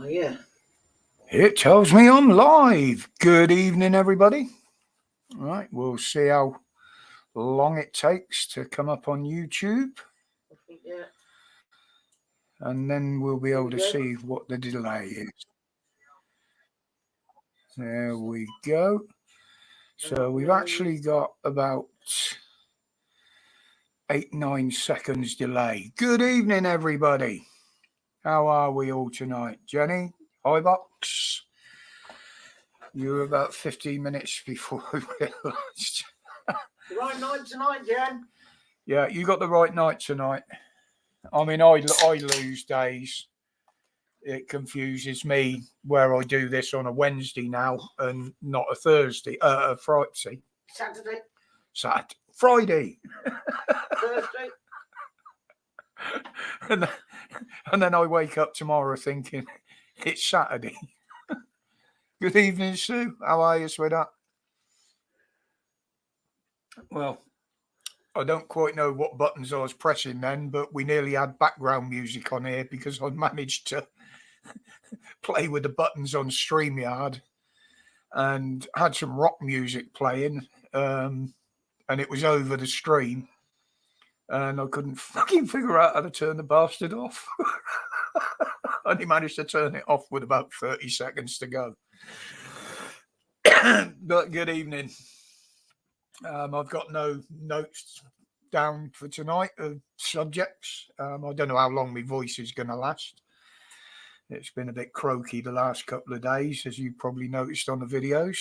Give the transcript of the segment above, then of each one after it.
Oh, yeah. It tells me I'm live. Good evening, everybody. All right, we'll see how long it takes to come up on YouTube. I think, yeah. And then we'll be able to see what the delay is. There we go. So we've actually got about 8-9 seconds delay. Good evening, everybody. How are we all tonight? Jenny, Highbox? You were about 15 minutes before we realised. The right night tonight, Jen. Yeah, you got the right night tonight. I mean, I lose days. It confuses me where I do this on a Wednesday now and not a Thursday, a Friday. Saturday. Friday. Thursday. and then I wake up tomorrow thinking it's Saturday. Good evening, Sue. How are you, sweetheart? Well, I don't quite know what buttons I was pressing then, but we nearly had background music on here because I managed to play with the buttons on StreamYard and had some rock music playing, and it was over the stream, and I couldn't fucking figure out how to turn the bastard off. I only managed to turn it off with about 30 seconds to go. But good evening. I've got no notes down for tonight of subjects. I don't know how long my voice is going to last. It's been a bit croaky the last couple of days, as you probably noticed on the videos.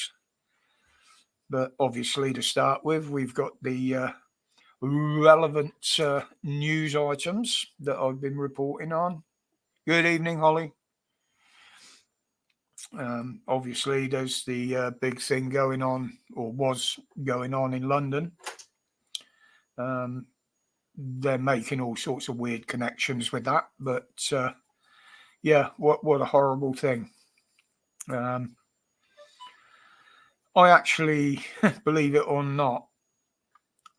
But obviously, to start with, we've got the relevant news items that I've been reporting on. Good evening, Holly. Obviously, there's the big thing going on, or was going on in London. They're making all sorts of weird connections with that, but yeah, what a horrible thing. I actually, believe it or not,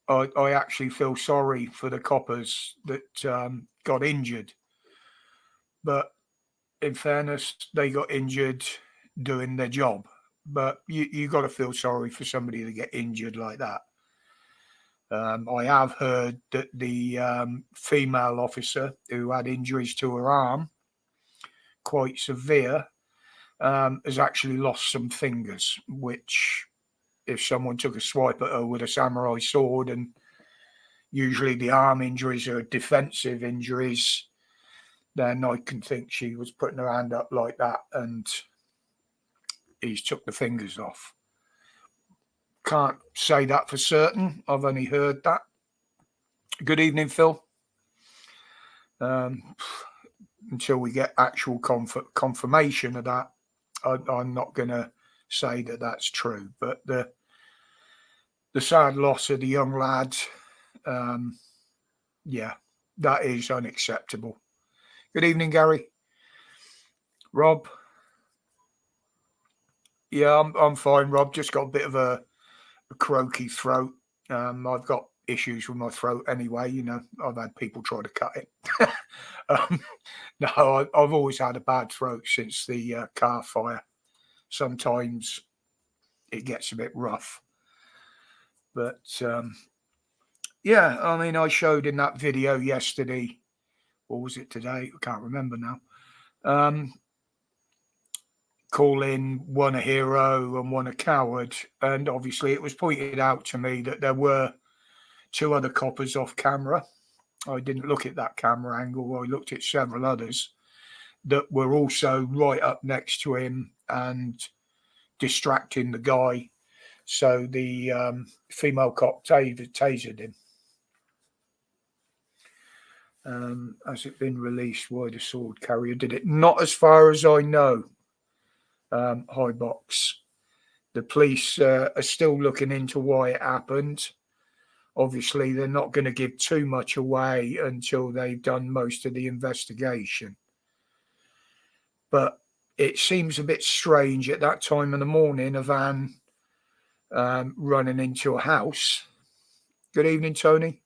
I actually feel sorry for the coppers that got injured. But in fairness, they got injured doing their job. But you got to feel sorry for somebody to get injured like that. I have heard that the female officer who had injuries to her arm, quite severe, has actually lost some fingers, which if someone took a swipe at her with a samurai sword, and usually the arm injuries are defensive injuries, then I can think she was putting her hand up like that and he's took the fingers off. Can't say that for certain. I've only heard that. Good evening, Phil. Until we get actual confirmation of that, I'm not going to say that that's true. But the sad loss of the young lad, yeah, that is unacceptable. Good evening, Gary. Rob. Yeah, I'm fine, Rob. Just got a bit of a croaky throat. I've got issues with my throat anyway. You know, I've had people try to cut it. No, I've always had a bad throat since the car fire. Sometimes it gets a bit rough. But yeah, I mean, I showed in that video yesterday, or was it today? I can't remember now. Calling one a hero and one a coward. And obviously it was pointed out to me that there were two other coppers off camera. I didn't look at that camera angle. I looked at several others that were also right up next to him and distracting the guy. So the female cop tasered him. Has it been released why the sword carrier did it? Not as far as I know. High box. The police are still looking into why it happened. Obviously, they're not going to give too much away until they've done most of the investigation. But it seems a bit strange at that time of the morning, a van running into a house. Good evening, Tony.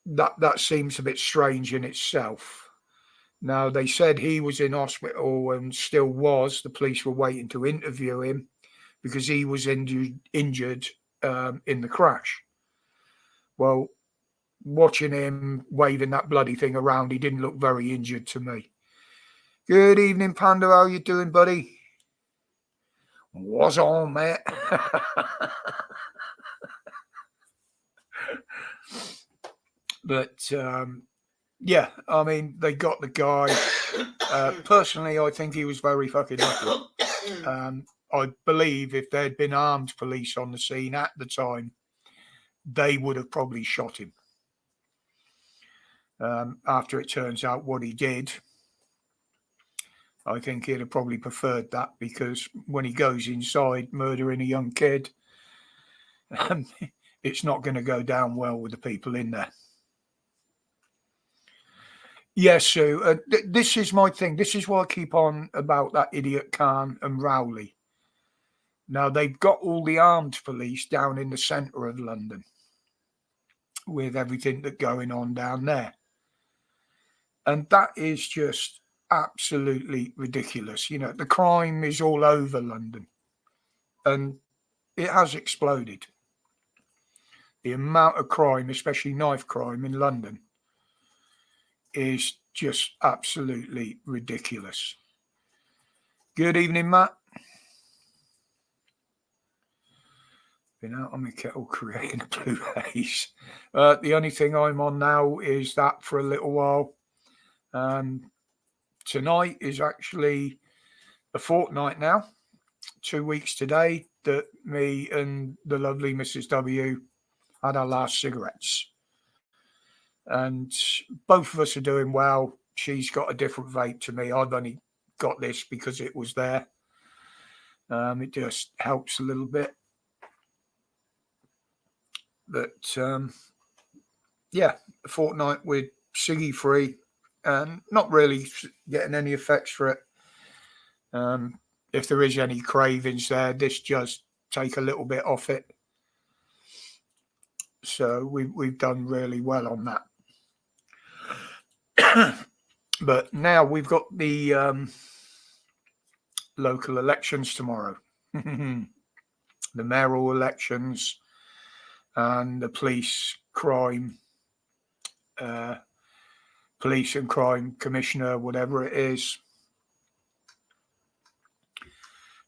that seems a bit strange in itself. Now, they said he was in hospital and still was. The police were waiting to interview him because he was injured in the crash. Well, watching him waving that bloody thing around, he didn't look very injured to me. Good evening, Panda. How you doing, buddy? What's on, mate? But yeah, I mean, they got the guy. Personally, I think he was very fucking lucky. I believe if there'd been armed police on the scene at the time, they would have probably shot him. After it turns out what he did, I think he'd have probably preferred that, because when he goes inside murdering a young kid, it's not going to go down well with the people in there. Yes, Sue, this is my thing. This is what I keep on about that idiot Khan and Rowley. Now, they've got all the armed police down in the centre of London with everything that's going on down there. And that is just absolutely ridiculous. You know, the crime is all over London, and it has exploded. The amount of crime, especially knife crime in London, is just absolutely ridiculous. Good evening, Matt. Been out on my kettle creating a blue haze. The only thing I'm on now is that for a little while. Tonight is actually a fortnight now, 2 weeks today, that me and the lovely Mrs. W had our last cigarettes. And both of us are doing well. She's got a different vape to me. I've only got this because it was there. It just helps a little bit. But yeah, a fortnight with ciggy free and not really getting any effects for it. If there is any cravings there, this just take a little bit off it. So we've done really well on that. But now we've got the local elections tomorrow. The mayoral elections and the police and crime commissioner, whatever it is.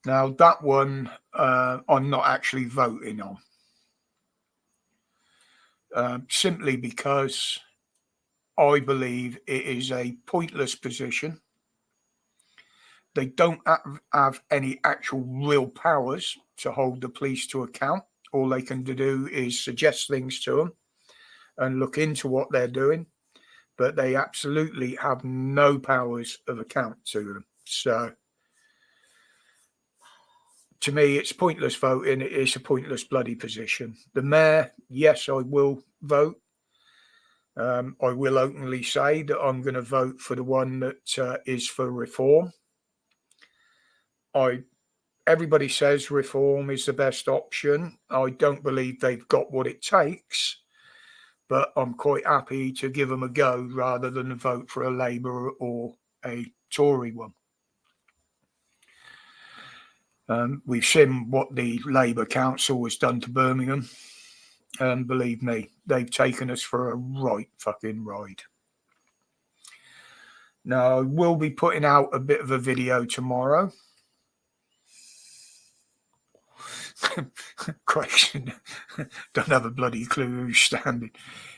Now, that one I'm not actually voting on. Simply because I believe it is a pointless position. They don't have any actual real powers to hold the police to account. All they can do is suggest things to them and look into what they're doing, but they absolutely have no powers of account to them. So, to me, it's pointless voting. It is a pointless bloody position. The mayor, yes, I will vote. I will openly say that I'm going to vote for the one that is for reform. Everybody says reform is the best option. I don't believe they've got what it takes, but I'm quite happy to give them a go rather than vote for a Labour or a Tory one. We've seen what the Labour Council has done to Birmingham. And believe me, they've taken us for a right fucking ride. Now, I will be putting out a bit of a video tomorrow. Craig don't have a bloody clue who's standing.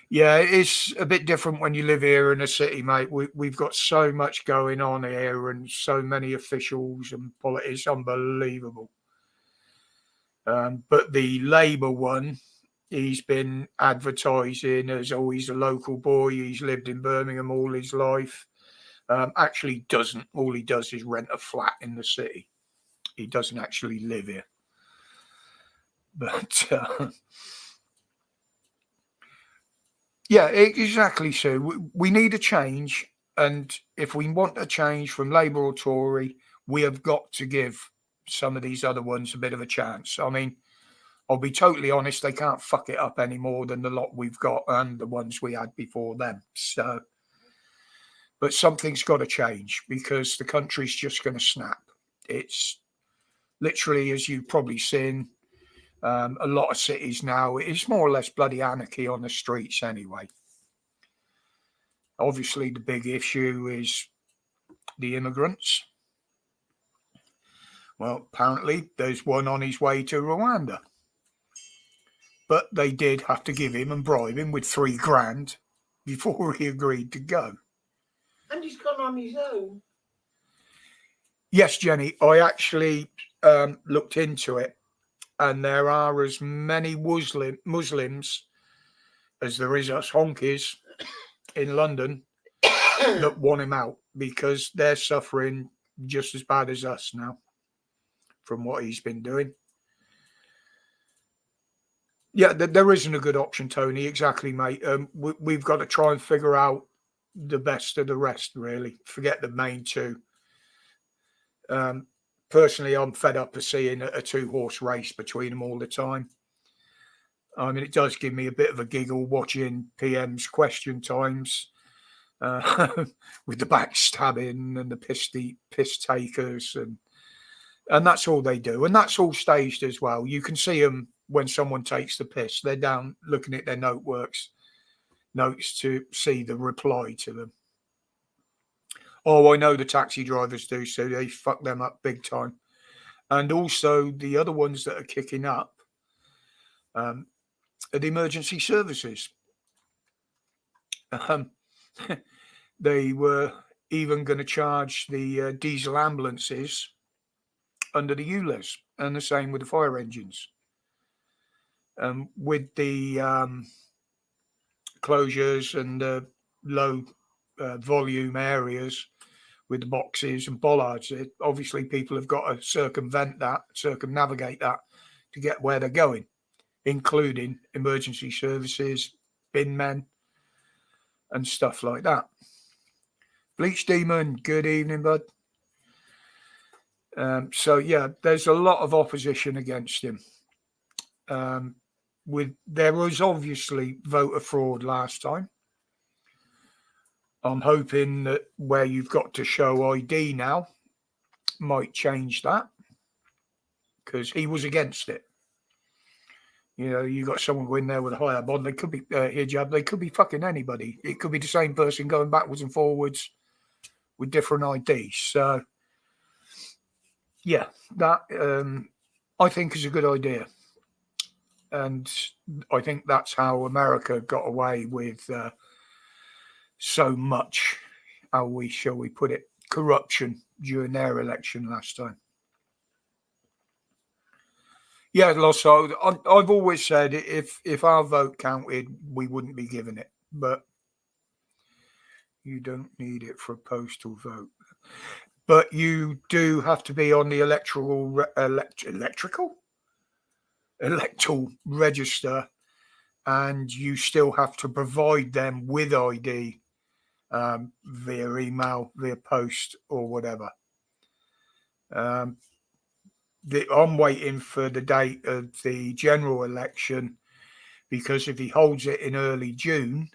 Yeah, it's a bit different when you live here in a city, mate. We've got so much going on here and so many officials and politics. It's unbelievable. But the Labour one, he's been advertising as, oh, he's a local boy. He's lived in Birmingham all his life. Actually doesn't. All he does is rent a flat in the city. He doesn't actually live here. But yeah, exactly. So we need a change. And if we want a change from Labour or Tory, we have got to give some of these other ones a bit of a chance. I mean, I'll be totally honest, they can't fuck it up any more than the lot we've got and the ones we had before them. So, but something's got to change because the country's just going to snap. It's literally, as you've probably seen, a lot of cities now, it's more or less bloody anarchy on the streets anyway. Obviously, the big issue is the immigrants. Well, apparently, there's one on his way to Rwanda. But they did have to give him and bribe him with $3,000 before he agreed to go. And he's gone on his own. Yes, Jenny, I actually looked into it, and there are as many Muslims as there is us honkies in London that want him out because they're suffering just as bad as us now from what he's been doing. Yeah, there isn't a good option, Tony. Exactly, mate. We've got to try and figure out the best of the rest, really. Forget the main two. Personally, I'm fed up of seeing a two-horse race between them all the time. I mean, it does give me a bit of a giggle watching PM's question times with the backstabbing and the piss takers, and that's all they do. And that's all staged as well. You can see them when someone takes the piss. They're down looking at their notes to see the reply to them. Oh, I know the taxi drivers do, so they fuck them up big time. And also the other ones that are kicking up are the emergency services. They were even going to charge the diesel ambulances under the ULEZ, and the same with the fire engines. With the closures and the low volume areas with the boxes and bollards, obviously people have got to circumnavigate that to get where they're going, including emergency services, bin men, and stuff like that. Bleach Demon, good evening, bud. So yeah, there's a lot of opposition against him. There was obviously voter fraud last time. I'm hoping that where you've got to show ID now might change that, because he was against it. You know, you got someone going there with a higher bond. They could be hijab. They could be fucking anybody. It could be the same person going backwards and forwards with different IDs. So, yeah, that I think is a good idea. And I think that's how America got away with so much, shall we put it, corruption during their election last time. Yeah, Losso, I've always said if our vote counted, we wouldn't be giving it. But you don't need it for a postal vote. But you do have to be on the electoral register, and you still have to provide them with ID via email, via post, or whatever. I'm waiting for the date of the general election, because if he holds it in early June,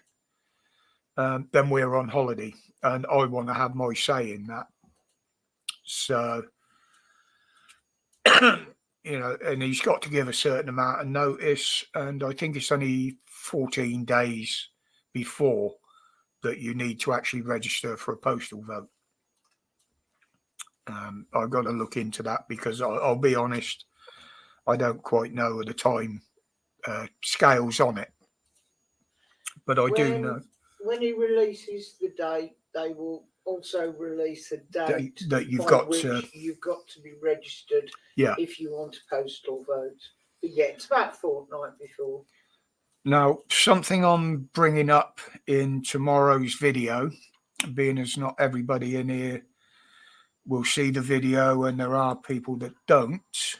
then we're on holiday, and I want to have my say in that. So, you know, and he's got to give a certain amount of notice, and I think it's only 14 days before that you need to actually register for a postal vote. I've got to look into that, because I'll be honest, I don't quite know the time scales on it, but I do know. When he releases the date, they will also release a date that you've got to be registered. Yeah. If you want a postal vote. But yeah, it's about a fortnight before. Now, something I'm bringing up in tomorrow's video, being as not everybody in here will see the video, and there are people that don't.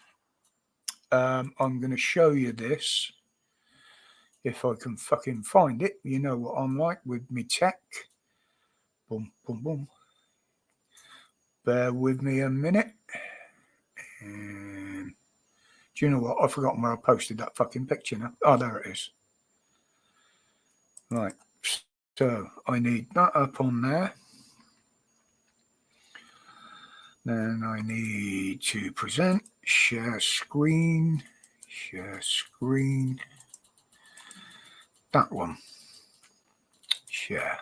I'm going to show you this. If I can fucking find it. You know what I'm like with me tech. Boom, boom, boom. Bear with me a minute. And Do you know what? I've forgotten where I posted that fucking picture now. Oh, there it is. Right. So I need that up on there. Then I need to present, share screen. That one. Share.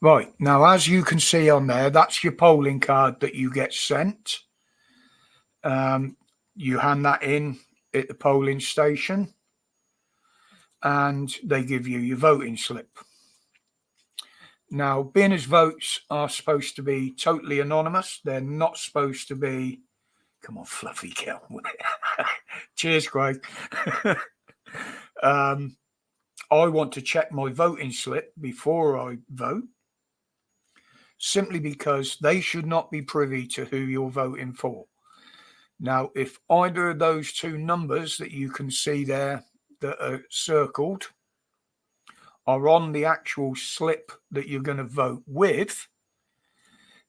Right, now as you can see on there, that's your polling card that you get sent. You hand that in at the polling station and they give you your voting slip. Now, being as votes are supposed to be totally anonymous, they're not supposed to be, come on, fluffy girl. Cheers, Craig. I want to check my voting slip before I vote, simply because they should not be privy to who you're voting for. Now, if either of those two numbers that you can see there that are circled are on the actual slip that you're going to vote with,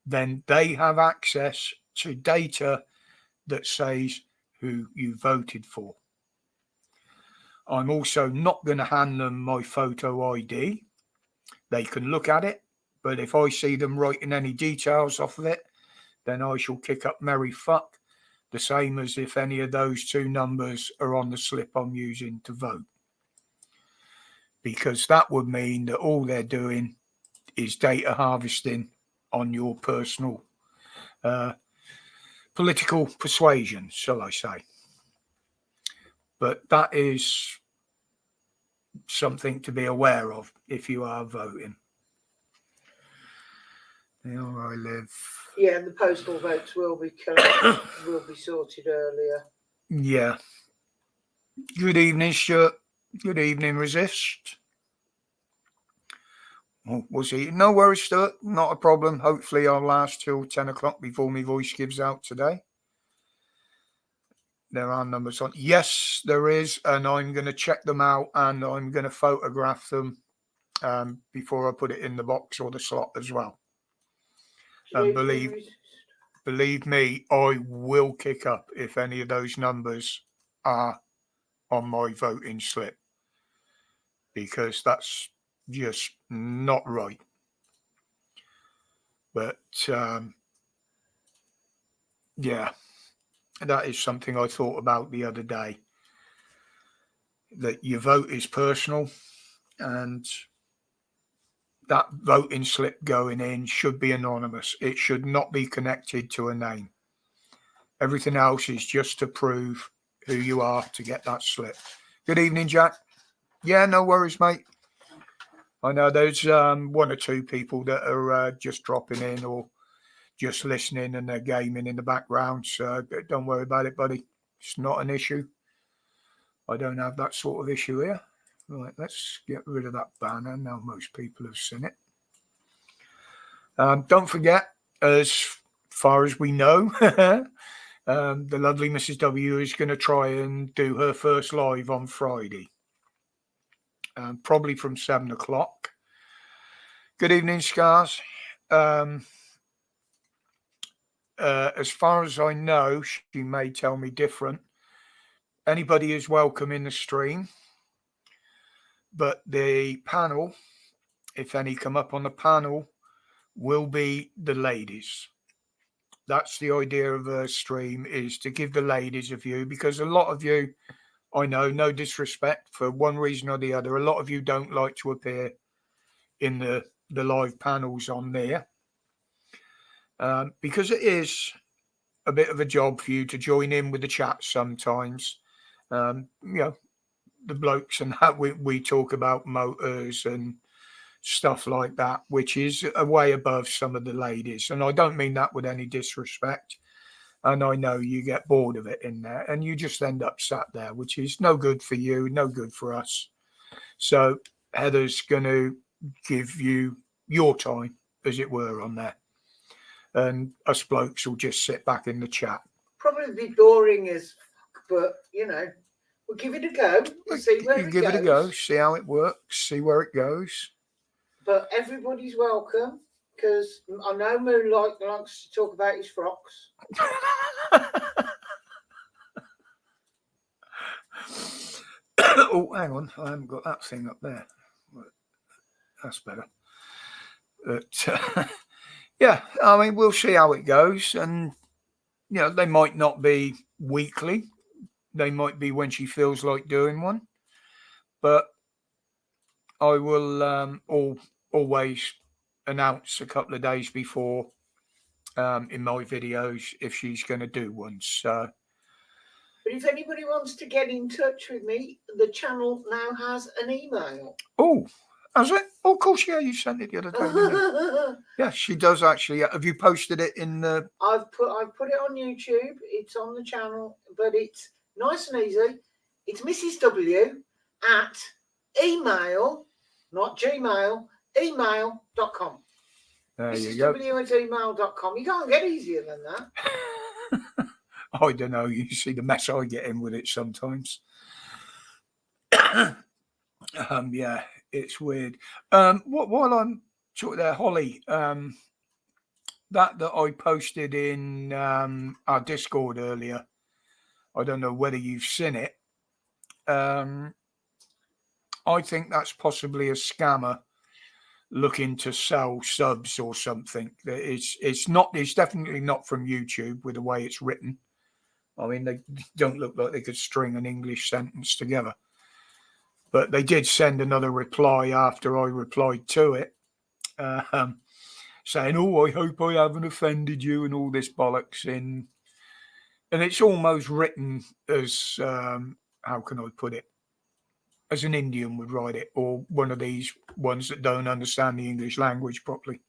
then they have access to data that says who you voted for. I'm also not going to hand them my photo ID. They can look at it, but if I see them writing any details off of it, then I shall kick up merry fuck, the same as if any of those two numbers are on the slip I'm using to vote. Because that would mean that all they're doing is data harvesting on your personal political persuasion, shall I say. But that is something to be aware of if you are voting. There I live. Yeah, and the postal votes will be sorted earlier. Yeah. Good evening, Stuart. Good evening, Resist. Oh, we'll see. No worries, Stuart. Not a problem. Hopefully I'll last till 10 o'clock before my voice gives out today. There are numbers on. Yes, there is. And I'm going to check them out and I'm going to photograph them before I put it in the box or the slot as well. And believe me, I will kick up if any of those numbers are on my voting slip, because that's just not right. But yeah, that is something I thought about the other day, that your vote is personal and that voting slip going in should be anonymous. It should not be connected to a name. Everything else is just to prove who you are to get that slip. Good evening, Jack. Yeah, no worries, mate. I know there's one or two people that are just dropping in or just listening and they're gaming in the background. So don't worry about it, buddy. It's not an issue. I don't have that sort of issue here. Right, let's get rid of that banner. Now most people have seen it. Don't forget, as far as we know, the lovely Mrs. W is going to try and do her first live on Friday. Probably from 7 o'clock. Good evening, Scars. As far as I know, she may tell me different. Anybody is welcome in the stream, but the panel, if any come up on the panel, will be the ladies. That's the idea of a stream, is to give the ladies a view, because a lot of you, I know, no disrespect, for one reason or the other, a lot of you don't like to appear in the live panels on there, because it is a bit of a job for you to join in with the chat sometimes. You know, the blokes and that we talk about motors and stuff like that, which is a way above some of the ladies. And I don't mean that with any disrespect. And I know you get bored of it in there and you just end up sat there, which is no good for you, no good for us. So Heather's going to give you your time, as it were, on there. And us blokes will just sit back in the chat. Probably be boring as fuck, but, you know, we'll give it a go. We'll see where it goes. Give it a go, see how it works, see where it goes. But everybody's welcome, because I know Moonlight likes to talk about his frocks. Oh, hang on. I haven't got that thing up there. That's better. But yeah, I mean, we'll see how it goes. And, you know, they might not be weekly. They might be when she feels like doing one. But I will always announce a couple of days before in my videos if she's going to do one. So, But if anybody wants to get in touch with me, the channel now has an email. oh, has it? Oh, of course, yeah, you sent it the other day, didn't you? Yeah, she does actually. Have you posted it in the? I've put it on YouTube. It's on the channel, but it's nice and easy. It's Mrs. W at email, not Gmail, email.com. There Mrs. you go. W at email.com. You can't get easier than that. I don't know. You see the mess I get in with it sometimes. Yeah, it's weird. While I'm talking there, Holly, that I posted in our Discord earlier. I don't know whether you've seen it. I think that's possibly a scammer looking to sell subs or something. It's not. It's definitely not from YouTube with the way it's written. I mean, they don't look like they could string an English sentence together. But they did send another reply after I replied to it, saying, "Oh, I hope I haven't offended you," and all this bollocks. And it's almost written as how can I put it? As an Indian would write it, or one of these ones that don't understand the English language properly.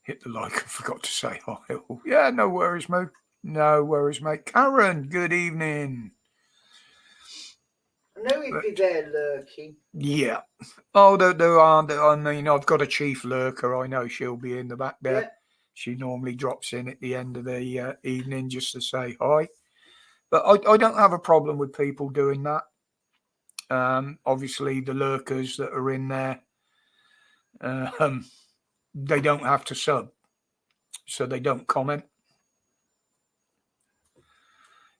Hit the like. I forgot to say hi. Oh, yeah, no worries, mate. No worries, mate. Karen, good evening. I know he'd be there lurking. Yeah. Oh, there are. I mean, I've got a chief lurker. I know she'll be in the back there. Yeah. She normally drops in at the end of the evening just to say hi. But I don't have a problem with people doing that. Obviously, the lurkers that are in there, they don't have to sub, so they don't comment.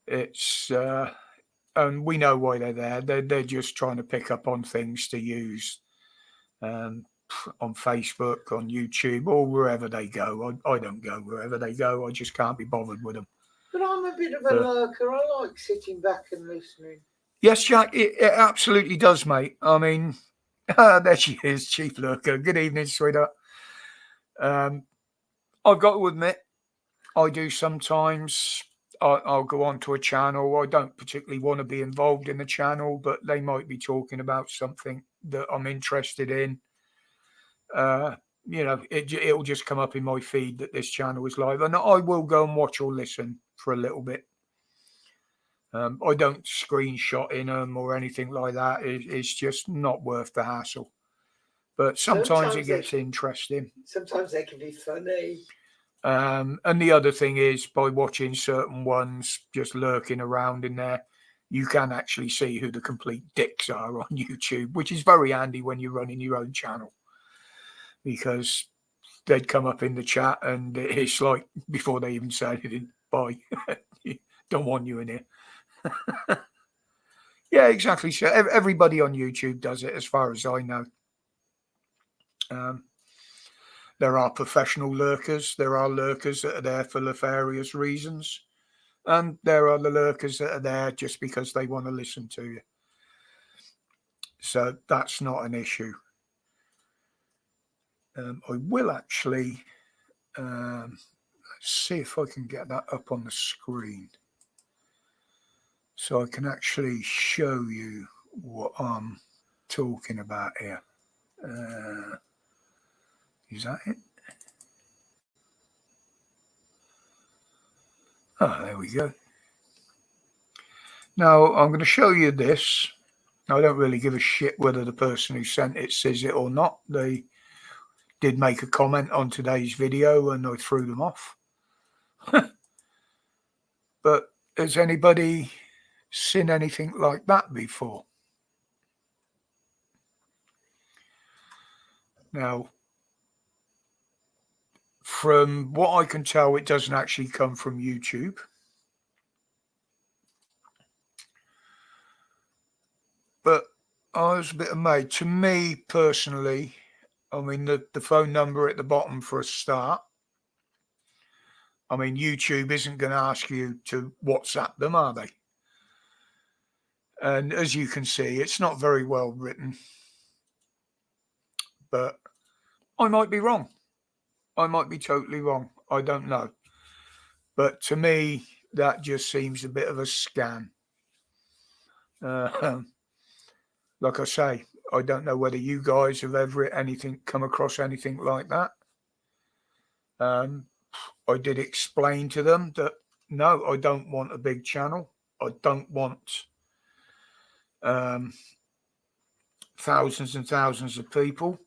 It's and we know why they're there. They're just trying to pick up on things to use on Facebook, on YouTube, or wherever they go. I don't go wherever they go. I just can't be bothered with them. But I'm a bit of a lurker. I like sitting back and listening. Yes, Jack, it absolutely does, mate. I mean, there she is, Chief Lurker. Good evening, sweetheart. I've got to admit, I do sometimes. I'll go onto a channel. I don't particularly want to be involved in the channel, but they might be talking about something that I'm interested in. You know, it'll just come up in my feed that this channel is live, and I will go and watch or listen for a little bit. I don't screenshot in them or anything like that. It's just not worth the hassle. But sometimes it gets interesting. Sometimes they can be funny. And the other thing is, by watching certain ones just lurking around in there, you can actually see who the complete dicks are on YouTube, which is very handy when you're running your own channel, because they'd come up in the chat and it's like, before they even say anything, bye, don't want you in here. Yeah, exactly. So everybody on YouTube does it, as far as I know. There are professional lurkers. There are lurkers that are there for nefarious reasons. And there are the lurkers that are there just because they want to listen to you. So that's not an issue. I will actually, let's see if I can get that up on the screen, so I can actually show you what I'm talking about here. Is that it? Oh, there we go. Now, I'm going to show you this. I don't really give a shit whether the person who sent it says it or not. They did make a comment on today's video and I threw them off. But has anybody seen anything like that before? Now, from what I can tell, it doesn't actually come from YouTube. I was a bit amazed. To me personally, I mean, the phone number at the bottom for a start. I mean, YouTube isn't going to ask you to WhatsApp them, are they? And as you can see, it's not very well written. But I might be wrong. I might be totally wrong. I don't know. But to me, that just seems a bit of a scam. Like I say, I don't know whether you guys have ever come across anything like that. I did explain to them that no, I don't want a big channel. I don't want thousands and thousands of people,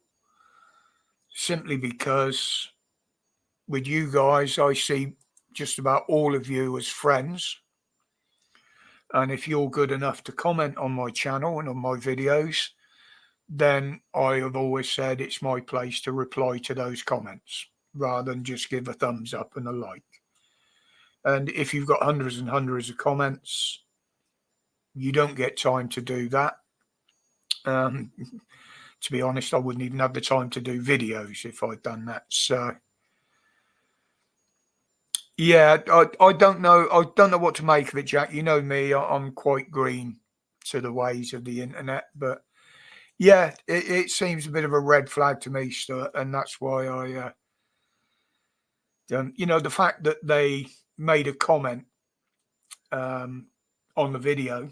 simply because with you guys, I see just about all of you as friends. And if you're good enough to comment on my channel and on my videos, then I have always said it's my place to reply to those comments rather than just give a thumbs up and a like. And if you've got hundreds and hundreds of comments, you don't get time to do that. To be honest, I wouldn't even have the time to do videos if I'd done that. So, yeah, I don't know. I don't know what to make of it, Jack. You know me, I'm quite green to the ways of the internet. But yeah, it seems a bit of a red flag to me, Stuart. And that's why I, the fact that they made a comment on the video,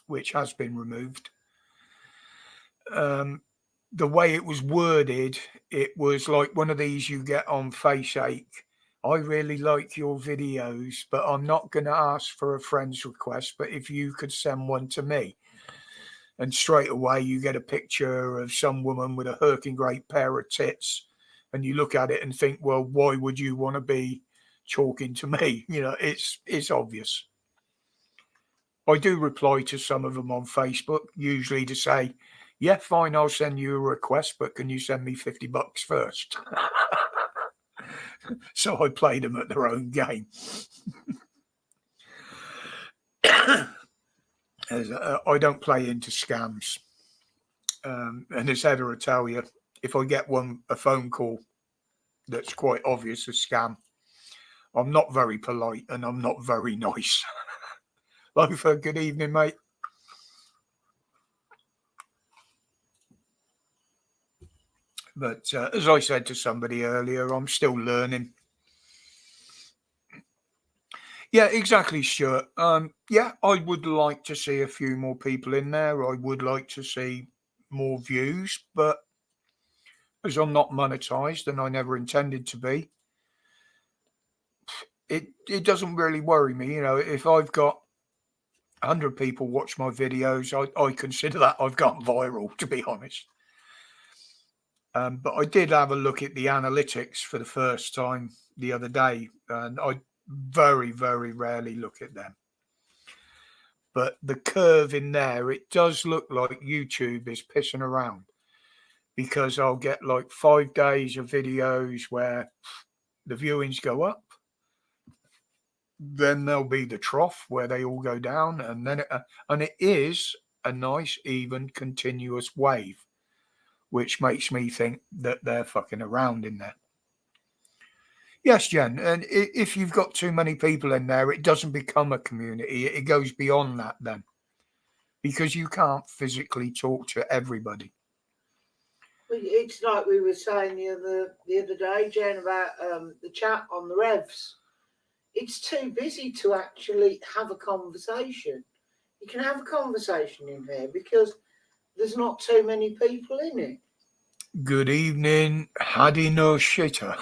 which has been removed, the way it was worded, it was like one of these you get on FaceAche. I really like your videos, but I'm not going to ask for a friend's request, but if you could send one to me. And straight away you get a picture of some woman with a herking great pair of tits, and you look at it and think, well, why would you want to be talking to me? You know, it's obvious. I do reply to some of them on Facebook, usually to say, yeah, fine, I'll send you a request, but can you send me $50 first? So I play them at their own game. I don't play into scams. And as Heather will tell you, if I get a phone call that's quite obvious a scam, I'm not very polite and I'm not very nice. Loafer, good evening, mate. But as I said to somebody earlier, I'm still learning. Yeah, exactly, Stuart. Yeah, I would like to see a few more people in there. I would like to see more views, but as I'm not monetized and I never intended to be, it doesn't really worry me. You know, if I've got 100 people watch my videos, I consider that I've gone viral, to be honest. But I did have a look at the analytics for the first time the other day, and I very, very rarely look at them. But the curve in there, it does look like YouTube is pissing around, because I'll get like 5 days of videos where the viewings go up. Then there'll be the trough where they all go down, and then it is a nice, even, continuous wave, which makes me think that they're fucking around in there. Yes, Jen, and if you've got too many people in there, it doesn't become a community. It goes beyond that then, because you can't physically talk to everybody. It's like we were saying the other day, Jen, about the chat on the Revs. It's too busy to actually have a conversation. You can have a conversation in here because there's not too many people in it. Good evening, had enough shitter.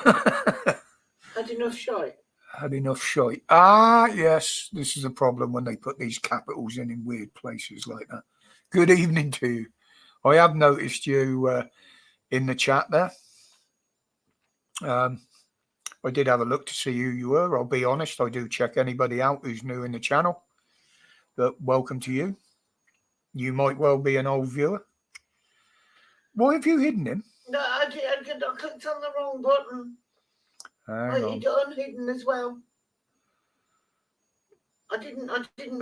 Had enough shite. Had enough shite. Ah, yes, this is a problem when they put these capitals in weird places like that. Good evening to you. I have noticed you in the chat there. I did have a look to see who you were. I'll be honest, I do check anybody out who's new in the channel. But welcome to you. You might well be an old viewer. Why have you hidden him? No, I clicked on the wrong button. It unhidden as well. I didn't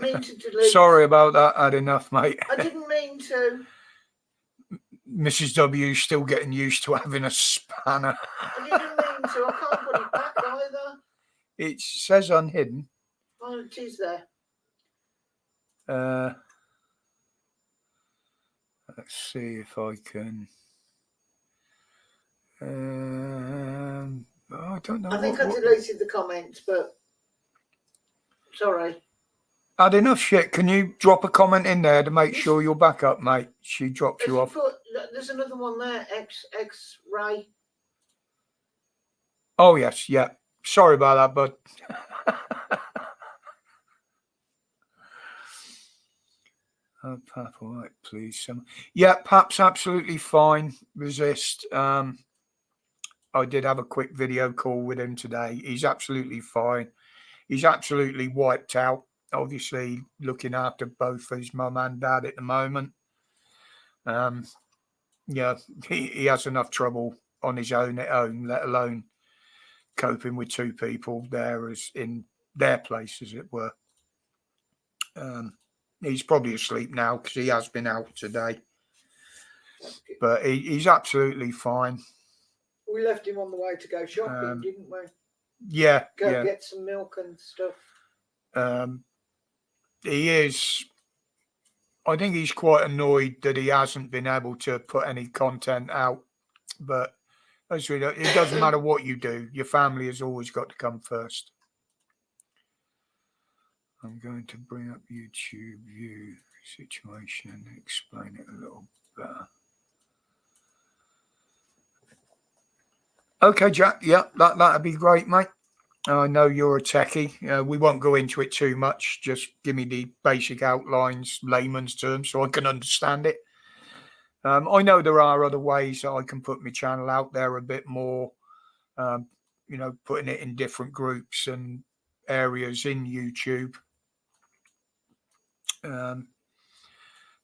mean to delete. Sorry about that. I had enough, mate. I didn't mean to. Mrs. W still getting used to having a spanner. I didn't mean to. I can't put it back either. It says unhidden. Oh, it is there. Let's see if I can. I don't know. I think I deleted the comments, but sorry. Had enough shit. Can you drop a comment in there to make sure you're back up, mate? She drops you off. There's another one there, X-Ray. Oh, yes, yeah. Sorry about that, bud. Pap, all right, please. Yeah, Pap's absolutely fine. Resist. I did have a quick video call with him today. He's absolutely fine. He's absolutely wiped out. Obviously, looking after both his mum and dad at the moment. Yeah, he has enough trouble on his own at home, let alone coping with two people there as in their place, as it were. He's probably asleep now because he has been out today. But he's absolutely fine. We left him on the way to go shopping, didn't we? Yeah. Go get some milk and stuff. He is. I think he's quite annoyed that he hasn't been able to put any content out. But as we know, it doesn't matter what you do. Your family has always got to come first. I'm going to bring up YouTube view situation and explain it a little better. Okay, Jack. Yeah, that'd be great, mate. I know you're a techie. We won't go into it too much. Just give me the basic outlines, layman's terms, so I can understand it. I know there are other ways that I can put my channel out there a bit more, putting it in different groups and areas in YouTube.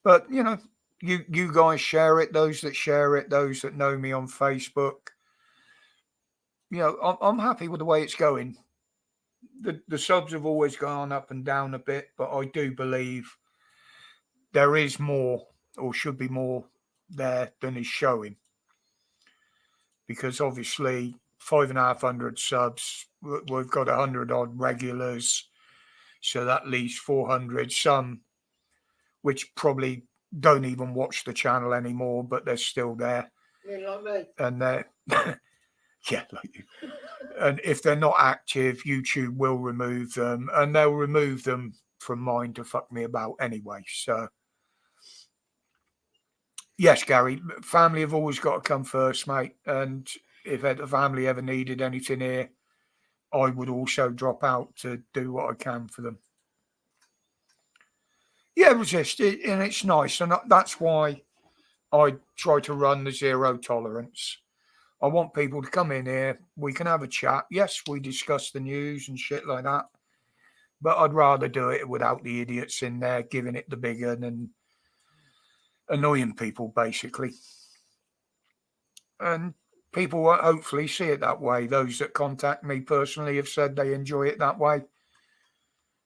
But, you guys share it, those that share it, those that know me on Facebook. I'm happy with the way it's going. The subs have always gone up and down a bit, but I do believe there is more, or should be more, there than is showing. Because obviously 5,500 subs, we've got 100 odd regulars, so that leaves 400, some which probably don't even watch the channel anymore, but they're still there. Yeah, like me. And they're yeah, like you. And if they're not active, YouTube will remove them, and they'll remove them from mine to fuck me about anyway. So yes, Gary, family have always got to come first, mate. And if the family ever needed anything here, I would also drop out to do what I can for them. Yeah, resist it, and it's nice, and that's why I try to run the zero tolerance. I want people to come in here. We can have a chat. Yes, we discuss the news and shit like that, but I'd rather do it without the idiots in there giving it the big un and annoying people, basically. And people will hopefully see it that way. Those that contact me personally have said they enjoy it that way.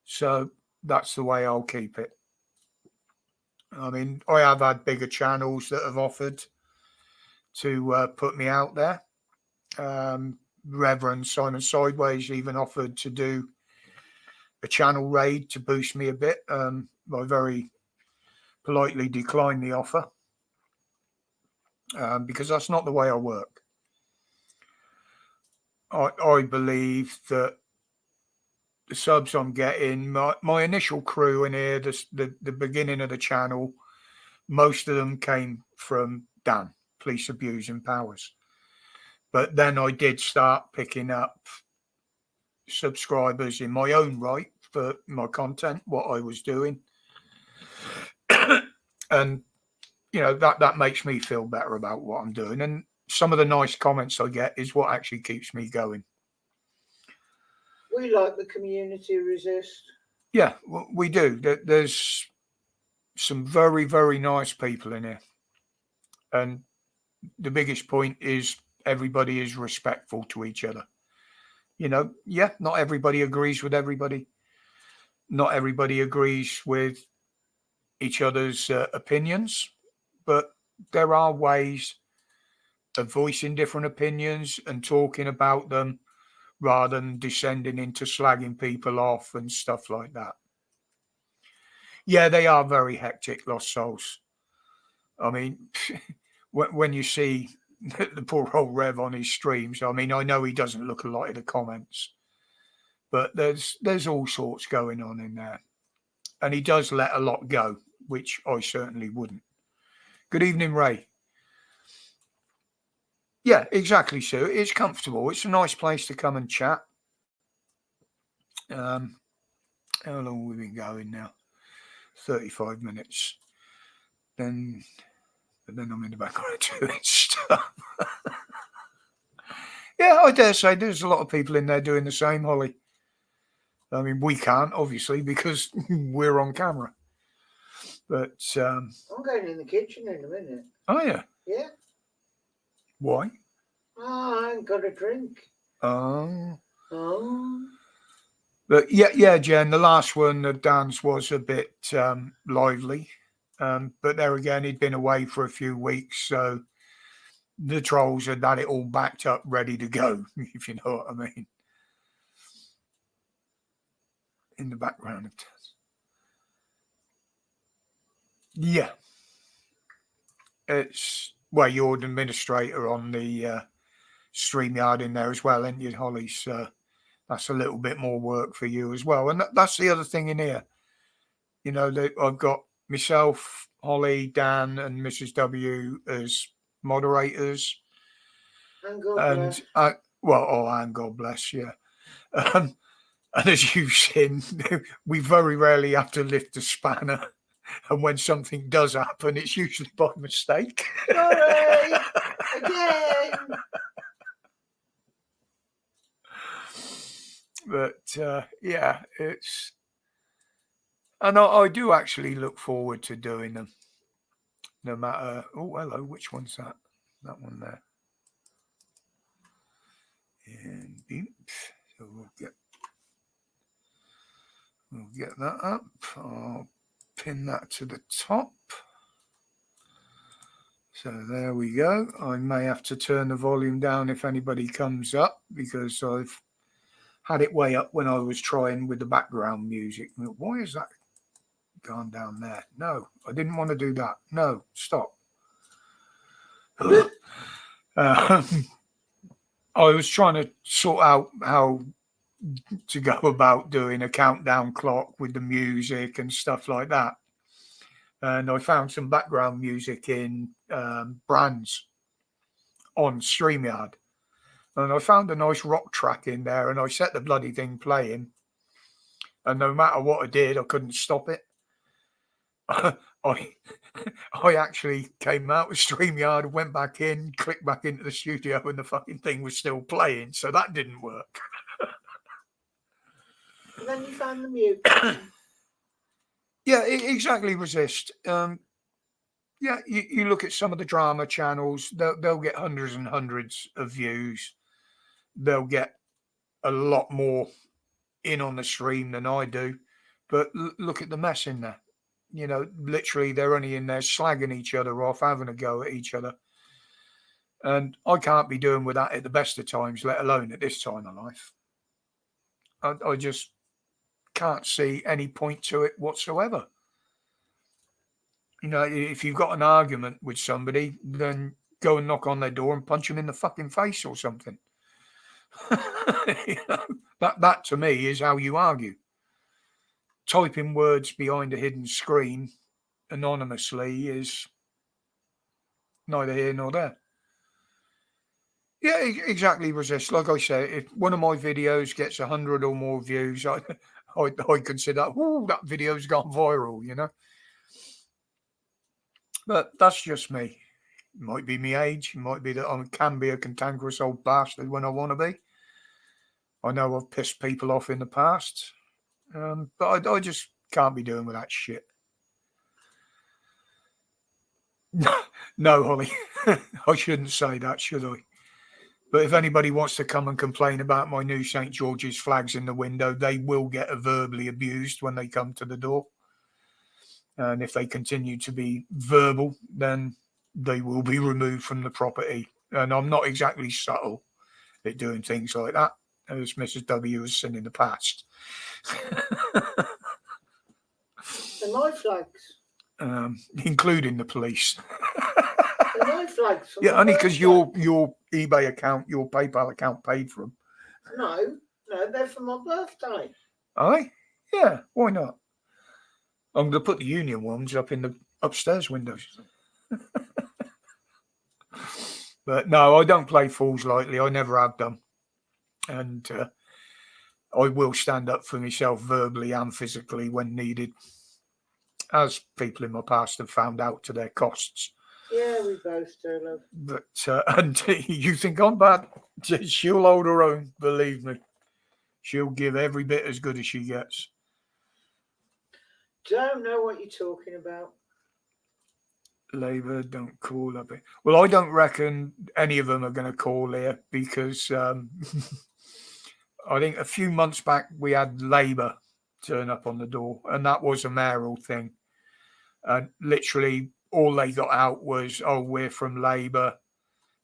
So that's the way I'll keep it. I mean, I have had bigger channels that have offered to put me out there. Reverend Simon Sideways even offered to do a channel raid to boost me a bit. I very politely declined the offer because that's not the way I work. I believe that the subs I'm getting, my initial crew in here, the beginning of the channel, most of them came from Dan, Police Abuse and Powers. But then I did start picking up subscribers in my own right for my content, what I was doing. And, that makes me feel better about what I'm doing. And some of the nice comments I get is what actually keeps me going. We like the community, resist. Yeah, we do. There's some very, very nice people in here. And the biggest point is everybody is respectful to each other. Not everybody agrees with everybody. not everybody agrees with each other's opinions, but there are ways of voicing different opinions and talking about them rather than descending into slagging people off and stuff like that. Yeah, they are very hectic, Lost Souls. I mean, when you see the poor old Rev on his streams, I mean, I know he doesn't look a lot at the comments, but there's all sorts going on in there. And he does let a lot go, which I certainly wouldn't. Good evening, Ray. Yeah, exactly, Sue. It's comfortable. It's a nice place to come and chat. How long have we been going now? 35 minutes. But then I'm in the background doing stuff. Yeah, I dare say there's a lot of people in there doing the same, Holly. I mean, we can't, obviously, because we're on camera. But I'm going in the kitchen in a minute. Oh, yeah? Yeah. Why? Oh, I ain't got a drink. Oh. Oh. But yeah, Jen, the last one, the dance was a bit lively. But there again, he'd been away for a few weeks, so the trolls had it all backed up, ready to go, if you know what I mean. In the background. Yeah. It's, well, you're the administrator on the StreamYard in there as well, ain't you, Holly? So that's a little bit more work for you as well. And that's the other thing in here. You know, I've got myself, Holly, Dan, and Mrs. W as moderators. And God bless. And God bless, yeah. And as you've seen, we very rarely have to lift the spanner. And when something does happen, it's usually by mistake. Sorry, again. But yeah, it's, and I do actually look forward to doing them. No matter, oh, hello, which one's that? That one there. And beep. So we'll get that up. I'll pin that to the top. So there we go. I may have to turn the volume down if anybody comes up, because I've had it way up when I was trying with the background music. Why is that gone down there? No, I didn't want to do that. No, stop. I was trying to sort out how to go about doing a countdown clock with the music and stuff like that. And I found some background music in Brands on StreamYard. And I found a nice rock track in there, and I set the bloody thing playing. And no matter what I did, I couldn't stop it. I actually came out of StreamYard, went back in, clicked back into the studio, and the fucking thing was still playing. So that didn't work. And then you found the mute. Yeah, exactly, Resist. Yeah, you look at some of the drama channels, they'll get hundreds and hundreds of views. They'll get a lot more in on the stream than I do. But look at the mess in there. You know, literally, they're only in there slagging each other off, having a go at each other. And I can't be doing with that at the best of times, let alone at this time of life. I just can't see any point to it whatsoever. You know, if you've got an argument with somebody, then go and knock on their door and punch them in the fucking face or something. You know, that to me is how you argue. Typing words behind a hidden screen anonymously is neither here nor there. Yeah, exactly, Resist. Like I say, if one of my videos gets 100 or more views, I consider, oh, that video's gone viral, you know. But that's just me. It might be my age. It might be that I can be a cantankerous old bastard when I want to be. I know I've pissed people off in the past. But I just can't be doing with that shit. No, Holly. I shouldn't say that, should I? But if anybody wants to come and complain about my new St. George's flags in the window, they will get verbally abused when they come to the door. And if they continue to be verbal, then they will be removed from the property. And I'm not exactly subtle at doing things like that, as Mrs. W has seen in the past. The my flags. Including the police. The my flags. from Yeah, my only because birthday. your eBay account, your PayPal account paid for them. No, they're for my birthday. Aye? Yeah, why not? I'm going to put the Union ones up in the upstairs windows. But no, I don't play fools lightly. I never have done. And I will stand up for myself verbally and physically when needed, as people in my past have found out to their costs. Yeah, we both do, love. But and you think I'm bad? She'll hold her own, believe me. She'll give every bit as good as she gets. Don't know what you're talking about. Labour don't call up. Well, I don't reckon any of them are going to call here because I think a few months back we had Labour turn up on the door, and that was a mayoral thing. And literally all they got out was, "Oh, we're from Labour,"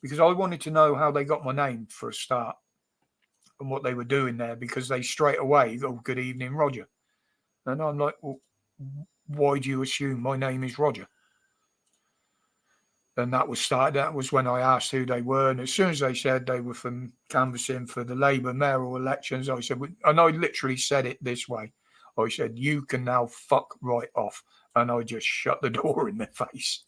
because I wanted to know how they got my name for a start and what they were doing there, because they straight away go, "Good evening, Roger," and I'm like, "Well, why do you assume my name is Roger?" And that was when I asked who they were. And as soon as they said they were from canvassing for the Labour mayoral elections, I said, and I literally said it this way. I said, "You can now fuck right off." And I just shut the door in their face.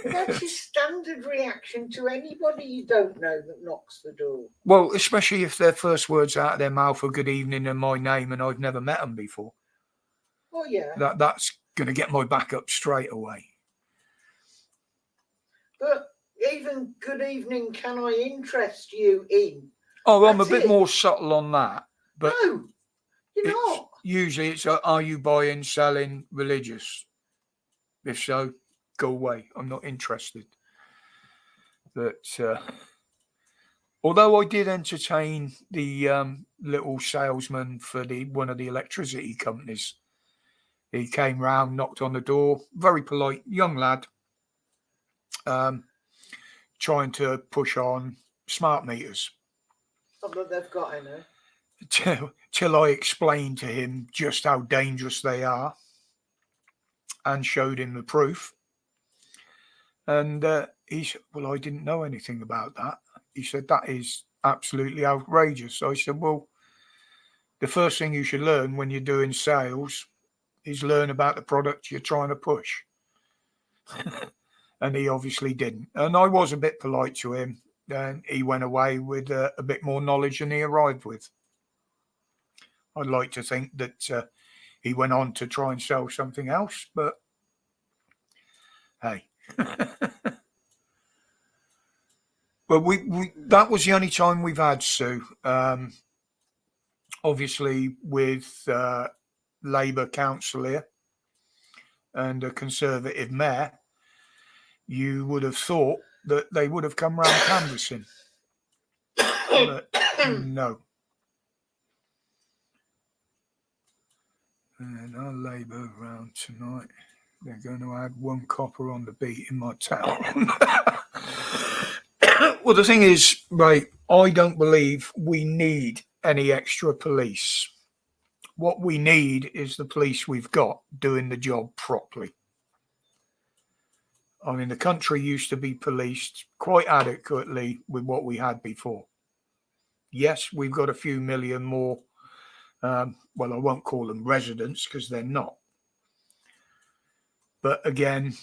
That's your standard reaction to anybody you don't know that knocks the door. Well, especially if their first words out of their mouth are "good evening" and my name, and I've never met them before. Oh, yeah. That's going to get my back up straight away. But even "good evening, can I interest you in?" Oh, I'm a That's bit it. more subtle on that. But No, you're not. usually it's are you buying, selling, religious? If so, go away. I'm not interested. But although I did entertain the little salesman for one of the electricity companies, he came round, knocked on the door, very polite young lad, trying to push on smart meters. Not that they've got any. Till I explained to him just how dangerous they are and showed him the proof. And he said, "Well, I didn't know anything about that." He said, "That is absolutely outrageous." I said, "Well, the first thing you should learn when you're doing sales is learn about the product you're trying to push." And he obviously didn't. And I was a bit polite to him. And he went away with a bit more knowledge than he arrived with. I'd like to think that he went on to try and sell something else, but hey. But we that was the only time we've had Sue. Obviously, with Labour council here and a Conservative mayor, you would have thought that they would have come round canvassing. But no. And our Labour round tonight, they're going to add one copper on the beat in my town. Well, the thing is, right, I don't believe we need any extra police. What we need is the police we've got doing the job properly. I mean, the country used to be policed quite adequately with what we had before. Yes, we've got a few million more. Well, I won't call them residents because they're not. But again,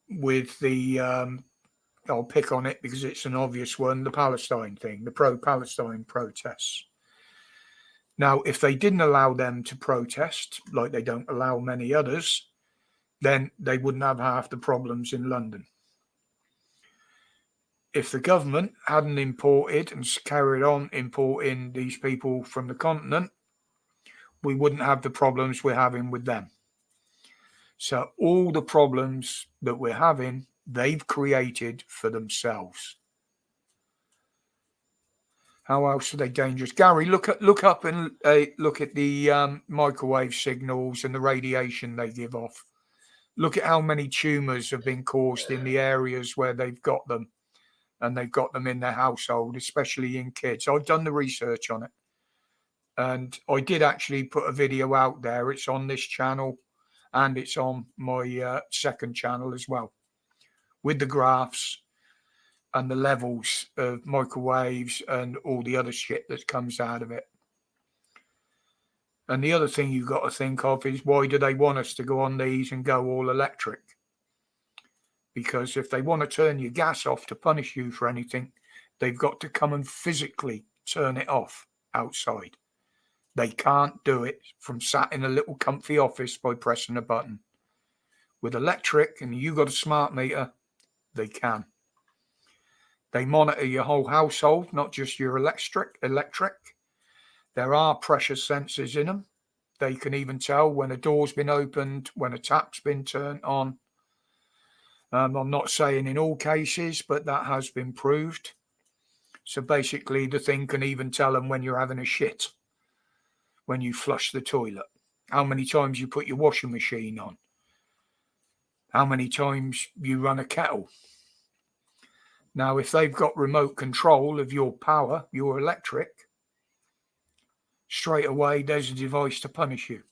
with the, I'll pick on it because it's an obvious one, the Palestine thing, the pro-Palestine protests. Now, if they didn't allow them to protest, like they don't allow many others, then they wouldn't have half the problems in London. If the government hadn't imported and carried on importing these people from the continent, we wouldn't have the problems we're having with them. So all the problems that we're having they've created for themselves. How else are they dangerous? Gary, look up and look at the microwave signals and the radiation they give off. Look at how many tumours have been caused in the areas where they've got them, and they've got them in their household, especially in kids. I've done the research on it, and I did actually put a video out there. It's on this channel, and it's on my second channel as well, with the graphs and the levels of microwaves and all the other shit that comes out of it. And the other thing you've got to think of is, why do they want us to go on these and go all electric? Because if they want to turn your gas off to punish you for anything, they've got to come and physically turn it off outside. They can't do it from sat in a little comfy office by pressing a button. With electric, and you got a smart meter, they can. They monitor your whole household, not just your electric. There are pressure sensors in them. They can even tell when a door's been opened, when a tap's been turned on. I'm not saying in all cases, but that has been proved. So basically, the thing can even tell them when you're having a shit, when you flush the toilet, how many times you put your washing machine on, how many times you run a kettle. Now, if they've got remote control of your power, your electric, straight away there's a device to punish you.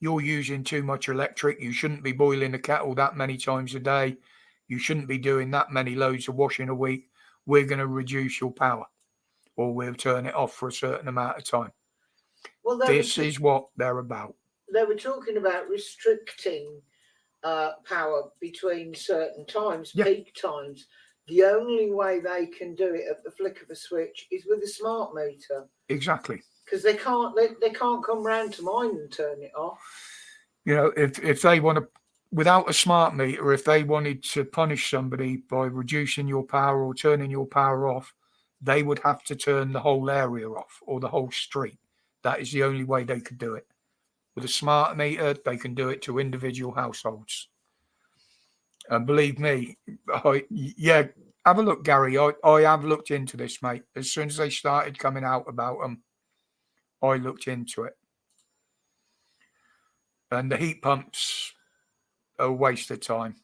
You're using too much electric. You shouldn't be boiling a kettle that many times a day. You shouldn't be doing that many loads of washing a week. We're going to reduce your power, or we'll turn it off for a certain amount of time. Well, this is what they're about. They were talking about restricting power between certain times, peak times. The only way they can do it at the flick of a switch is with a smart meter. Exactly. Because they can't come round to mine and turn it off. You know, if they want to, without a smart meter, if they wanted to punish somebody by reducing your power or turning your power off, they would have to turn the whole area off or the whole street. That is the only way they could do it. With a smart meter, they can do it to individual households. And believe me, have a look, Gary. I have looked into this, mate. As soon as they started coming out about them, I looked into it. And the heat pumps are a waste of time.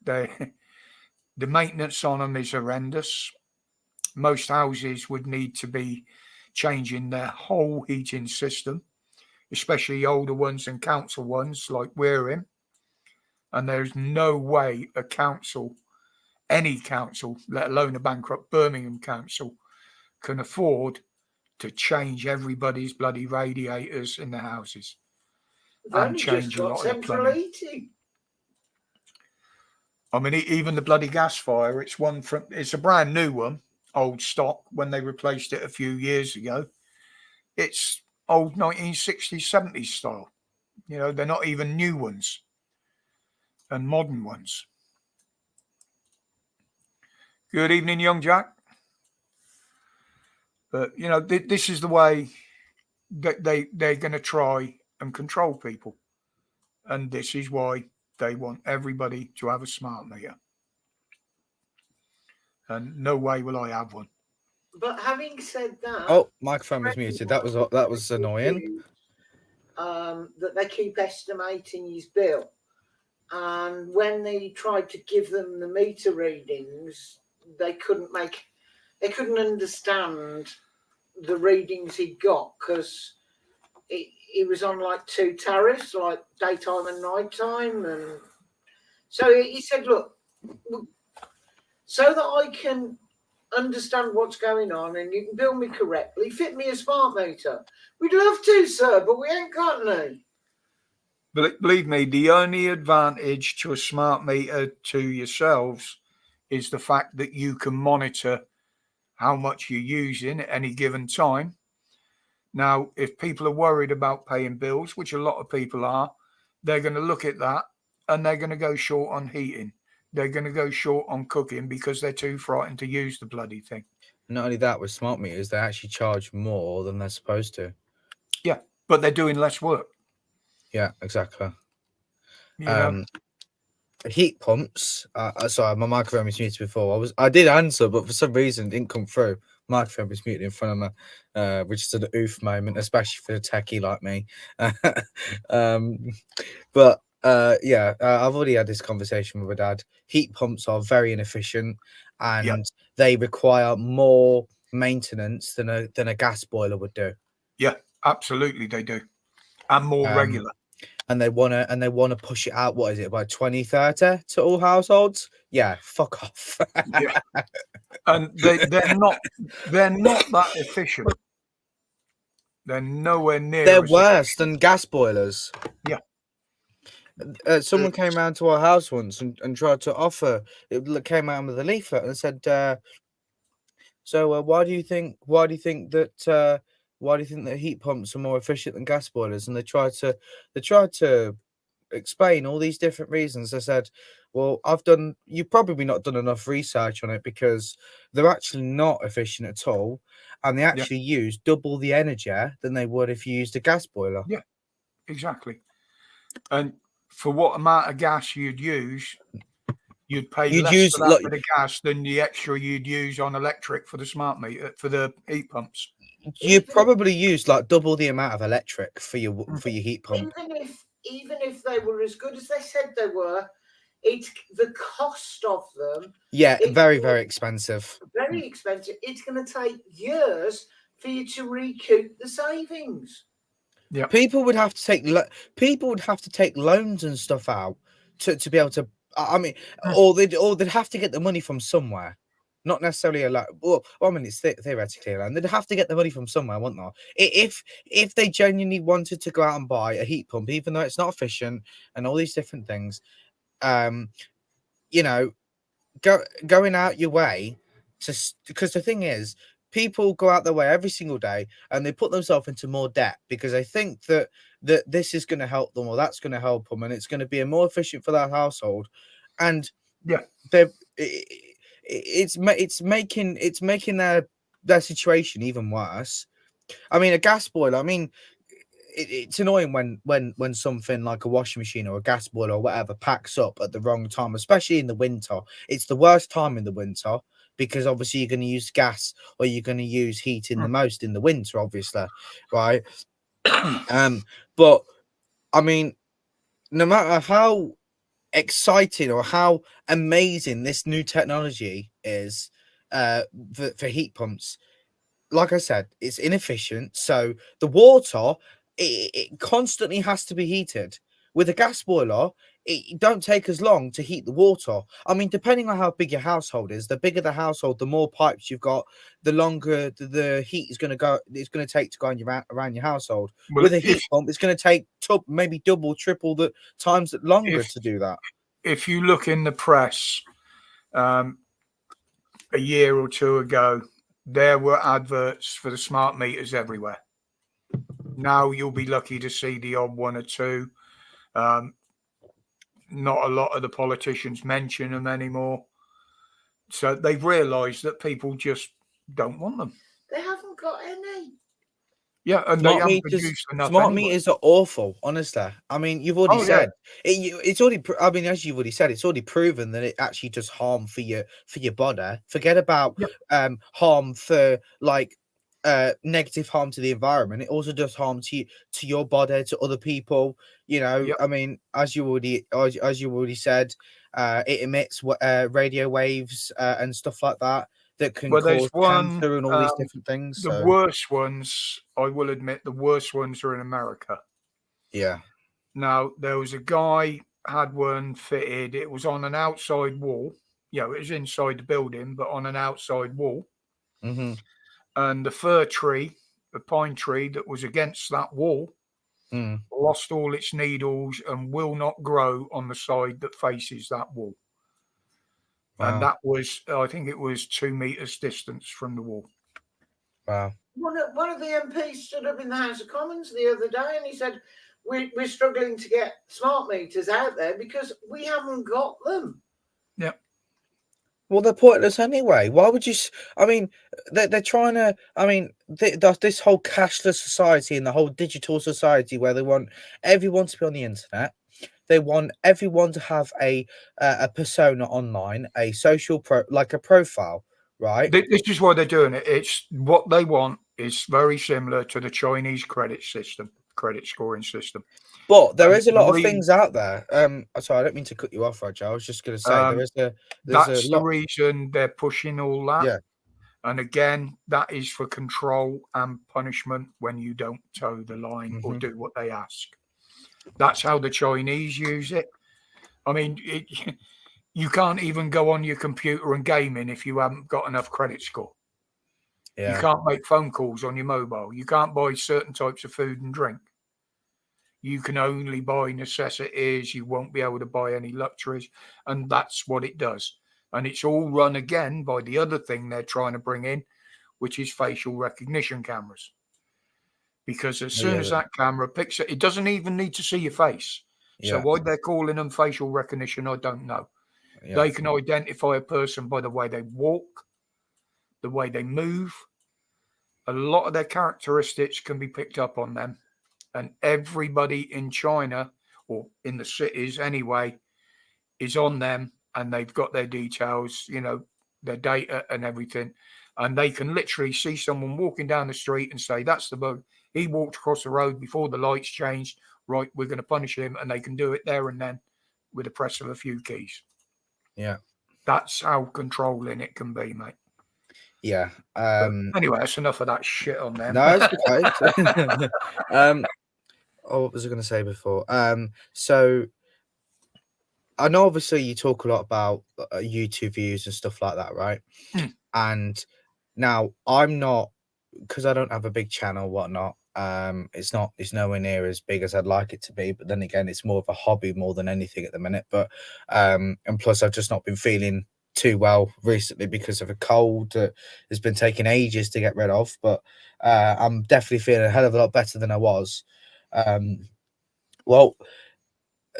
The maintenance on them is horrendous. Most houses would need to be changing their whole heating system, especially older ones and council ones like we're in. And there's no way a council, any council, let alone a bankrupt Birmingham council, can afford to change everybody's bloody radiators in the houses and change a lot of the plumbing. I mean, even the bloody gas fire, it's a brand new one, old stock, when they replaced it a few years ago. It's old 1960s, 70s style. You know, they're not even new ones and modern ones. Good evening, young Jack. But, you know, this is the way that they're going to try and control people. And this is why they want everybody to have a smart meter. And no way will I have one. But having said that... Oh, microphone was muted. That was annoying. That they keep estimating his bill. And when they tried to give them the meter readings, they couldn't understand the readings he got, because he was on like two tariffs, like daytime and nighttime. And so he said, look, so that I can understand what's going on and you can bill me correctly, fit me a smart meter. We'd love to, sir, but we ain't got any. But believe me, the only advantage to a smart meter to yourselves is the fact that you can monitor how much you're using at any given time. Now, if people are worried about paying bills, which a lot of people are, they're going to look at that and they're going to go short on heating. They're going to go short on cooking because they're too frightened to use the bloody thing. Not only that, with smart meters, they actually charge more than they're supposed to. Yeah, but they're doing less work. Yeah, exactly. heat pumps. Sorry, my microphone was muted before. I did answer, but for some reason it didn't come through. Microphone was muted in front of me, which is an oof moment, especially for a techie like me. um, but yeah, I've already had this conversation with my dad. Heat pumps are very inefficient, and they require more maintenance than a gas boiler would do. Yeah, absolutely, they do, and more regular. And they wanna push it out. What is it, by 2030 to all households? Yeah, fuck off. Yeah, and they're not that efficient. They're nowhere near. They're as worse efficient. than gas boilers. Yeah. Someone came round to our house once and tried to offer. It came out with a leaflet and said, "So why do you think that heat pumps are more efficient than gas boilers?" And they tried to explain all these different reasons. I said, "Well, you've probably not done enough research on it, because they're actually not efficient at all, and they actually use double the energy than they would if you used a gas boiler." Yeah, exactly. And for what amount of gas you'd use, you'd pay less for that for the gas than the extra you'd use on electric for the smart meter, for the heat pumps. You probably use like double the amount of electric for your heat pump. Even if they were as good as they said they were, it's the cost of them. Yeah, very, very expensive. Very expensive. It's going to take years for you to recoup the savings. Yeah, people would have to take loans and stuff out to be able to. I mean, or they'd have to get the money from somewhere. Not necessarily a loan. Well, I mean, it's theoretically a loan. They'd have to get the money from somewhere, wouldn't they? If they genuinely wanted to go out and buy a heat pump, even though it's not efficient and all these different things, you know, going out your way to, because the thing is, people go out their way every single day and they put themselves into more debt because they think that this is going to help them or that's going to help them and it's going to be more efficient for that household, and it's making their situation even worse. I mean, a gas boiler. I mean, it's annoying when something like a washing machine or a gas boiler or whatever packs up at the wrong time, especially in the winter. It's the worst time in the winter because obviously you're going to use gas or you're going to use heating the most in the winter, obviously, right? But I mean, no matter how exciting or how amazing this new technology is for heat pumps, like I said, it's inefficient. So the water, it constantly has to be heated. With a gas boiler, it don't take as long to heat the water. I mean, depending on how big your household is, the bigger the household, the more pipes you've got, the longer the heat is going to go. It's going to take to go around your household. Well, with a heat pump, it's going to take maybe double, triple the times longer to do that. If you look in the press, a year or two ago, there were adverts for the smart meters everywhere. Now you'll be lucky to see the odd one or two. Not a lot of the politicians mention them anymore. So they've realised that people just don't want them. They haven't got any. Yeah, and they haven't produced enough. Smart meters are awful, honestly. I mean, you've already said it's already. I mean, as you've already said, it's already proven that it actually does harm for your body. Forget about harm for like negative harm to the environment. It also does harm to your body, to other people. You know, I mean, as you already said, it emits radio waves and stuff like that. That can cause cancer and all these different things. The worst ones, I will admit, the worst ones are in America. Yeah. Now, there was a guy had one fitted. It was on an outside wall. You know, it was inside the building, but on an outside wall. Mm-hmm. And the pine tree that was against that wall lost all its needles and will not grow on the side that faces that wall. Wow. And that was, I think it was 2 meters distance from the wall. Wow. One of the MPs stood up in the House of Commons the other day and he said, we're struggling to get smart meters out there because we haven't got them. Yeah. Well, they're pointless anyway. Why would you? I mean, they're trying to. I mean, this whole cashless society and the whole digital society where they want everyone to be on the internet. they want everyone to have a persona online, a social like a profile, right? This is why they're doing it. It's what they want is very similar to the Chinese credit scoring system. But there And is a the lot of reason- things out there. Sorry, I don't mean to cut you off, Roger. I was just going to say there's That's a the lot. reason they're pushing all that. Yeah. And again, that is for control and punishment when you don't toe the line or do what they ask. That's how the Chinese use it. I mean, you can't even go on your computer and gaming if you haven't got enough credit score. Yeah. You can't make phone calls on your mobile. You can't buy certain types of food and drink. You can only buy necessities. You won't be able to buy any luxuries. And that's what it does. And it's all run again by the other thing they're trying to bring in, which is facial recognition cameras. Because as soon as that camera picks it, it doesn't even need to see your face. So why they're calling them facial recognition, I don't know. Yeah. They can identify a person by the way they walk, the way they move. A lot of their characteristics can be picked up on them. And everybody in China, or in the cities anyway, is on them. And they've got their details, you know, their data and everything. And they can literally see someone walking down the street and say, that's the bug. He walked across the road before the lights changed. Right, we're going to punish him. And they can do it there and then with the press of a few keys. Yeah. That's how controlling it can be, mate. Yeah. Anyway, that's enough of that shit on them. No, it's okay. What was I going to say before? So I know obviously you talk a lot about YouTube views and stuff like that, right? And now I'm not, because I don't have a big channel, whatnot. It's nowhere near as big as I'd like it to be. But then again, it's more of a hobby more than anything at the minute. But and plus, I've just not been feeling too well recently because of a cold that has been taking ages to get rid of. But I'm definitely feeling a hell of a lot better than I was. Well,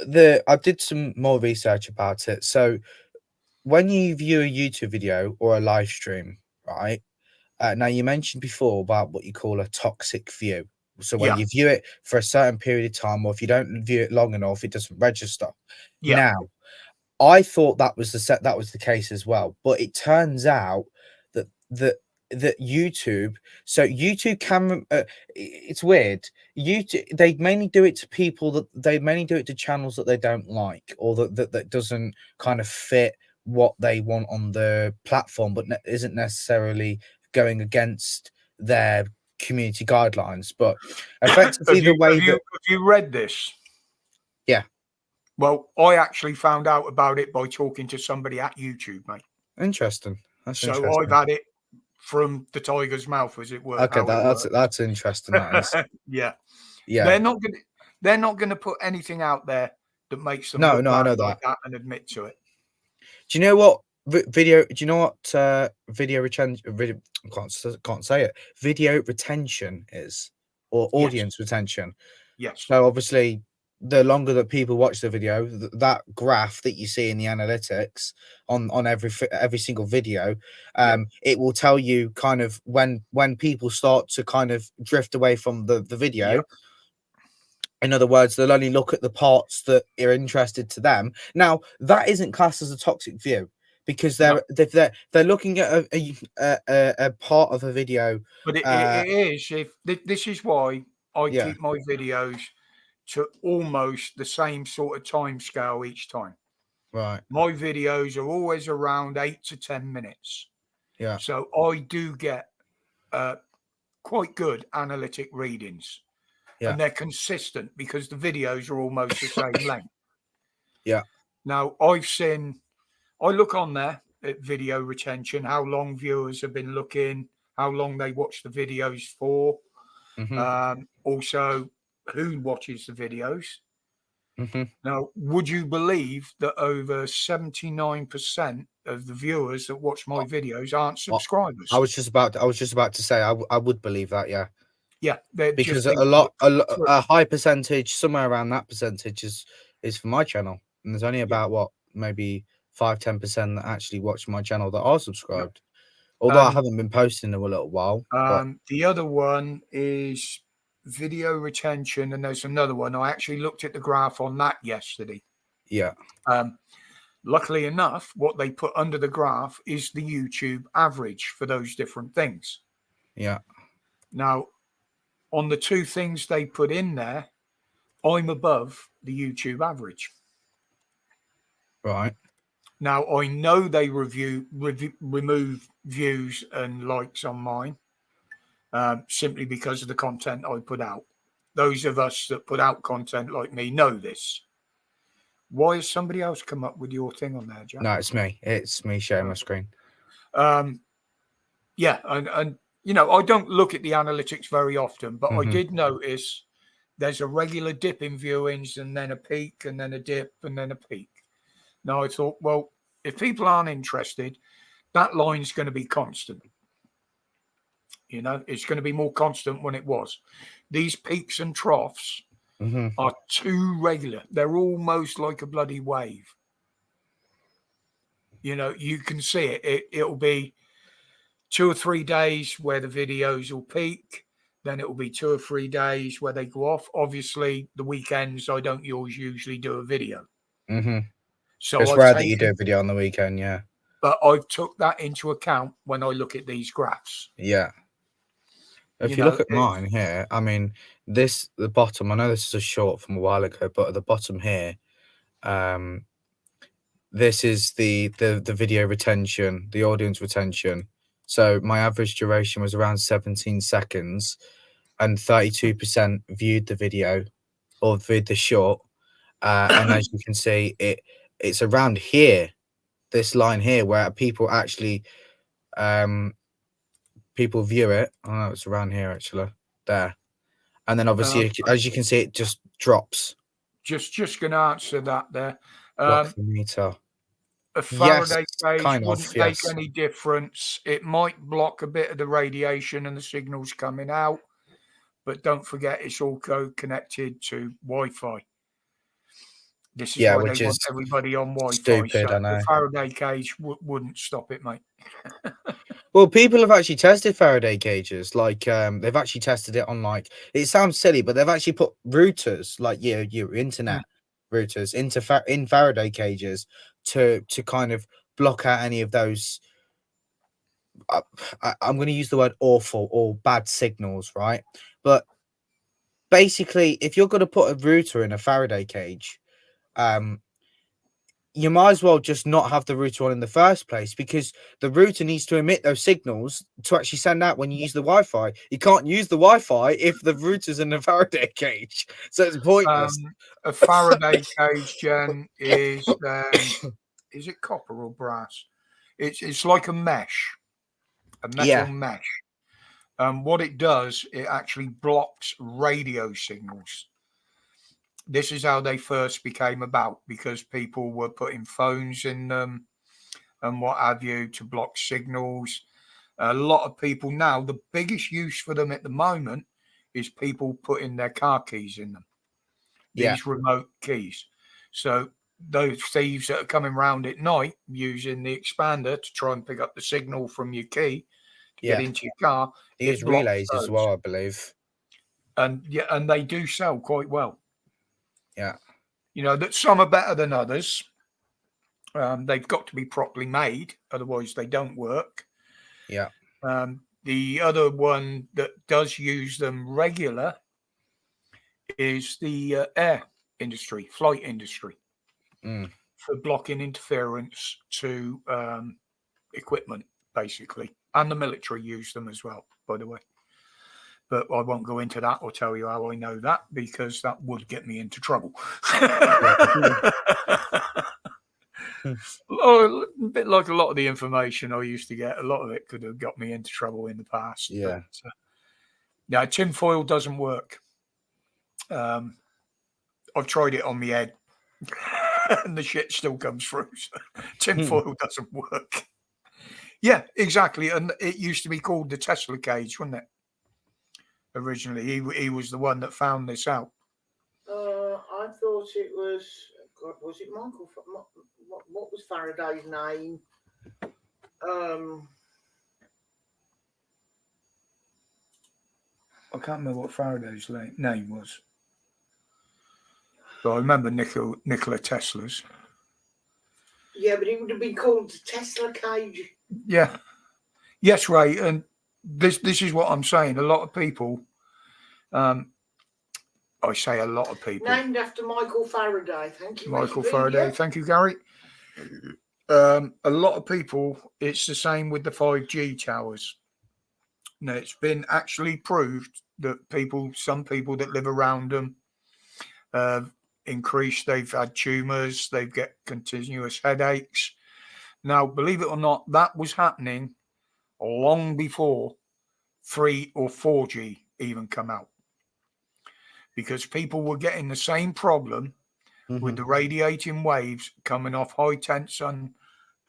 I did some more research about it. So when you view a YouTube video or a live stream, right? Now you mentioned before about what you call a toxic view. So when you view it for a certain period of time, or if you don't view it long enough, it doesn't register. Now, I thought that was the case as well, but it turns out that YouTube, so YouTube can, it's weird. YouTube, they mainly do it to people to channels that they don't like, or that doesn't kind of fit what they want on the platform, but isn't necessarily going against their community guidelines. But effectively, have you read this? Yeah. Well, I actually found out about it by talking to somebody at YouTube, mate. Interesting. So I've had it from the tiger's mouth, as it were. Okay, that's interesting. That is. Yeah. Yeah. They're not gonna put anything out there that makes them No, look I know like that and admit to it. Do you know what video? Do you know what video retention? Can't say it. Video retention is, or audience retention. Yes. So obviously, the longer that people watch the video, that graph that you see in the analytics on every single video, it will tell you kind of when people start to kind of drift away from the video. Yep. In other words, they'll only look at the parts that are interested to them. Now, that isn't classed as a toxic view because they're looking at a part of a video. But it is. This is why I keep my videos to almost the same sort of time scale each time. Right. My videos are always around 8 to 10 minutes. Yeah. So I do get quite good analytic readings. Yeah. And they're consistent because the videos are almost the same length. Yeah. Now, I look on there at video retention, how long viewers have been looking, how long they watch the videos for. Also, who watches the videos. Now, would you believe that over 79% of the viewers that watch my videos aren't subscribers? I was just about to say I would believe that, yeah. Yeah, because a high percentage, somewhere around that percentage is for my channel, and there's only about maybe 5-10% that actually watch my channel that are subscribed. Although I haven't been posting in a little while. The other one is video retention, and there's another one. I actually looked at the graph on that yesterday. Yeah. Luckily enough, what they put under the graph is the YouTube average for those different things. Yeah. Now, on the two things they put in there, I'm above the YouTube average. Right. Now, I know they remove views and likes on mine simply because of the content I put out. Those of us that put out content like me know this. Why has somebody else come up with your thing on there, Jack? No, it's me. It's me sharing my screen. Yeah, and you know, I don't look at the analytics very often, but I did notice there's a regular dip in viewings and then a peak and then a dip and then a peak. Now I thought, well, if people aren't interested, that line's going to be constant. You know, it's going to be more constant when it was. These peaks and troughs are too regular. They're almost like a bloody wave. You know, you can see it. It'll be 2 or 3 days where the videos will peak. Then it will be 2 or 3 days where they go off. Obviously, the weekends, I don't usually do a video. So it's rare that you do a video on the weekend, yeah. But I've took that into account when I look at these graphs. Yeah. If you look at mine here, I mean, the bottom, I know this is a short from a while ago, but at the bottom here, this is the video retention, the audience retention. So my average duration was around 17 seconds and 32% viewed the video or viewed the short. And as you can see, it's around here, this line here, where people actually people view it. Oh no, it's around here actually. There. And then obviously as you can see, it just drops. Just gonna answer that there. Block the meter. A Faraday cage kind of, wouldn't make any difference. It might block a bit of the radiation and the signals coming out, but don't forget it's all connected to Wi-Fi. This is why they want everybody on Wi-Fi. Stupid, I know. The Faraday cage wouldn't stop it, mate. Well, people have actually tested Faraday cages. Like, they've actually tested it on, like, it sounds silly, but they've actually put routers, like your internet routers, in Faraday cages to kind of block out any of those. I'm going to use the word awful or bad signals, right? But basically, if you're going to put a router in a Faraday cage, you might as well just not have the router on in the first place, because the router needs to emit those signals to actually send out when you use the Wi-Fi. You can't use the Wi-Fi if the router's in the Faraday cage, so it's pointless. A Faraday cage, Jen, is it copper or brass? It's like a mesh, a metal mesh. What it does, it actually blocks radio signals. This is how they first became about, because people were putting phones in them and what have you to block signals. A lot of people now, the biggest use for them at the moment is people putting their car keys in them. These remote keys. So those thieves that are coming round at night using the expander to try and pick up the signal from your key to get into your car. They use relays as well, I believe. And and they do sell quite well. Yeah. You know, that some are better than others. They've got to be properly made, otherwise they don't work. Yeah. The other one that does use them regular is the air industry, flight industry, for blocking interference to equipment, basically. And the military use them as well, by the way. But I won't go into that or tell you how I know that, because that would get me into trouble. A bit like a lot of the information I used to get, a lot of it could have got me into trouble in the past. Yeah. But, tinfoil doesn't work. I've tried it on my head and the shit still comes through. So tinfoil doesn't work. Yeah, exactly. And it used to be called the Tesla cage, wasn't it? Originally, he was the one that found this out. I thought it was. God, was it Michael? What was Faraday's name? I can't remember what Faraday's name was. But I remember Nikola Tesla's. Yeah, but it would have been called the Tesla cage. Yeah. Yes, Ray. And this is what I'm saying. A lot of people, I say a lot of people. Named after Michael Faraday. Thank you, Michael Wikipedia. Faraday. Thank you, Gary. A lot of people, it's the same with the 5G towers. Now, it's been actually proved that some people that live around them increased, they've had tumours, they've got continuous headaches. Now, believe it or not, that was happening long before 3 or 4G even come out. Because people were getting the same problem with the radiating waves coming off high tension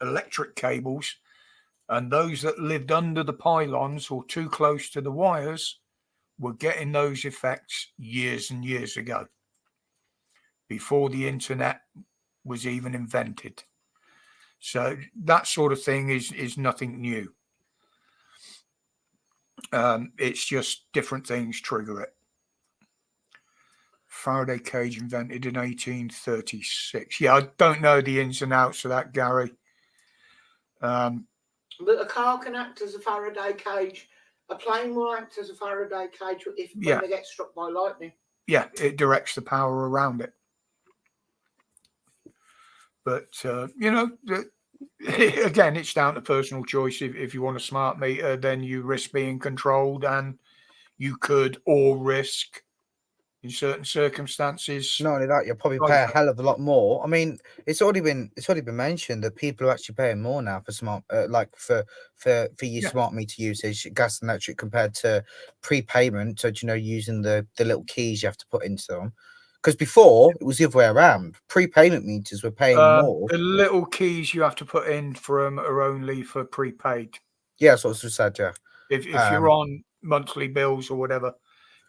electric cables, and those that lived under the pylons or too close to the wires were getting those effects years and years ago, before the internet was even invented. So that sort of thing is nothing new. It's just different things trigger it. Faraday cage invented in 1836. Yeah, I don't know the ins and outs of that, Gary. But a car can act as a Faraday cage. A plane will act as a Faraday cage when they get struck by lightning. Yeah, it directs the power around it. But, again, it's down to personal choice. If you want a smart meter, then you risk being controlled, and you could all risk, in certain circumstances. Not only that, you'll probably pay a hell of a lot more. I mean, it's already been mentioned that people are actually paying more now for smart, for your smart meter usage, gas and electric, compared to prepayment. So using the little keys you have to put into them. Because before it was the other way around. Prepayment meters were paying more. The little keys you have to put in for them are only for prepaid. Yeah, that's what I said. Yeah. If you're on monthly bills or whatever.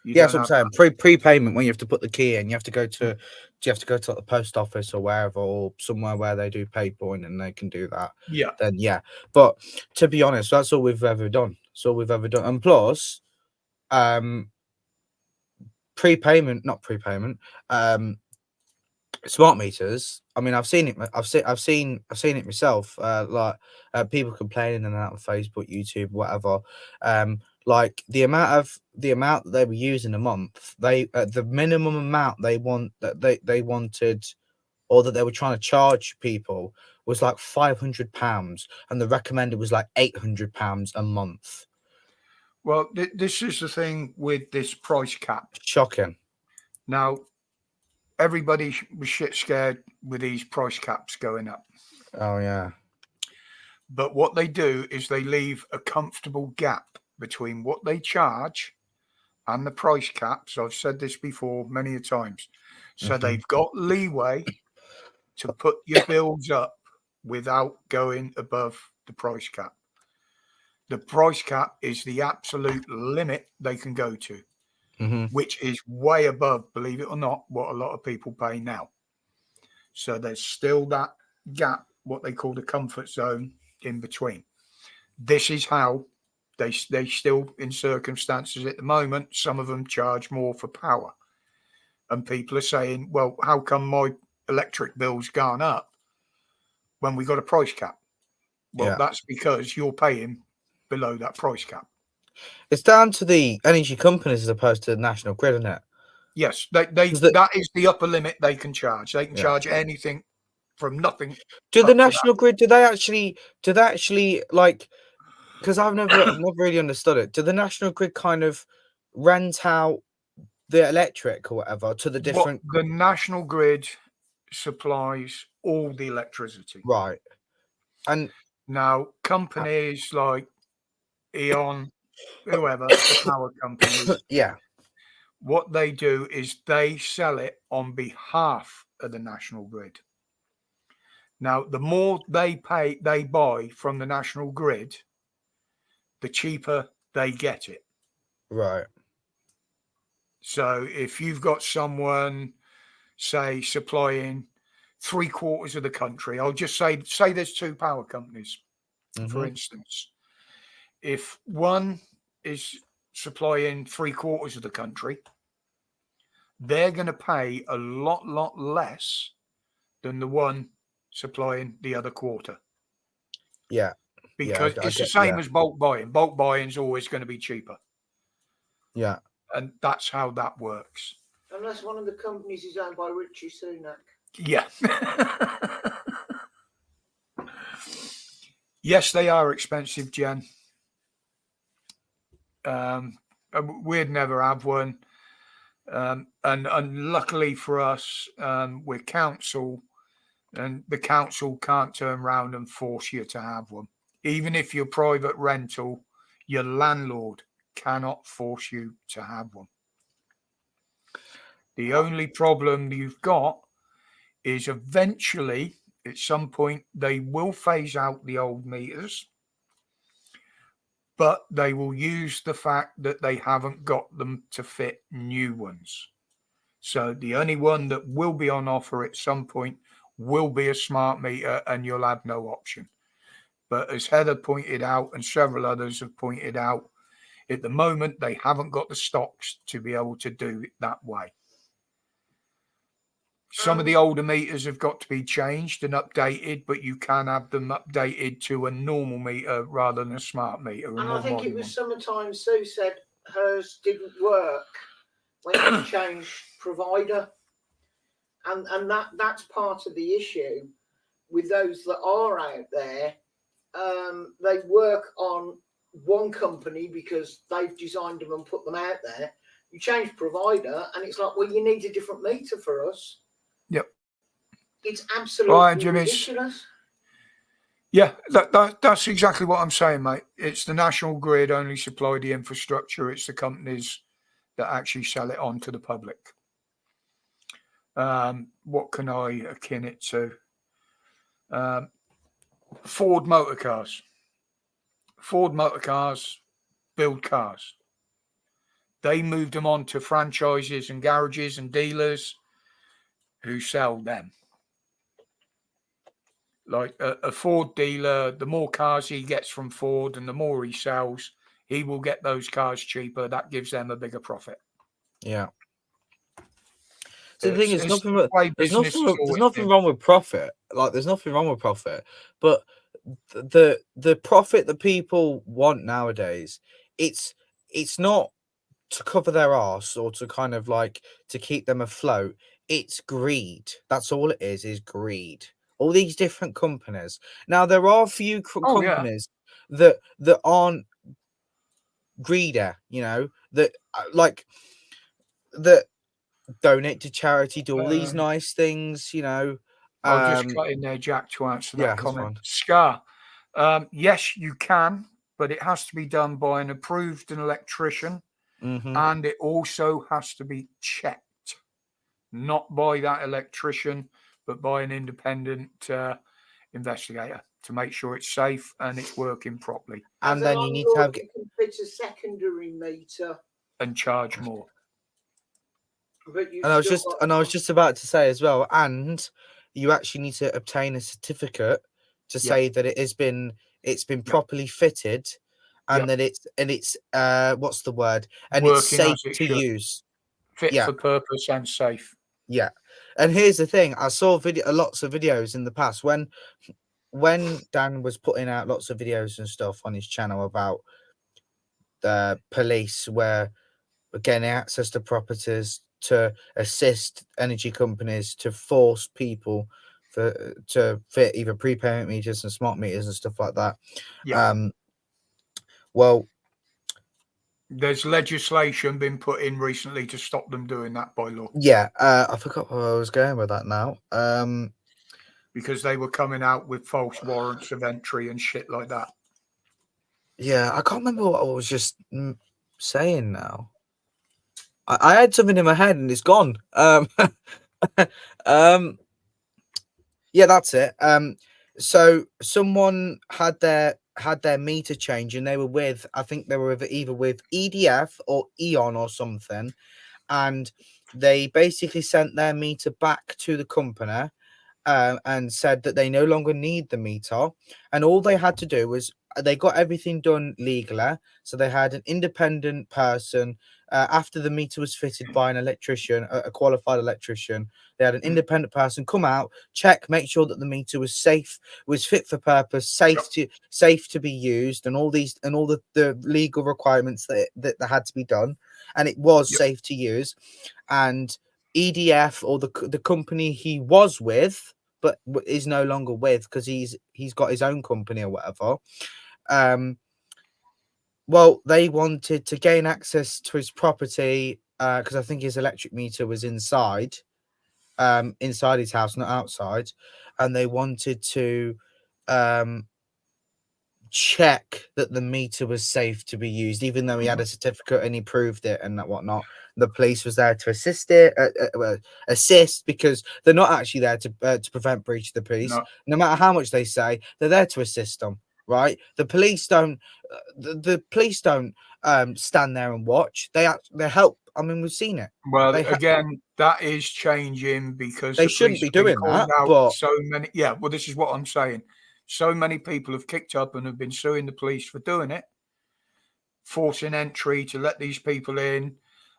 Yeah, that's what I'm saying. Prepayment, when you have to put the key in, you have to go to like the post office or wherever, or somewhere where they do PayPoint and they can do that. Yeah. Then but to be honest, that's all we've ever done. And plus, smart meters. I mean, I've seen it. I've seen it myself. People complaining and that on Facebook, YouTube, whatever. Like the amount that they were using a month, the minimum amount they wanted, or that they were trying to charge people, was like £500, and the recommended was like £800 a month. Well, this is the thing with this price cap. Shocking. Now, everybody was shit scared with these price caps going up. Oh yeah. But what they do is they leave a comfortable gap between what they charge and the price caps. I've said this before many a times. So they've got leeway to put your bills up without going above the price cap. The price cap is the absolute limit they can go to, which is way above, believe it or not, what a lot of people pay now. So there's still that gap, what they call the comfort zone, in between. This is how they still, in circumstances at the moment, some of them charge more for power. And people are saying, well, how come my electric bill's gone up when we got a price cap? Well, that's because you're paying below that price cap. It's down to the energy companies as opposed to the national grid, isn't it? Yes, that is the upper limit they can charge. They can charge anything from nothing. Do the national grid? Do they actually like? Because I've never really understood it. Do the national grid kind of rent out the electric or whatever to the different? The national grid supplies all the electricity, right? And now companies like E.ON, whoever, the power companies, what they do is they sell it on behalf of the national grid. Now, the more they buy from the national grid, the cheaper they get it. Right. So if you've got someone, say, supplying 3/4 of the country, I'll just say there's two power companies, for instance. If one is supplying 3/4 of the country, they're going to pay a lot less than the one supplying the other quarter. Yeah. Because I it's the get- same yeah. as bulk buying. Bulk buying is always going to be cheaper. Yeah. And that's how that works. Unless one of the companies is owned by Richie Sunak. Yeah. Yes, they are expensive, Jen. We'd never have one. And luckily for us, we're council, and the council can't turn around and force you to have one. Even if you're private rental, your landlord cannot force you to have one. The only problem you've got is eventually, at some point, they will phase out the old meters, but they will use the fact that they haven't got them to fit new ones. So the only one that will be on offer at some point will be a smart meter, and you'll have no option. But as Heather pointed out, and several others have pointed out, at the moment, they haven't got the stocks to be able to do it that way. Some of the older meters have got to be changed and updated, but you can have them updated to a normal meter rather than a smart meter. And I think it was summertime. Sue said hers didn't work when she changed provider, and that's part of the issue with those that are out there. They work on one company because they've designed them and put them out there. You change provider, and it's like, well, you need a different meter for us. Yep. It's absolutely Jim, ridiculous. Yeah, that's exactly what I'm saying, mate. It's the National Grid only supply the infrastructure. It's the companies that actually sell it on to the public. What can I akin it to? Ford Motor Cars. Ford Motor Cars build cars. They moved them on to franchises and garages and dealers who sell them. Like a Ford dealer, the more cars he gets from Ford and the more he sells, he will get those cars cheaper. That gives them a bigger profit. Yeah. So the thing is, there's nothing nothing wrong with profit. Like, there's nothing wrong with profit, but the profit that people want nowadays, it's not to cover their arse or to kind of like to keep them afloat. It's greed. That's all it is greed. All these different companies. Now there are a few companies that aren't greedy, you know, that like that donate to charity, do all these nice things, you know. I'll just cut in there, Jack, to answer that comment. Fine. Scar, yes, you can, but it has to be done by an approved electrician, and it also has to be checked, not by that electrician, but by an independent investigator to make sure it's safe and it's working properly. And then you need to have you can fit a secondary meter and charge more. But I was just about to say as well, and you actually need to obtain a certificate to say that it's been properly fitted, and that it's what's the word? And working, it's safe to use. Fit for purpose and safe. Yeah. And here's the thing, I saw lots of videos in the past when Dan was putting out lots of videos and stuff on his channel about the police where getting access to properties to assist energy companies to force people to fit either prepayment meters and smart meters and stuff like that. Well, there's legislation been put in recently to stop them doing that by law. Yeah, I forgot where I was going with that now. Because they were coming out with false warrants of entry and shit like that. Yeah, I can't remember what I was just saying now. I had something in my head and it's gone. Yeah, that's it. So someone had their meter change and they were with, I think they were either with EDF or Eon or something, and they basically sent their meter back to the company and said that they no longer need the meter, and all they had to do was they got everything done legally. So they had an independent person after the meter was fitted by an electrician, a qualified electrician. They had an independent person come out, check, make sure that the meter was safe, was fit for purpose, safe to be used, and all the legal requirements that had to be done, and it was Yep. safe to use. And EDF, or the company he was with, but is no longer with because he's got his own company or whatever. Well, they wanted to gain access to his property because I think his electric meter was inside his house, not outside, and they wanted to check that the meter was safe to be used, even though he had a certificate and he proved it and whatnot. The police was there to assist because they're not actually there to prevent breach of the peace. No matter how much they say, they're there to assist them. Right? The police don't. The police don't stand there and watch. They help. I mean, we've seen it. Well, again, that is changing because they shouldn't be doing that. But so many, yeah. Well, this is what I'm saying. So many people have kicked up and have been suing the police for doing it, forcing entry to let these people in,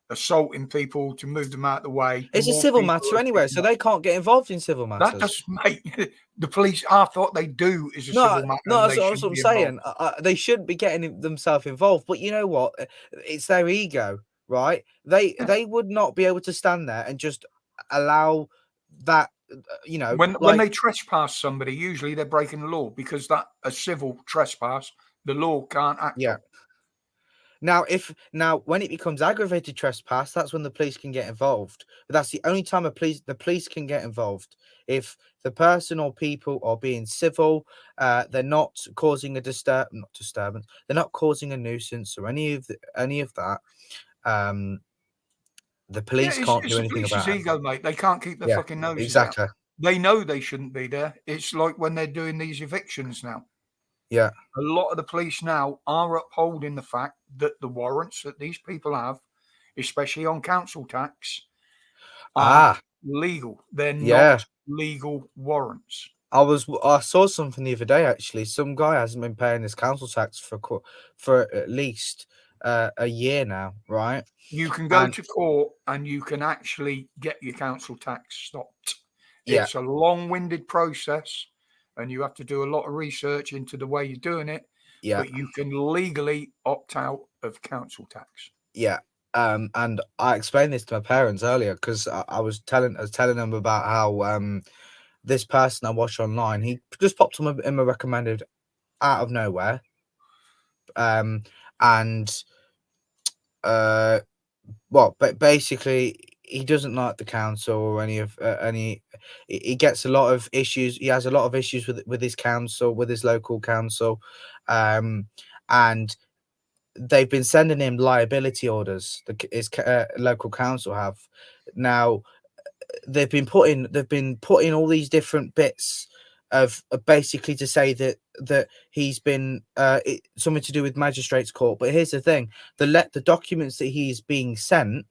assaulting people to move them out of the way. It's a civil matter anyway, so they can't get involved in civil matters. That doesn't make the police. I thought they do is a civil matter. No, that's what I'm saying. They shouldn't be getting themselves involved. But you know what? It's their ego, right? They would not be able to stand there and just allow that. You know, when they trespass somebody, usually they're breaking the law because that a civil trespass, the law can't act. Yeah. Now, when it becomes aggravated trespass, that's when the police can get involved. But that's the only time the police can get involved. If the person or people are being civil, they're not causing disturbance. They're not causing a nuisance or any of that. The police can't do anything about it. Ego, mate. They can't keep their fucking noses exactly. out. They know they shouldn't be there. It's like when they're doing these evictions now. Yeah. A lot of the police now are upholding the fact that the warrants that these people have, especially on council tax, are legal. They're not legal warrants. I saw something the other day, actually. Some guy hasn't been paying his council tax for at least a year now, right? You can go to court and you can actually get your council tax stopped. Yeah. It's a long-winded process and you have to do a lot of research into the way you're doing it. Yeah. But you can legally opt out of council tax. Yeah. And I explained this to my parents earlier because I was telling them about how this person I watched online, he just popped in my recommended out of nowhere. But basically he doesn't like the council or he gets a lot of issues. He has a lot of issues with his council, with his local council. And they've been sending him liability orders. His local council have now. They've been putting all these different bits of basically to say that he's been something to do with magistrates court. But here's the thing: the documents that he's being sent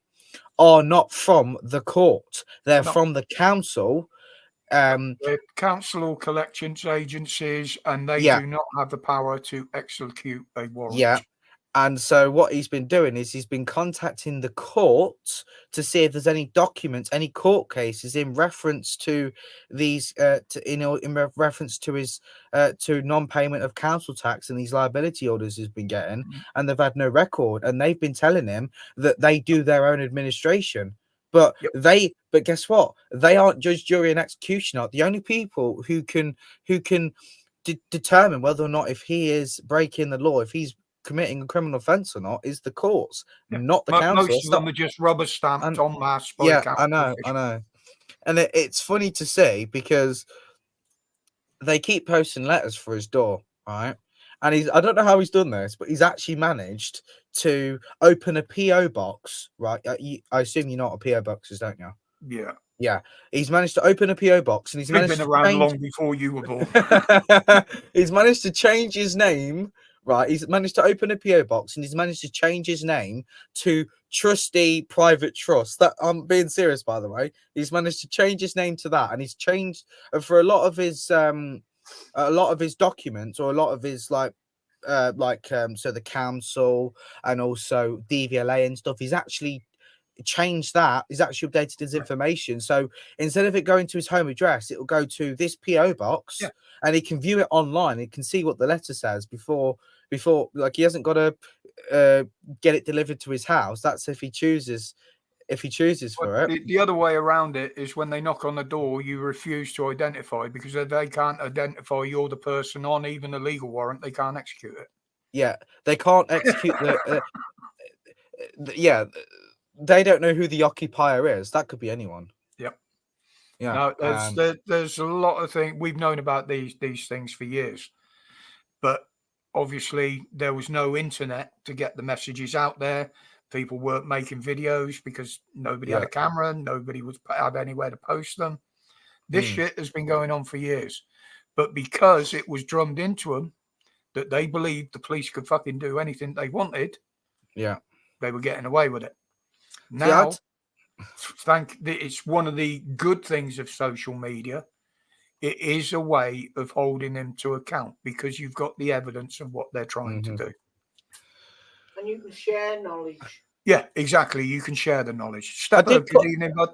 are not from the court; they're from the council. They're council or collections agencies, and they do not have the power to execute a warrant. Yeah. And so what he's been doing is he's been contacting the court to see if there's any documents, any court cases in reference to these, in reference to his to non-payment of council tax and these liability orders he's been getting, and they've had no record. And they've been telling him that they do their own administration, but but guess what? They aren't judge, jury, and executioner. The only people who can determine whether or not if he is breaking the law, if he's committing a criminal offence or not, is the courts, not the council. Most of them are just rubber stamped on mass. I know. And it's funny to see because they keep posting letters for his door, right? And I don't know how he's done this, but he's actually managed to open a PO box, right? I assume you know what a PO box is, don't you? Yeah. He's managed to open a PO box, and he's managed been around long before you were born. He's managed to change his name. Right, he's managed to open a PO box and he's managed to change his name to Trustee Private Trust. That I'm being serious, by the way. He's managed to change his name to that, and he's changed for a lot of his documents or a lot of his so the council and also DVLA and stuff, he's actually changed that. He's actually updated his information. So instead of it going to his home address, it will go to this PO box, Yeah. and he can view it online. He can see what the letter says before like he hasn't got to get it delivered to his house. That's if he chooses for But it. the other way around it is when they knock on the door, you refuse to identify, because if they can't identify you're the person on even a legal warrant, they can't execute it. Yeah, they can't execute yeah, they don't know who the occupier is. That could be anyone. Yep. Yeah. No, there's a lot of things we've known about these things for years, but obviously there was no internet to get the messages out there. People weren't making videos because nobody had a camera, nobody had anywhere to post them. This shit has been going on for years, but because it was drummed into them that they believed the police could fucking do anything they wanted, they were getting away with it. Now, it's one of the good things of social media. It is a way of holding them to account because you've got the evidence of what they're trying to do. And you can share knowledge. Yeah, exactly. You can share the knowledge. I did Good evening, bud.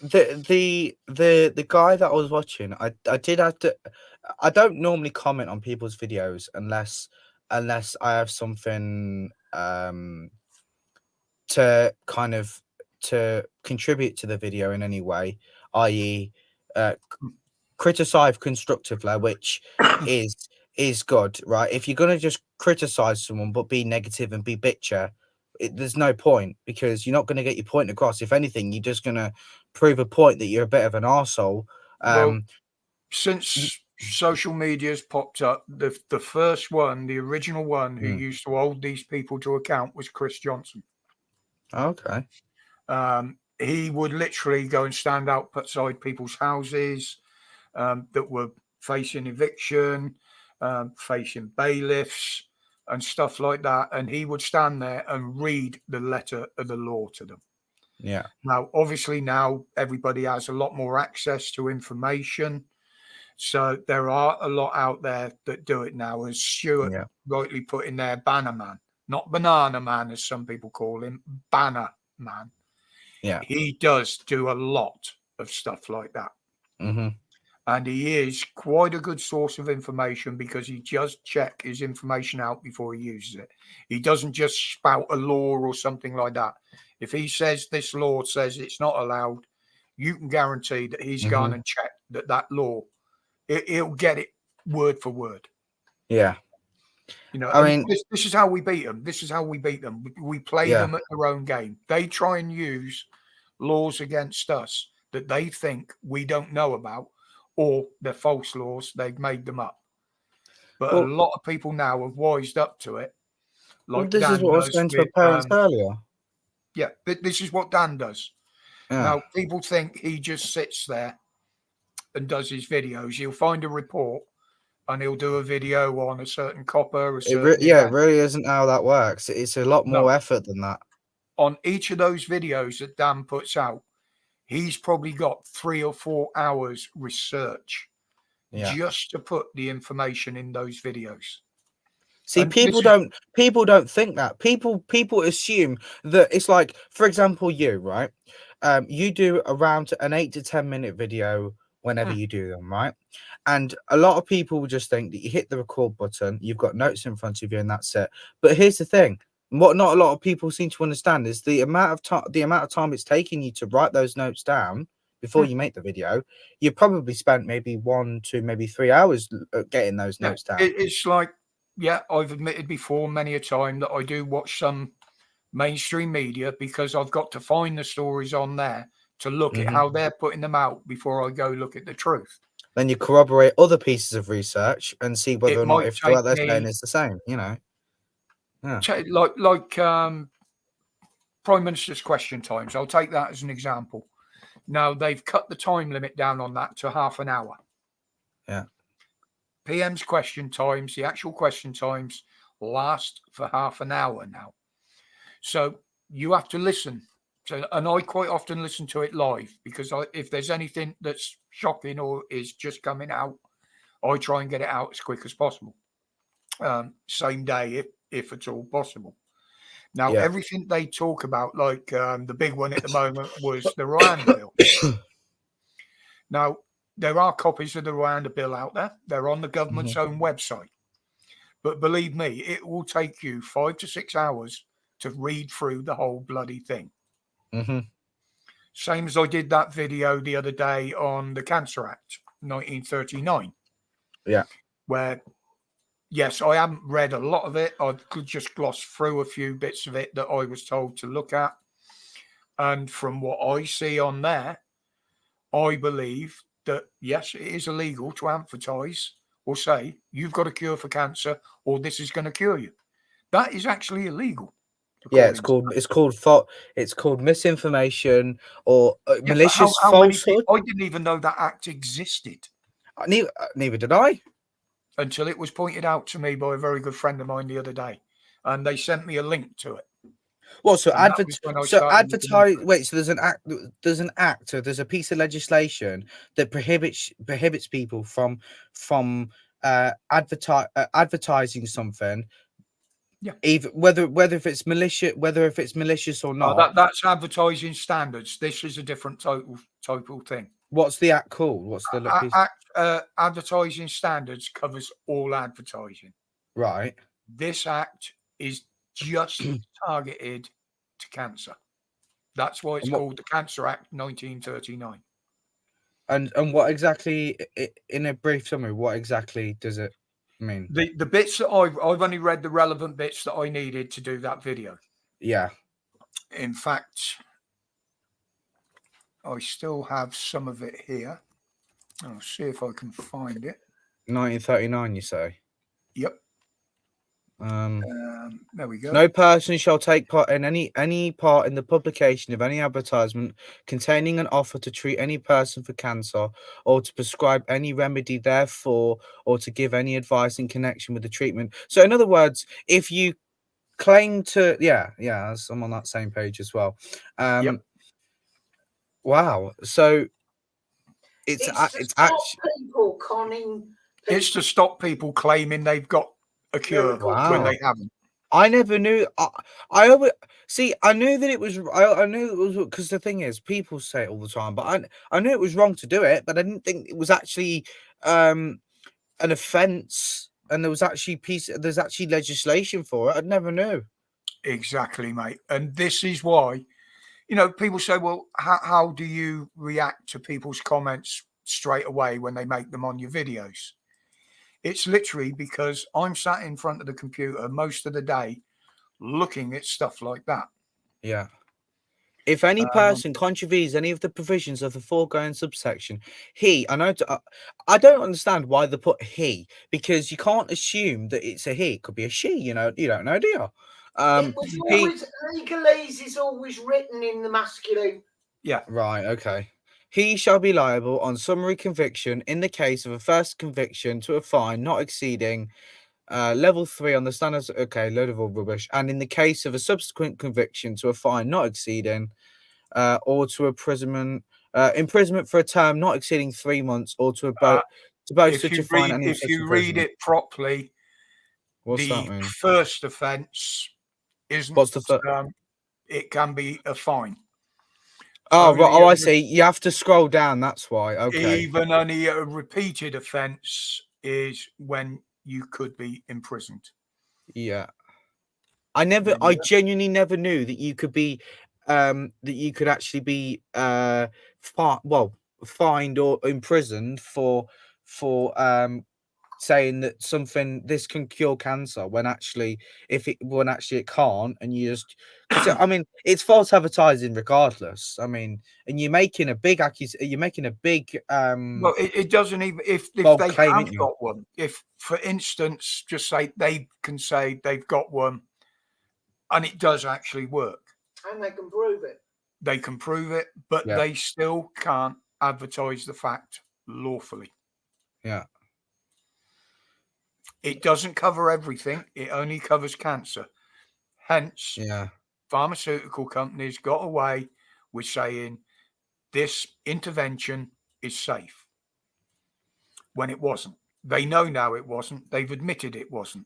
The guy that I was watching, I did have to. I don't normally comment on people's videos unless I have something to kind of to contribute to the video in any way, i.e., criticize constructively, which is good, right? If you're gonna just criticize someone but be negative and be bitcher, there's no point, because you're not going to get your point across. If anything, you're just going to prove a point that you're a bit of an arsehole. Well, since social media's popped up, the first one, the original one who used to hold these people to account was Chris Johnson. Okay. He would literally go and stand outside people's houses that were facing eviction, facing bailiffs and stuff like that, and he would stand there and read the letter of the law to them. Yeah. Now, obviously, now everybody has a lot more access to information, so there are a lot out there that do it now. As Stuart rightly put in there, Banner Man, not Banana Man, as some people call him, Banner Man. Yeah, he does do a lot of stuff like that. Mm-hmm. And he is quite a good source of information because he just checks his information out before he uses it. He doesn't just spout a law or something like that. If he says this law says it's not allowed, you can guarantee that he's gone and checked that law. He'll get it word for word. Yeah. You know, I mean, this is how we beat them. This is how we beat them. We play them at their own game. They try and use laws against us that they think we don't know about, or they're false laws. They've made them up. But a lot of people now have wised up to it. Like this Dan is what I was saying to my parents earlier. Yeah, this is what Dan does. Yeah. Now, people think he just sits there and does his videos. He'll find a report and he'll do a video on a certain copper. It really isn't how that works. It's a lot more effort than that. On each of those videos that Dan puts out, he's probably got 3 or 4 hours research just to put the information in those videos. See, and people don't think that. People assume that it's like, for example, you, right? You do around an 8 to 10 minute video whenever you do them, right? And a lot of people will just think that you hit the record button, you've got notes in front of you, and that's it. But here's the thing: what not a lot of people seem to understand is the amount of time it's taking you to write those notes down before you make the video. You probably spent maybe 1 to maybe 3 hours getting those notes down. It's like, I've admitted before many a time that I do watch some mainstream media because I've got to find the stories on there to look at how they're putting them out before I go look at the truth. Then you corroborate other pieces of research and see whether or not if what they're saying is the same, you know. Yeah. Like Prime Minister's question times. I'll take that as an example. Now, they've cut the time limit down on that to half an hour. Yeah. PM's question times, the actual question times, last for half an hour now. So you have to listen. And I quite often listen to it live because if there's anything that's shocking or is just coming out, I try and get it out as quick as possible. same day if at all possible. Now, Yeah. everything they talk about, like the big one at the moment was the Rwanda bill. Now, there are copies of the Rwanda bill out there. They're on the government's own website. But believe me, it will take you 5 to 6 hours to read through the whole bloody thing. Mm-hmm. Same as I did that video the other day on the Cancer Act, 1939. Yeah. Where, yes, I haven't read a lot of it. I could just gloss through a few bits of it that I was told to look at. And from what I see on there, I believe that, yes, it is illegal to advertise or say you've got a cure for cancer or this is going to cure you. That is actually illegal. Yeah, it's according to- called misinformation or Yeah, but malicious how many falsehood. I didn't even know that act existed Neither did I. until it was pointed out to me by a very good friend of mine the other day, and they sent me a link to it. Well, so And that was when I started looking into advertise. it. Wait, so there's a piece of legislation that prohibits people from advertising something. Yeah. Even whether if it's malicious or not. That's advertising standards. This is a different total thing. What's the act called? What's the piece? Advertising standards covers all advertising. Right. This act is just targeted to cancer. That's why it's called the Cancer Act 1939. And what exactly, in a brief summary, what exactly does it mean? The bits that I've only read the relevant bits that I needed to do that video. Yeah. In fact, I still have some of it here. I'll see if I can find it. 1939, you say? Yep. There we go. No person shall take part in any part in the publication of any advertisement containing an offer to treat any person for cancer, or to prescribe any remedy therefore, or to give any advice in connection with the treatment. So, in other words, if you claim to, I'm on that same page as well. Yep. Wow. So it's actually people conning. It's to stop people claiming they've got a cure when they haven't. I never knew. I always see. I knew that it was. I knew it was, because the thing is, people say it all the time. But I knew it was wrong to do it. But I didn't think it was actually an offence. And there's actually legislation for it. I never knew. Exactly, mate. And this is why, people say, well, how do you react to people's comments straight away when they make them on your videos? It's literally because I'm sat in front of the computer most of the day looking at stuff like that. Yeah. If any person contravenes any of the provisions of the foregoing subsection, I don't understand why they put he, because you can't assume that it's a he. It could be a she, you don't know, do you? Legalese is always written in the masculine. Yeah. Right, okay. He shall be liable on summary conviction in the case of a first conviction to a fine not exceeding level 3 on the standards. Okay, load of all rubbish. And in the case of a subsequent conviction to a fine not exceeding or to imprisonment for a term not exceeding 3 months, or to both such a fine. And if you read it properly, what's that mean? First offence isn't. What's the first? It can be a fine. I see. You have to scroll down. That's why. Okay. Even only a repeated offence is when you could be imprisoned. Yeah. I genuinely never knew that you could be, that you could actually be, fined or imprisoned for saying that this can cure cancer when actually it can't, and you just, I mean, it's false advertising regardless. I mean, and you're making a big well, it doesn't even, if they have got one, if for instance, just say they can say they've got one and it does actually work, and they can prove it, but they still can't advertise the fact lawfully. Yeah. It doesn't cover everything. It only covers cancer. Hence, pharmaceutical companies got away with saying this intervention is safe when it wasn't. They know now it wasn't. They've admitted it wasn't.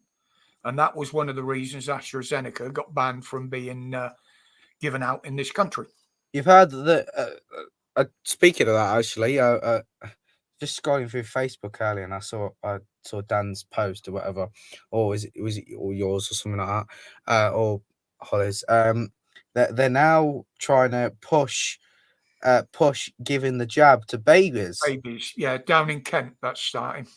And that was one of the reasons AstraZeneca got banned from being given out in this country. You've heard that. Speaking of that, actually, just scrolling through Facebook earlier, and I saw Dan's post or whatever, or was it or yours or something like that, or Holly's. They're now trying to push giving the jab to babies. Babies, yeah, down in Kent, that's starting.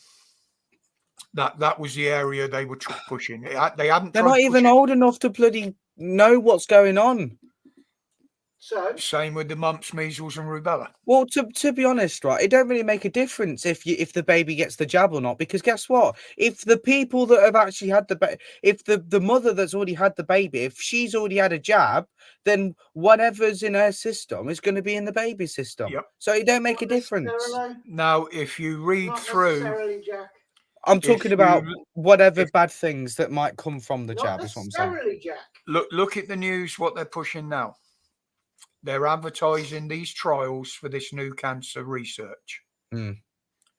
That was the area they were pushing. They hadn't. They're tried not to even push it. old enough to bloody know what's going on. So Same with the mumps, measles, and rubella. Well, to be honest, right, it don't really make a difference if the baby gets the jab or not, because guess what? If the people that have actually had if the mother that's already had the baby, if she's already had a jab, then whatever's in her system is going to be in the baby's system. Yep. So it don't make a not difference. necessarily- Now, if you read not through, necessarily, Jack. I'm if talking you- about whatever if- bad things that might come from the Not jab. Is what I'm saying. necessarily, Jack. look at the news, what they're pushing now. They're advertising these trials for this new cancer research. Mm.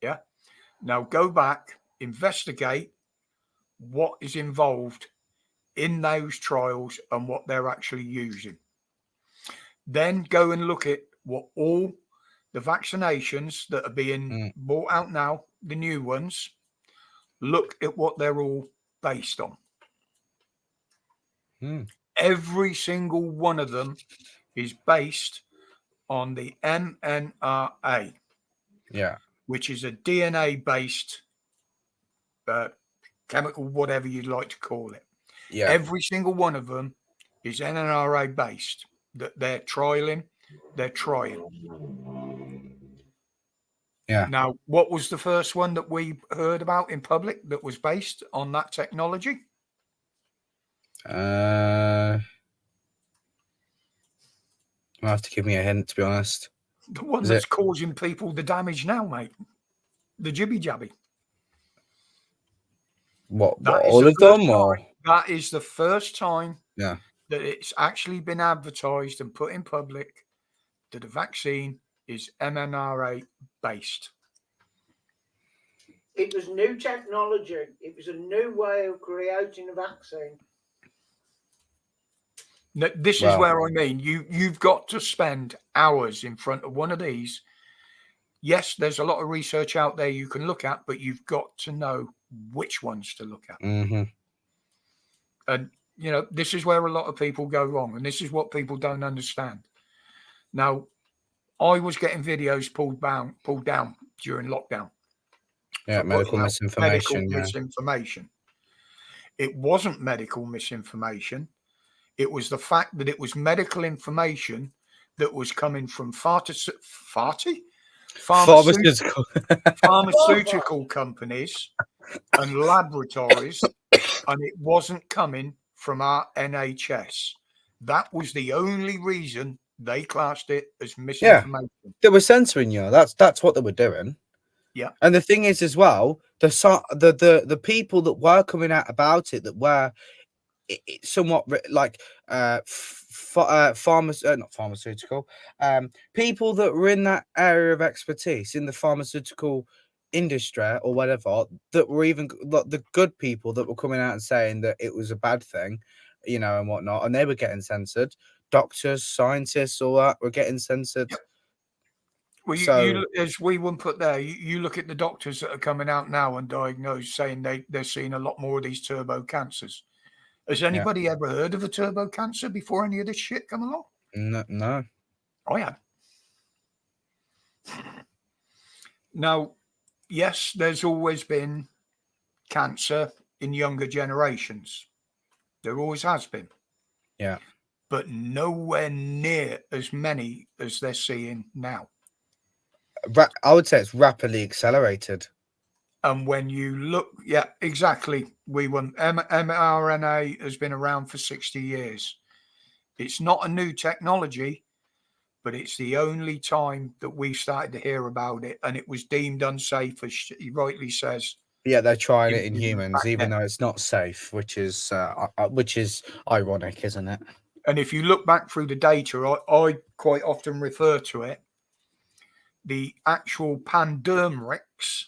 Yeah. Now go back, investigate what is involved in those trials and what they're actually using. Then go and look at what all the vaccinations that are being bought out now, the new ones, look at what they're all based on. Every single one of them is based on the mRNA, Yeah. which is a DNA-based chemical, whatever you'd like to call it. Yeah. Every single one of them is mRNA-based that they're trying. Yeah. Now, what was the first one that we heard about in public that was based on that technology? You have to give me a hint, to be honest. The one Is that's it- causing people the damage now, mate. The jibby jabby. What That is all the of them, first or That is the first time yeah? that it's actually been advertised and put in public that the vaccine is mRNA based. It was new technology. It was a new way of creating a vaccine. Now, this is Wow. where I mean you've got to spend hours in front of one of these. Yes, there's a lot of research out there you can look at, but you've got to know which ones to look at. Mm-hmm. And this is where a lot of people go wrong, and this is what people don't understand. Now, I was getting videos pulled down during lockdown. Yeah, for medical putting out misinformation. Medical Yeah. misinformation. It wasn't medical misinformation. It was the fact that it was medical information that was coming from pharmaceutical companies and laboratories, and it wasn't coming from our NHS. That was the only reason they classed it as misinformation. They were censoring you. That's what they were doing. Yeah. And the thing is, as well, the people that were coming out about it that were somewhat like not pharmaceutical, people that were in that area of expertise in the pharmaceutical industry or whatever, that were even the good people that were coming out and saying that it was a bad thing, and whatnot, and they were getting censored. Doctors, scientists, all that were getting censored. Yep. Well, So- as we wouldn't put there, you look at the doctors that are coming out now and diagnosed, saying they're seeing a lot more of these turbo cancers. Has anybody ever heard of a turbo cancer before any of this shit come along? No. I had. Now, yes, there's always been cancer in younger generations. There always has been. Yeah. But nowhere near as many as they're seeing now. I would say it's rapidly accelerated. And when you look, yeah, exactly. mRNA has been around for 60 years. It's not a new technology, but it's the only time that we've started to hear about it. And it was deemed unsafe, as he rightly says. Yeah, they're trying it in In humans, back even then. though it's not safe, which is ironic, isn't it? And if you look back through the data, I quite often refer to it. The actual Pandemrix,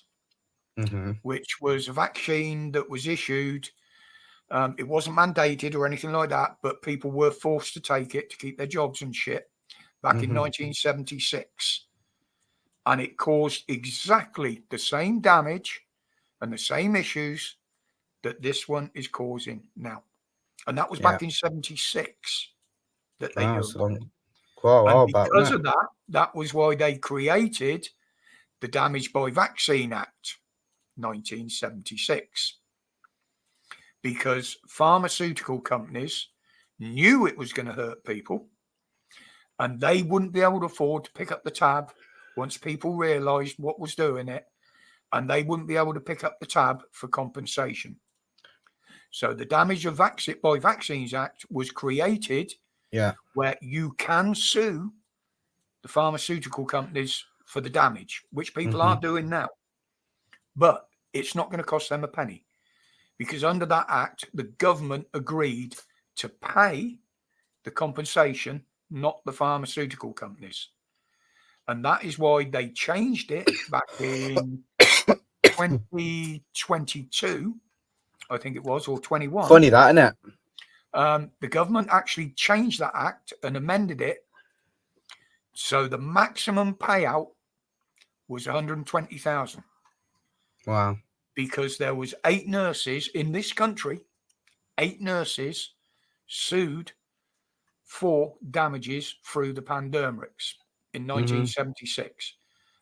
Mm-hmm. which was a vaccine that was issued It wasn't mandated or anything like that, but people were forced to take it to keep their jobs and shit back in 1976. And it caused exactly the same damage and the same issues that this one is causing now. And that was back in 76 that they Wow, knew so about long. it. Quite a while And back, because wasn't of that, that was why they created the Damage by Vaccine Act, 1976. Because pharmaceutical companies knew it was going to hurt people and they wouldn't be able to afford to pick up the tab once people realized what was doing it, and they wouldn't be able to pick up the tab for compensation. So the Damage by Vaccines Act was created where you can sue the pharmaceutical companies for the damage, which people are doing now. But it's not going to cost them a penny, because under that act, the government agreed to pay the compensation, not the pharmaceutical companies. And that is why they changed it back in 2022, I think it was, or 21. Funny that, isn't it? The government actually changed that act and amended it. So the maximum payout was 120,000. Wow. Because there was 8 nurses in this country, 8 nurses sued for damages through the pandemics in 1976,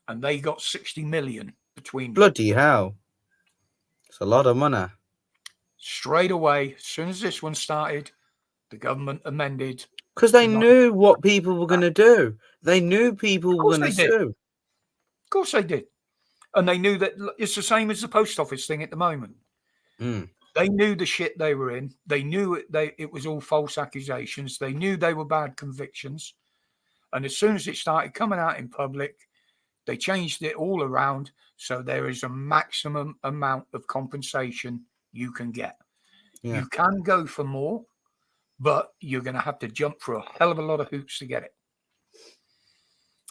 and they got 60 million between them. Bloody hell. It's a lot of money. Straight away, as soon as this one started, the government amended. Because they knew what people were going to do. They knew people were going to sue. Of course they did. And they knew that it's the same as the post office thing at the moment. They knew the shit they were in. They knew it was all false accusations. They knew they were bad convictions. And as soon as it started coming out in public, they changed it all around. So there is a maximum amount of compensation you can get. Yeah. You can go for more, but you're going to have to jump through a hell of a lot of hoops to get it.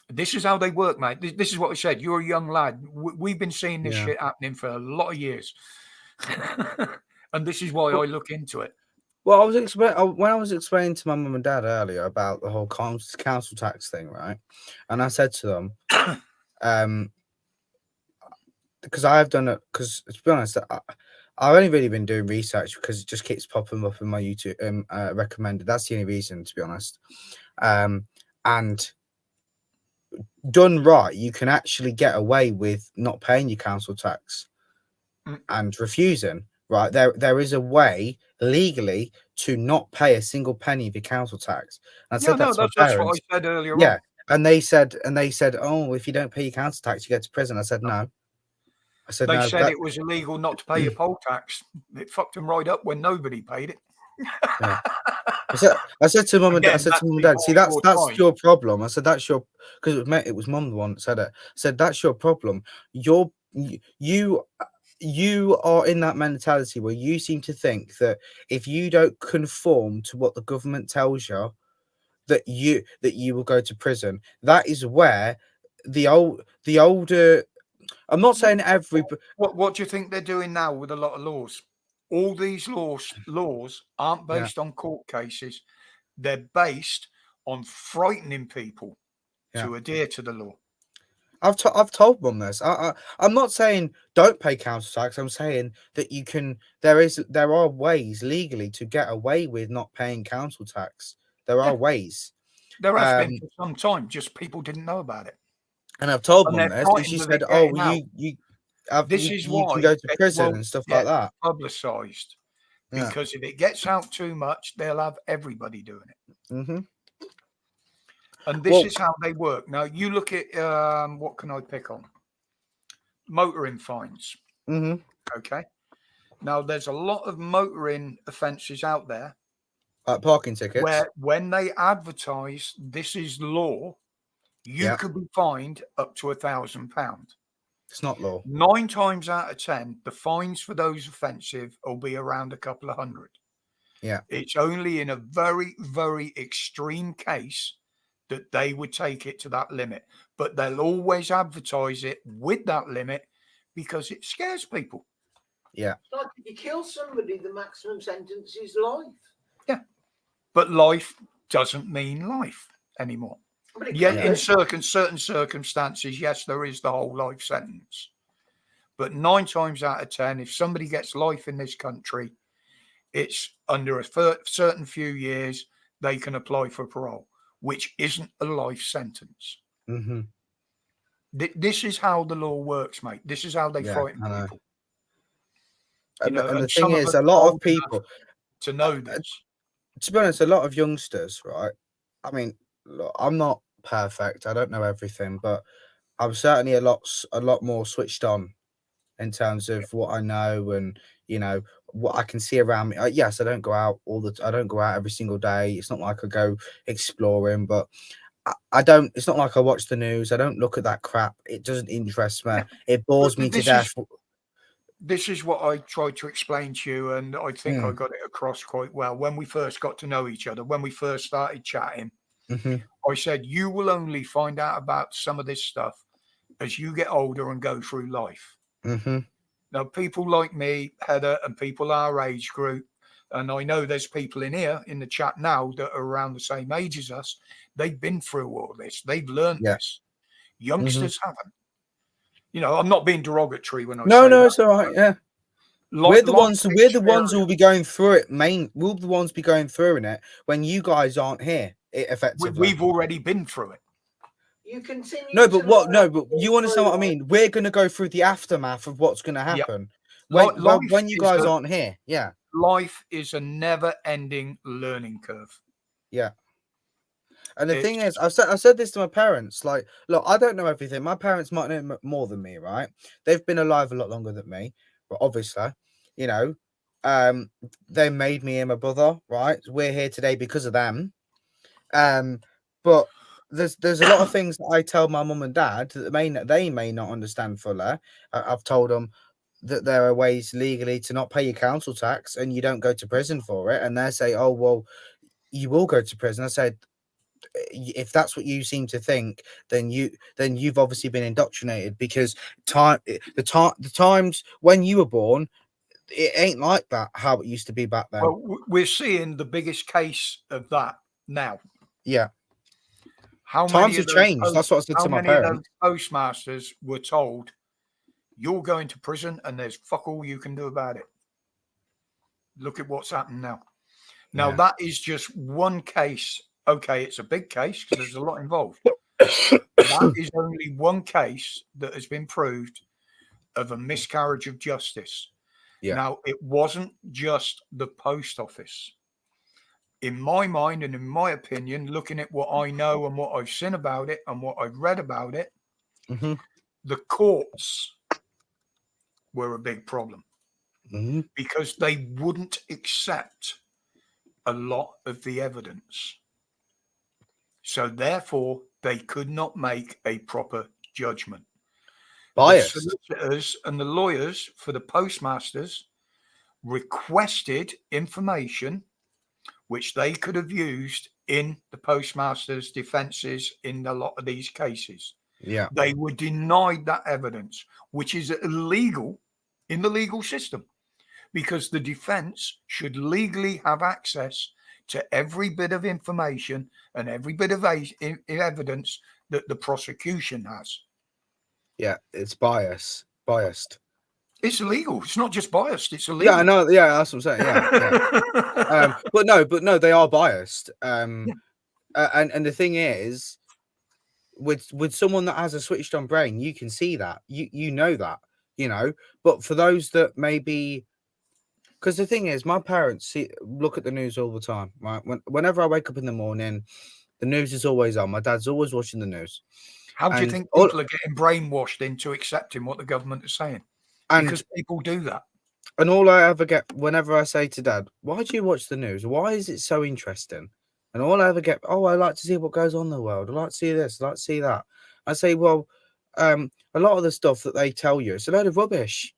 This is how they work, mate. This is what I said. You're a young lad. We've been seeing this shit happening for a lot of years. And this is why I look into it. Well, when I was explaining to my mum and dad earlier about the whole council tax thing, right? And I said to them, because I've done it, because to be honest, I've only really been doing research because it just keeps popping up in my YouTube recommended. That's the only reason, to be honest. And done right, you can actually get away with not paying your council tax and refusing. Right, there is a way legally to not pay a single penny of your council tax. And I said that's what I said earlier. Yeah, and they said, oh, if you don't pay your council tax, you go to prison. I said no. I said they said it was illegal not to pay your poll tax. It fucked them right up when nobody paid it. Yeah. I said to mum and dad, see, that's your problem. I said that's your, because it was mum the one that said it. I said that's your problem. You are in that mentality where you seem to think that if you don't conform to what the government tells you, that you will go to prison. That is where the older. I'm not saying every. What do you think they're doing now with a lot of laws? All these laws aren't based on court cases. They're based on frightening people to adhere to the law. I've told mum this. I'm not saying don't pay council tax. I'm saying that you can. There are ways legally to get away with not paying council tax. There are ways. There has been for some time. Just people didn't know about it. And I've told mum this, and she said, "Oh, you can go to prison and stuff like that." Publicised, because if it gets out too much, they'll have everybody doing it. Mm-hmm. And this is how they work. Now, you look at, what can I pick on? Motoring fines. Mm-hmm. Okay. Now, there's a lot of motoring offences out there. Like parking tickets. Where when they advertise, this is law, you could be fined up to £1,000. It's not law. 9 times out of 10, the fines for those offensive will be around a couple of hundred. Yeah. It's only in a very, very extreme case that they would take it to that limit, but they'll always advertise it with that limit because it scares people. Yeah. It's like if you kill somebody, the maximum sentence is life. But life doesn't mean life anymore. But it Yet could in be. certain circumstances, yes, there is the whole life sentence. But 9 times out of 10, if somebody gets life in this country, it's under a certain few years they can apply for parole, which isn't a life sentence. Mm-hmm. This is how the law works, mate. This is how they Yeah, frighten I know. people. You know, And the and thing some of is, us a lot are of old enough people, to know this. to be honest, a lot of youngsters, right? I mean, look, I'm not perfect. I don't know everything, but I'm certainly a lot more switched on in terms of what I know and what I can see around me. Yes, I don't go out I don't go out every single day. It's not like I go exploring, but I don't. It's not like I watch the news. I don't look at that crap. It doesn't interest me. Yeah. It bores But me to death. This is what I tried to explain to you, and I think I got it across quite well. When we first got to know each other, when we first started chatting, I said, you will only find out about some of this stuff as you get older and go through life. Now, people like me, Heather, and people our age group, and I know there's people in here in the chat now that are around the same age as us, they've been through all this. They've learned this. Youngsters haven't. You know, I'm not being derogatory when I say No, that. it's all right. Yeah. We're the ones who will be going through it. We're the ones be going through in it when you guys aren't here. Effectively, we've already been through it. You continue. No, but what? No, but you understand what I mean. We're going to go through the aftermath of what's going to happen when you guys aren't here. Yeah, life is a never-ending learning curve. Yeah. And the thing is, I said this to my parents. Like, look, I don't know everything. My parents might know more than me, right? They've been alive a lot longer than me, but obviously, they made me and my brother, right? We're here today because of them. But there's a lot of things that I tell my mum and dad that they may not understand fully. I've told them that there are ways legally to not pay your council tax and you don't go to prison for it, and they say, "Oh well, you will go to prison." I said, if that's what you seem to think, then you've obviously been indoctrinated, because the times when you were born, it ain't like that how it used to be back then. Well, we're seeing the biggest case of that now. Yeah. How times many have changed? That's what I said to my parents. Postmasters were told, you're going to prison and there's fuck all you can do about it. Look at what's happened now. Now, that is just one case. Okay, it's a big case because there's a lot involved. That is only one case that has been proved of a miscarriage of justice. Yeah. Now, it wasn't just the post office. In my mind and in my opinion, looking at what I know and what I've seen about it and what I've read about it, the courts were a big problem because they wouldn't accept a lot of the evidence. So therefore, they could not make a proper judgment. Biased. The solicitors and the lawyers for the postmasters requested information which they could have used in the postmasters' defences in a lot of these cases. Yeah. They were denied that evidence, which is illegal in the legal system, because the defence should legally have access to every bit of information and every bit of evidence that the prosecution has. Yeah, it's biased. It's illegal. It's not just biased. It's illegal. Yeah, I know. Yeah, that's what I'm saying. Yeah. But no, they are biased. And the thing is, with someone that has a switched on brain, you can see that. You know that. But for those that maybe, because the thing is, my parents look at the news all the time. Right, whenever I wake up in the morning, the news is always on. My dad's always watching the news. How do you think people are getting brainwashed into accepting what the government is saying? Because people do that. And all I ever get whenever I say to Dad, why do you watch the news? Why is it so interesting? And all I ever get, I like to see what goes on in the world. I like to see this. I like to see that. I say, well, a lot of the stuff that they tell you, it's a load of rubbish.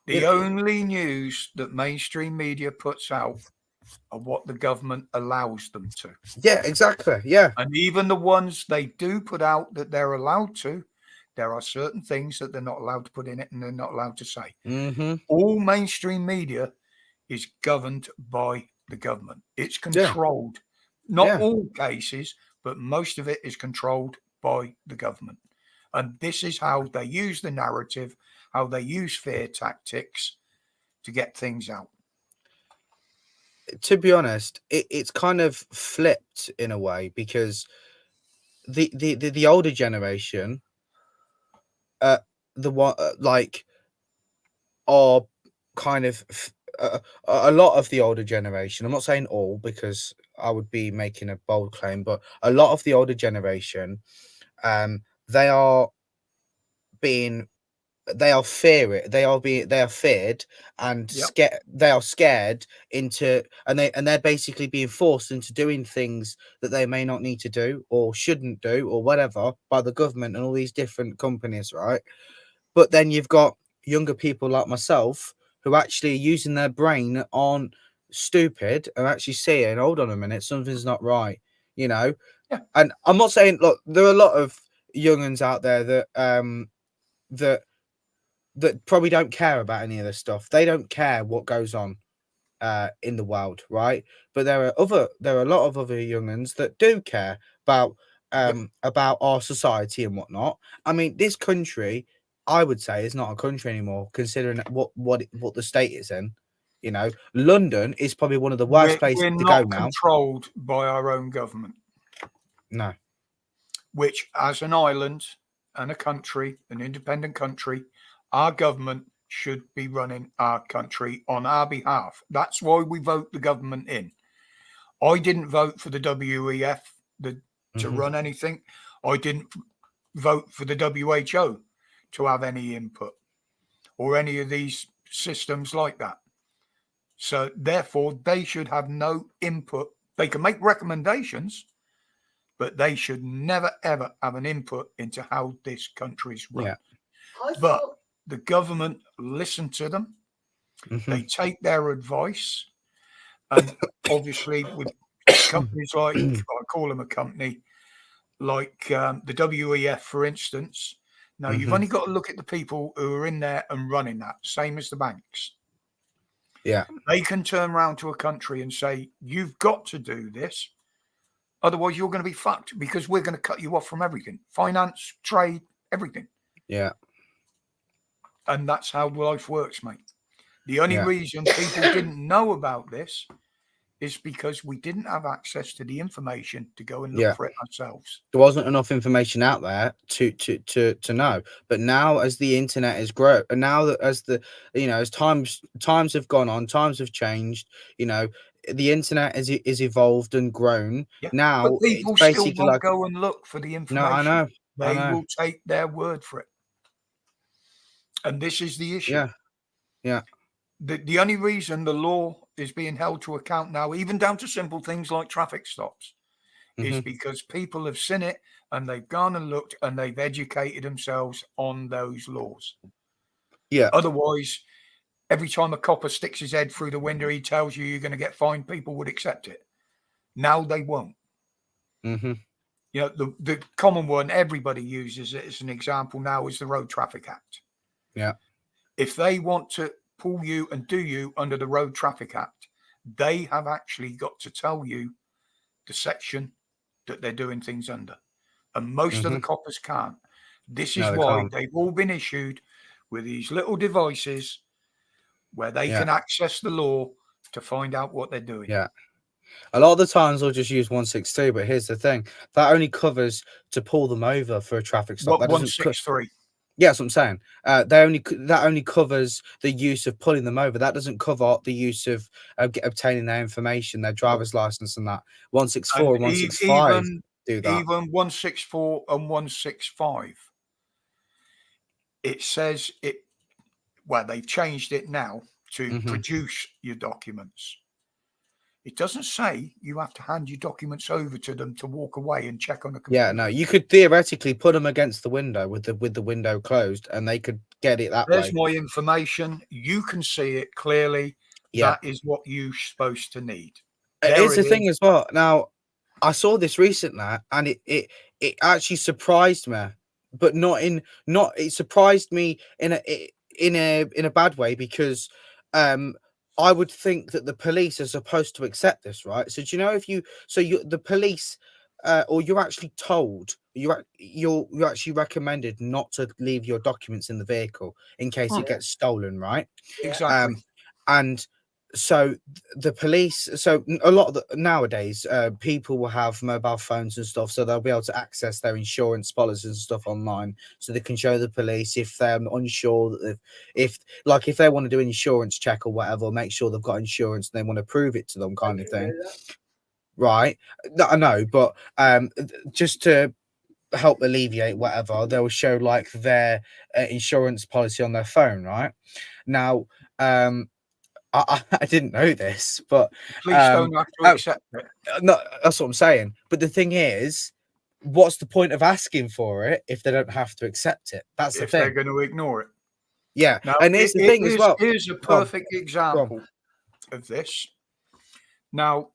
The only news that mainstream media puts out are what the government allows them to. Yeah, exactly. Yeah. And even the ones they do put out that they're allowed to, There are certain things that they're not allowed to put in it and they're not allowed to say. Mm-hmm. All mainstream media is governed by the government. It's controlled. Not Yeah. all cases, but most of it is controlled by the government. And this is how they use the narrative, how they use fear tactics to get things out. To be honest, it's kind of flipped in a way, because the older generation, the one like are kind of a lot of the older generation. I'm not saying all, because I would be making a bold claim, but a lot of the older generation, they are being they are feared and Yep. scared. They are scared into, and they're basically being forced into doing things that they may not need to do or shouldn't do or whatever by the government and all these different companies, right? But then you've got younger people like myself who actually are using their brain, aren't stupid, and actually seeing, hold on a minute, something's not right, you know. Yeah. And I'm not saying, look, there are a lot of younguns out there that that probably don't care about any of this stuff. They don't care what goes on in the world, right? But there are a lot of other younguns that do care about our society and whatnot. I mean, this country, I would say, is not a country anymore, considering what the state is in. You know, London is probably one of the worst places We're to not go now. controlled by our own government, No. which, as an island and a country, an independent country, our government should be running our country on our behalf. That's why we vote the government in. I didn't vote for the WEF to Mhm. run anything. I didn't vote for the WHO to have any input or any of these systems like that. So therefore, they should have no input. They can make recommendations, but they should never, ever have an input into how this country's run. Yeah. I But thought the government listen to them. Mhm. They take their advice. And obviously, with companies like, I call them a company, like the WEF, for instance. Now, you've Mhm. only got to look at the people who are in there and running that, same as the banks. Yeah. They can turn around to a country and say, you've got to do this. Otherwise, you're going to be fucked, because we're going to cut you off from everything. Finance, trade, everything. Yeah. And that's how life works, mate. The only Yeah. reason people didn't know about this is because we didn't have access to the information to go and look Yeah. for it ourselves. There wasn't enough information out there to know. But now, as the internet has grown, and now that as as times have gone on, times have changed, the internet is evolved and grown. Yeah. Now But people it's still basically won't like, go and look for the no, information. I know. They will take their word for it. And this is the issue. Yeah. Yeah. The only reason the law is being held to account now, even down to simple things like traffic stops, is Mhm. because people have seen it and they've gone and looked and they've educated themselves on those laws. Yeah. Otherwise, every time a copper sticks his head through the window, he tells you you're going to get fined, people would accept it. Now they won't. Mm-hmm. The common one everybody uses it as an example now is the Road Traffic Act. Yeah. If they want to pull you and do you under the Road Traffic Act, they have actually got to tell you the section that they're doing things under. And most of the coppers can't. This No, is they why can't. they've all been issued with these little devices where they Yeah. can access the law to find out what they're doing. Yeah. A lot of the times they'll just use 162, but here's the thing: that only covers to pull them over for a traffic stop. What That doesn't 163? Yeah, that's what I'm saying. That only covers the use of pulling them over. That doesn't cover the use of obtaining their information, their driver's license, and that. 164 and 165 do that. Even 164 and 165. It says it. Well, they've changed it now to produce your documents. It doesn't say you have to hand your documents over to them to walk away and check on the computer. Yeah, no, you could theoretically put them against the window with the window closed, and they could get it that There's way. my information. You can see it clearly. Yeah. That is what you're supposed to need. Here's the thing as well. Now, I saw this recently, and it actually surprised me but not. It surprised me in a bad way, because I would think that the police are supposed to accept this, right? So do you know, if you the police, or you're actually told, you're actually recommended not to leave your documents in the vehicle in case it gets stolen, right? Yeah. Exactly. And so the police, a lot of nowadays, people will have mobile phones and stuff, so they'll be able to access their insurance policies and stuff online, so they can show the police if they're unsure that if they want to do an insurance check or whatever, make sure they've got insurance and they want to prove it to them, kind of thing, right? I know, but just to help alleviate whatever, they'll show like their insurance policy on their phone, right? Now, I didn't know this, but Police don't have to accept it. no, that's what I'm saying. But the thing is, what's the point of asking for it if they don't have to accept it? That's the If they're thing. going to ignore it. Yeah, Now, and it's the thing as well. Here's a perfect example of this. Now,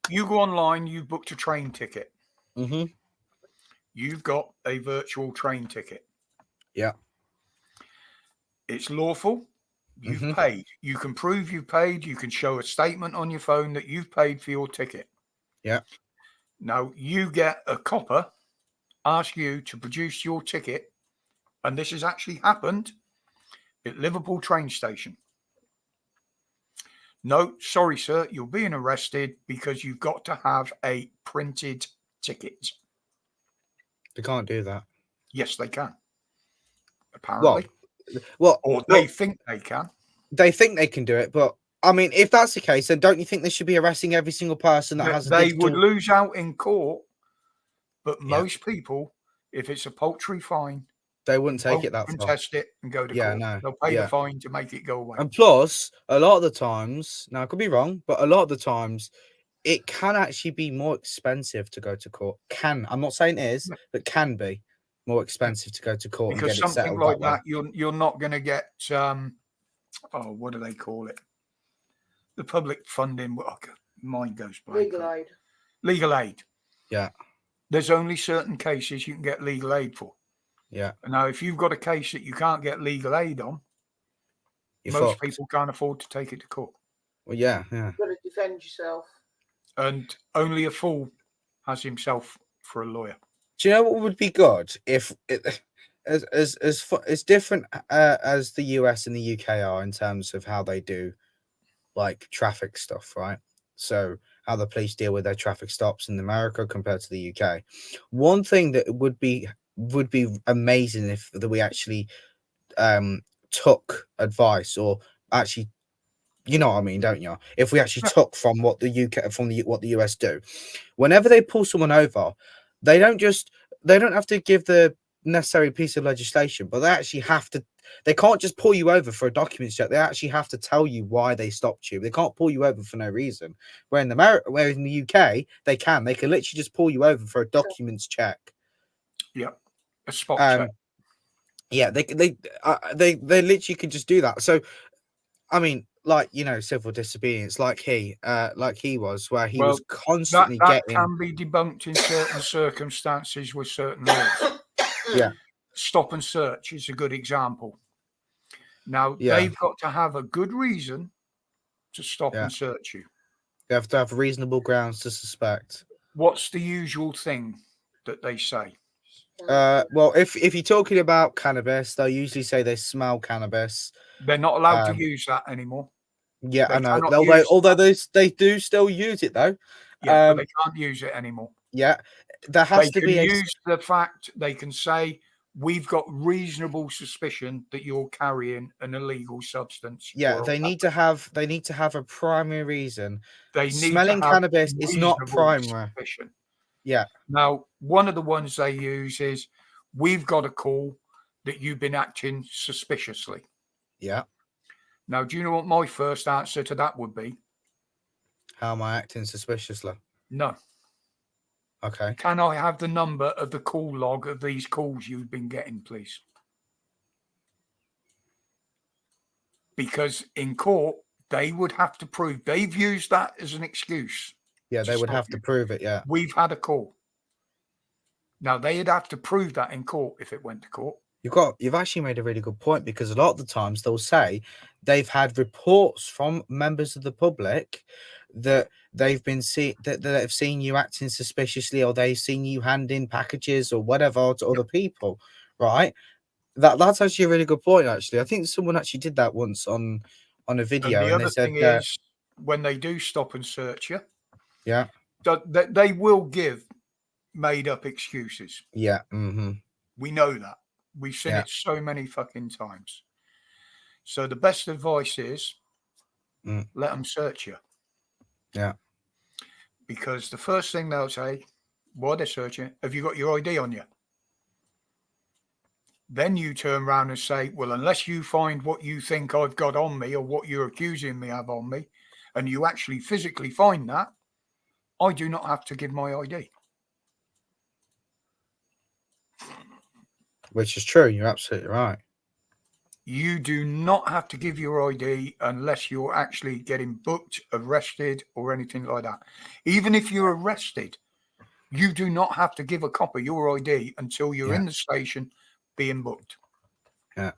you go online, you booked a train ticket. Mm-hmm. You've got a virtual train ticket. Yeah. It's lawful. You've paid. You can prove you paid. You can show a statement on your phone that you've paid for your ticket. Yeah. Now, you get a copper, ask you to produce your ticket, and this has actually happened at Liverpool train station. No, sorry, sir, you're being arrested because you've got to have a printed ticket. They can't do that. Yes, they can. Apparently. Well, or they think they can. They think they can do it, but I mean, if that's the case, then don't you think they should be arresting every single person that has a They digital... would lose out in court, but most people, if it's a paltry fine, they wouldn't take it that far. Contest it and go to court. No. They'll pay the fine to make it go away. And plus, a lot of the times, now I could be wrong, but a lot of the times, it can actually be more expensive to go to court. I'm not saying it is, but can be more expensive to go to court because and get it something settled like that, you're not going to get what do they call it? The public funding. Oh, mine goes blank. Legal aid. Yeah. There's only certain cases you can get legal aid for. Yeah. Now, if you've got a case that you can't get legal aid on, most people can't afford to take it to court. Well, yeah. You've got to defend yourself. And only a fool has himself for a lawyer. Do you know what would be good if it, as different as the US and the UK are in terms of how they do like traffic stuff, right? So how the police deal with their traffic stops in America compared to the UK. One thing that would be amazing if we actually took advice, or actually, you know what I mean, don't you? If we actually took from what the UK, what the US do, whenever they pull someone over, they don't have to give the necessary piece of legislation, but they actually have to. They can't just pull you over for a documents check. They actually have to tell you why they stopped you. They can't pull you over for no reason. Where in the UK, they can. They can literally just pull you over for a documents check. Yep, a spot check. Yeah, they literally can just do that. So, I mean, like, you know, civil disobedience, like he was, where he was constantly that can be debunked in certain circumstances with certain laws. Yeah, stop and search is a good example. Now they've got to have a good reason to stop and search you. They have to have reasonable grounds to suspect. What's the usual thing that they say? Well, if you're talking about cannabis, they'll usually say they smell cannabis. They're not allowed to use that anymore. Yeah, I know. Although they do still use it though. Yeah, but they can't use it anymore. Yeah, there has to be use the fact they can say we've got reasonable suspicion that you're carrying an illegal substance. Yeah, they need to have a primary reason. Smelling cannabis is not primary. Suspicion. Yeah. Now, one of the ones they use is we've got a call that you've been acting suspiciously. Yeah. Now, do you know what my first answer to that would be? How am I acting suspiciously? No. Okay. Can I have the number of the call log of these calls you've been getting, please? Because in court, they would have to prove they've used that as an excuse. Yeah, they would have to prove it. Yeah. We've had a call. Now they'd have to prove that in court if it went to court. You've actually made a really good point, because a lot of the times they'll say they've had reports from members of the public that they've been that have seen you acting suspiciously, or they've seen you handing packages or whatever to other people, right? That's actually a really good point. Actually, I think someone actually did that once on a video, And the and they other said thing that, is, when they do stop and search you, yeah, they will give made up excuses. yeah, We know that. We've seen Yeah. it so many fucking times. So the best advice is let them search you. Yeah. Because the first thing they'll say, while they're searching, have you got your ID on you? Then you turn around and say, well, unless you find what you think I've got on me, or what you're accusing me of on me, and you actually physically find that, I do not have to give my ID. Which is true. You're absolutely right. You do not have to give your ID unless you're actually getting booked, arrested, or anything like that. Even if you're arrested, you do not have to give a copy of your ID until you're in the station being booked. Yeah.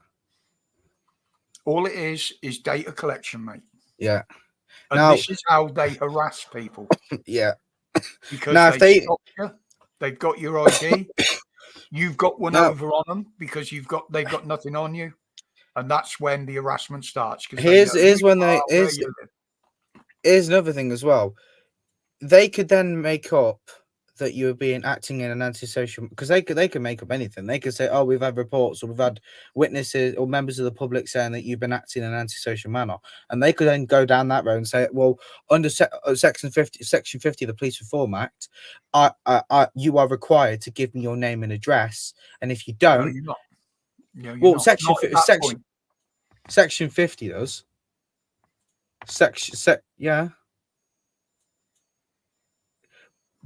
All it is data collection, mate. Yeah. And Now- this is how they harass people. Yeah. Because Now, if they they- stop you, they've got your ID, you've got one Now- over on them because they've got nothing on you, and that's when the harassment starts. 'Cause Here's they know here's who when you they are, where here's you live. here's another thing as well. They could then make up that you were acting in an antisocial, because they could make up anything. They could say, oh, we've had reports, or we've had witnesses or members of the public saying that you've been acting in an antisocial manner, and they could then go down that road and say, well, under section 50 of the Police Reform Act, you are required to give me your name and address, and if you No, don't, you're not. No, you're well, not. section Not at that section point. section 50 does. Yeah.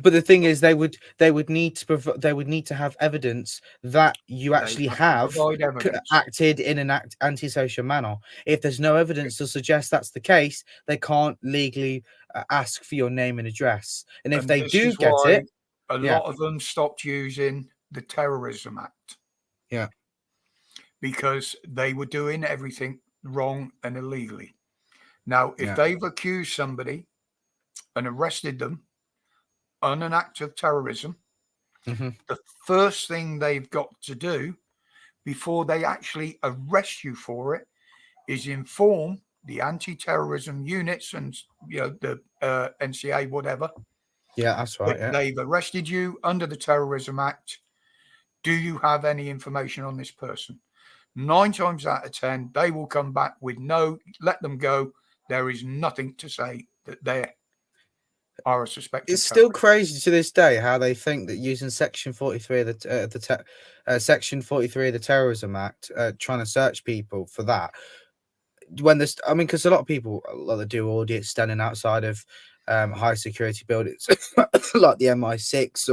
But the thing is, they would need to have evidence that you actually They have to provide evidence. acted in an antisocial manner. If there's no evidence to suggest that's the case, they can't legally ask for your name and address. And if And they this do is get why it, a yeah. lot of them stopped using the Terrorism Act. Yeah. Because they were doing everything wrong and illegally. Now, if Yeah. they've accused somebody and arrested them on an act of terrorism, Mhm. the first thing they've got to do before they actually arrest you for it is inform the anti-terrorism units and the NCA, whatever. Yeah, that's right. that Yeah. They've arrested you under the Terrorism Act. Do you have any information on this person? 9 times out of 10, they will come back with no. Let them go. There is nothing to say that they are a suspected. It's still terrorist. crazy to this day how they think that using Section 43 of Section 43 of the Terrorism Act, trying to search people for that, when there's, I mean, because a lot of people that do audits standing outside of high security buildings like the MI6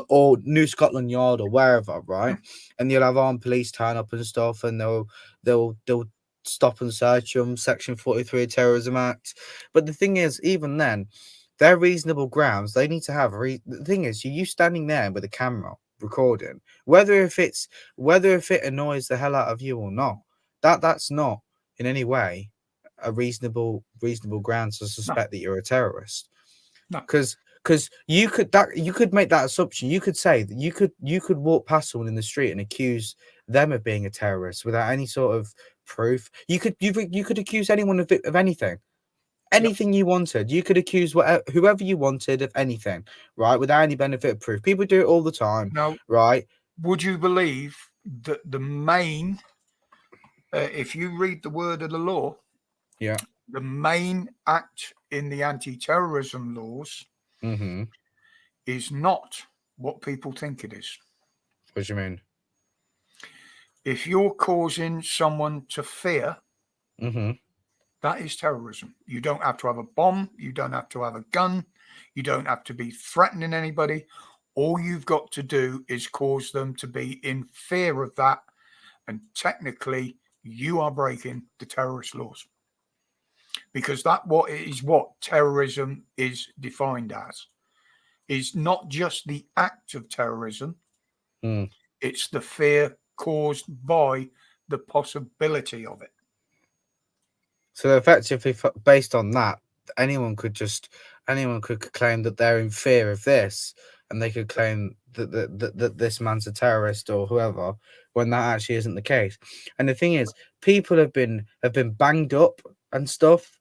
or New Scotland Yard or wherever, right? And you'll have armed police turn up and stuff, and they'll stop and search them, Section 43 Terrorism Act. But the thing is, even then, they're reasonable grounds. They need to have the thing is, you standing there with a camera recording, whether if it annoys the hell out of you or not, that's not in any way a reasonable ground to suspect that you're a terrorist. No. Because you could make that assumption. You could say that you could walk past someone in the street and accuse them of being a terrorist without any sort of proof. You could accuse anyone of anything. Anything you wanted. You could accuse whoever you wanted of anything, right? Without any benefit of proof. People do it all the time, Now, right? would you believe that the main, if you read the word of the law, Yeah. the main act in the anti-terrorism laws Mm-hmm. is not what people think it is. What do you mean? If you're causing someone to fear, Mm-hmm. that is terrorism. You don't have to have a bomb. You don't have to have a gun. You don't have to be threatening anybody. All you've got to do is cause them to be in fear of that. And technically, you are breaking the terrorist laws. Because what terrorism is defined as. is not just the act of terrorism, Mm. it's the fear caused by the possibility of it. So effectively, based on that, anyone could claim that they're in fear of this, and they could claim that this man's a terrorist or whoever, when that actually isn't the case. And the thing is, people have been banged up and stuff.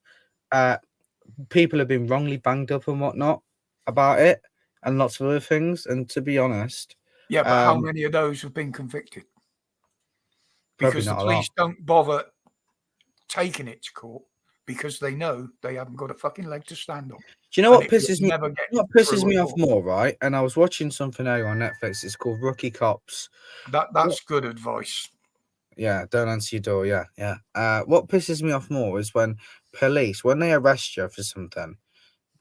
People have been wrongly banged up and whatnot about it, and lots of other things. And to be honest, Yeah, but how many of those have been convicted? probably Because the not a lot. police don't bother taking it to court because they know they haven't got a fucking leg to stand on. Do you know And what it will pisses me? never get What pisses through me a off court. more, right? And I was watching something earlier on Netflix. It's called Rookie Cops. That's good advice. Yeah, don't answer your door. Yeah, yeah. What pisses me off more is when police, when they arrest you for something,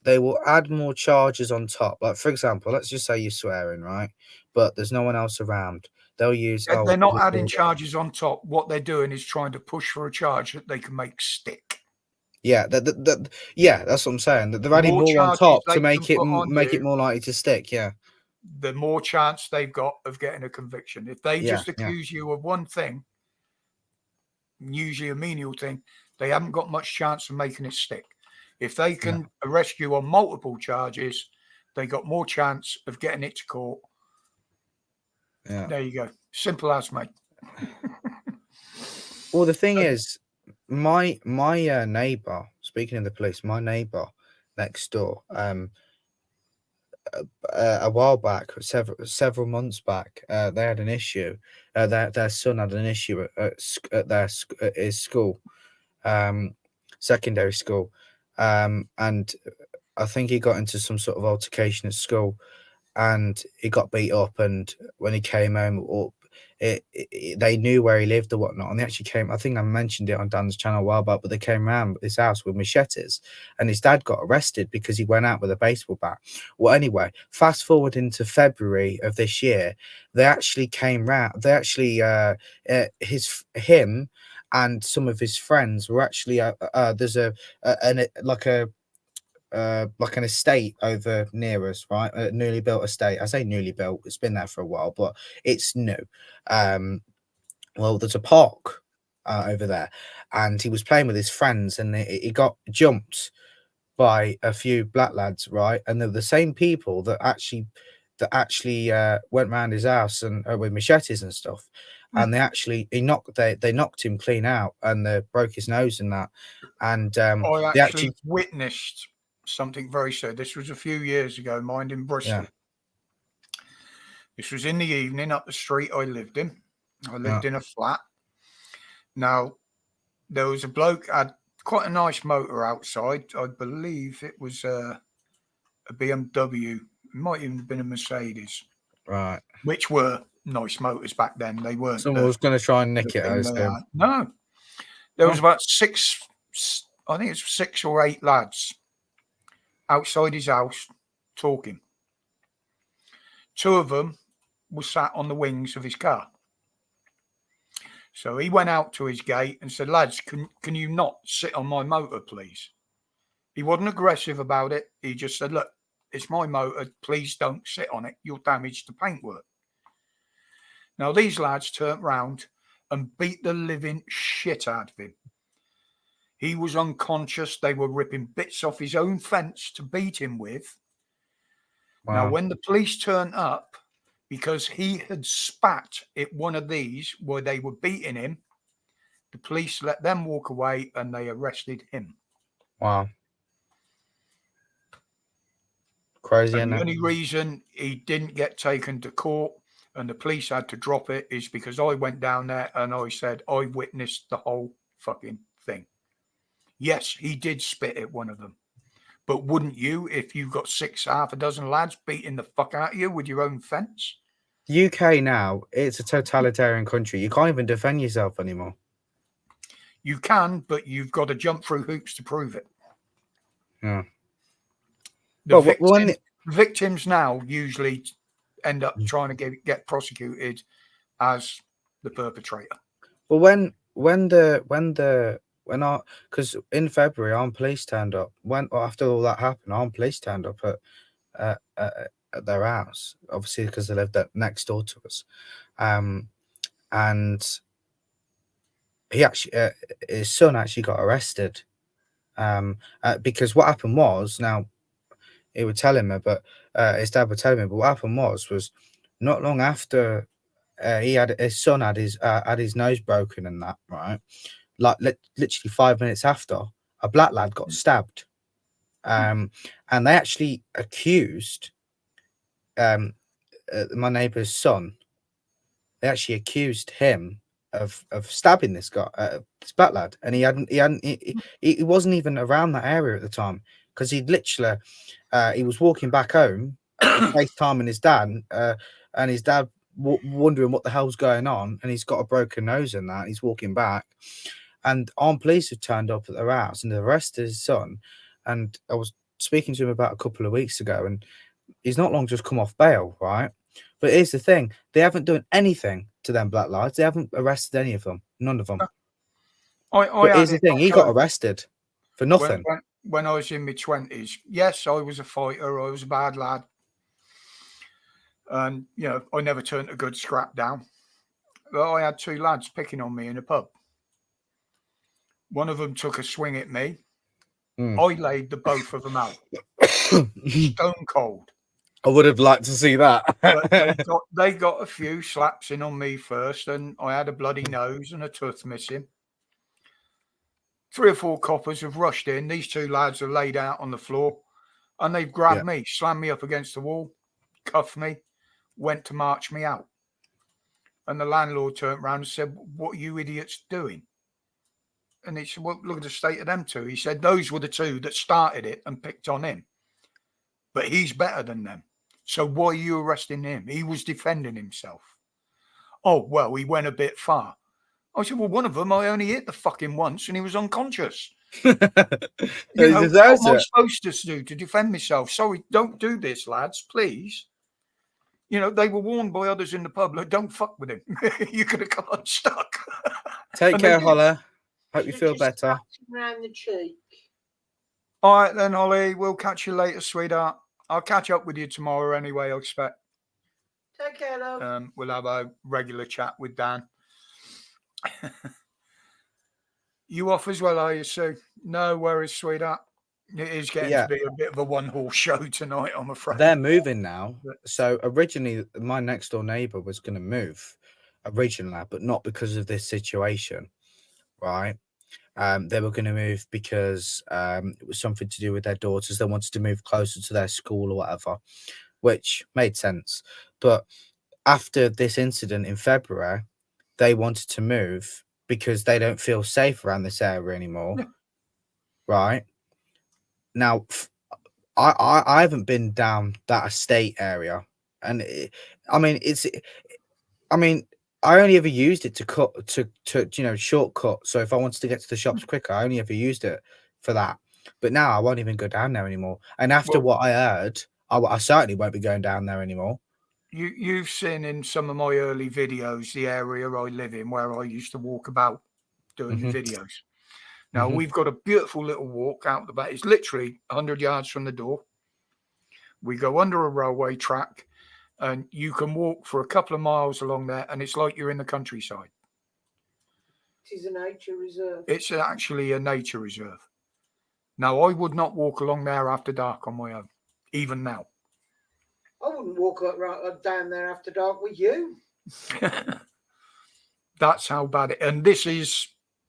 they will add more charges on top. Like, for example, let's just say you're swearing, right? But there's no one else around. They'll use. They're not adding charges on top. What they're doing is trying to push for a charge that they can make stick. Yeah, yeah, that's what I'm saying. That they're adding more on charges top they to make can it put on make you, it more likely to stick. Yeah, the more chance they've got of getting a conviction. If they Yeah, just accuse you of one thing, usually a menial thing, they haven't got much chance of making it stick. If they can arrest you on multiple charges, they got more chance of getting it to court. yeah. There you go. Simple as, mate. Well, the thing is, my neighbor. Speaking of the police, my neighbor next door, a while back, several months back, they had an issue. Their son had an issue at his school, secondary school, and I think he got into some sort of altercation at school, and he got beat up. And when he came home, they knew where he lived or whatnot, and they actually came. I think I mentioned it on Dan's channel a while back, but they came around his house with machetes, and his dad got arrested because he went out with a baseball bat. Well, anyway, fast forward into February of this year, they actually came round. They actually, him and some of his friends were actually there's like an estate over near us, right? A newly built estate. I say newly built, it's been there for a while, but it's new. Well, there's a park over there, and he was playing with his friends, and he got jumped by a few black lads, right? And they're the same people that actually went round his house and with machetes and stuff. And they knocked him clean out, and they broke his nose and that. And I they actually witnessed something very sad. This was a few years ago, mind, in Bristol. Yeah. This was in the evening up the street I lived in. I lived in a flat. Now, there was a bloke had quite a nice motor outside. I believe it was a BMW. It might even have been a Mercedes. Right. Which were nice motors back then. They weren't. Someone was going to try and nick it, I assume. No. There was about six or eight lads outside his house talking. Two of them were sat on the wings of his car. So he went out to his gate and said, "Lads, can you not sit on my motor, please?" He wasn't aggressive about it. He just said, "Look, it's my motor. Please don't sit on it. You'll damage the paintwork." Now, these lads turned round and beat the living shit out of him. He was unconscious. They were ripping bits off his own fence to beat him with. Wow. Now, when the police turned up, because he had spat at one of these where they were beating him, the police let them walk away and they arrested him. Wow. Crazy, And isn't the it? only reason he didn't get taken to court and the police had to drop it is because I went down there and I said I witnessed the whole fucking thing. Yes, he did spit at one of them. But wouldn't you if you got half a dozen lads beating the fuck out of you with your own fence? The UK now, it's a totalitarian country. You can't even defend yourself anymore. You can, but you've got to jump through hoops to prove it. Yeah. The victims now usually end up trying to get prosecuted as the perpetrator. Well, because in February, armed police turned up. After all that happened, armed police turned up at at their house, obviously because they lived next door to us, and he actually his son actually got arrested, because what happened was, now he would tell him, but his dad would tell him, but what happened was not long after his son had his nose broken and that, right, like literally 5 minutes after, a black lad got stabbed, and they actually accused my neighbour's son. They actually accused him of stabbing this guy, this black lad, and he wasn't even around that area at the time, because he'd literally he was walking back home, FaceTiming his dad, and his dad wondering what the hell's going on, and he's got a broken nose and that. He's walking back, and armed police have turned up at their house and arrested his son. And I was speaking to him about a couple of weeks ago, and he's not long just come off bail, right? But here's the thing: they haven't done anything to them black lads. They haven't arrested any of them, none of them. But here's the thing: he got arrested for nothing. When I was in my 20s, yes, I was a fighter. I was a bad lad, and I never turned a good scrap down. But I had two lads picking on me in a pub. One of them took a swing at me. I laid the both of them out, stone cold. I would have liked to see that. But they got a few slaps in on me first, and I had a bloody nose and a tooth missing. 3 or 4 coppers have rushed in. These two lads are laid out on the floor, and they've grabbed me, slammed me up against the wall, cuffed me, went to march me out. And the landlord turned around and said, "What are you idiots doing?" And he said, "Well, look at the state of them two." He said, "Those were the two that started it and picked on him. But he's better than them. So why are you arresting him? He was defending himself." "Oh, well, he went a bit far." I said, "Well, one of them, I only hit the fucking once and he was unconscious. What am I supposed to do to defend myself? Sorry, don't do this, lads, please." They were warned by others in the pub, "Look, don't fuck with him. You could have got unstuck." Take care, Holler. Hope you feel better. Around the cheek. All right then, Holly. We'll catch you later, sweetheart. I'll catch up with you tomorrow anyway, I expect. Take care, love. We'll have a regular chat with Dan. You off as well, are you, Sue? No worries, sweetheart. It is getting to be a bit of a one-horse show tonight, I'm afraid. They're moving now. So originally, my next door neighbour was going to move originally, but not because of this situation, right? They were going to move because it was something to do with their daughters. They wanted to move closer to their school or whatever, which made sense. But after this incident in February, they wanted to move because they don't feel safe around this area anymore. Yeah. Right? Now, I haven't been down that estate area. And I only ever used it to cut to shortcut. So if I wanted to get to the shops quicker, I only ever used it for that. But now I won't even go down there anymore. And after what I heard, I certainly won't be going down there anymore. You've seen in some of my early videos the area I live in where I used to walk about doing the videos. Now we've got a beautiful little walk out the back. It's literally 100 yards from the door. We go under a railway track. And you can walk for a couple of miles along there, and it's like you're in the countryside. It is a nature reserve. It's actually a nature reserve. Now, I would not walk along there after dark on my own, even now. I wouldn't walk down there after dark with you. That's how bad it is. And this is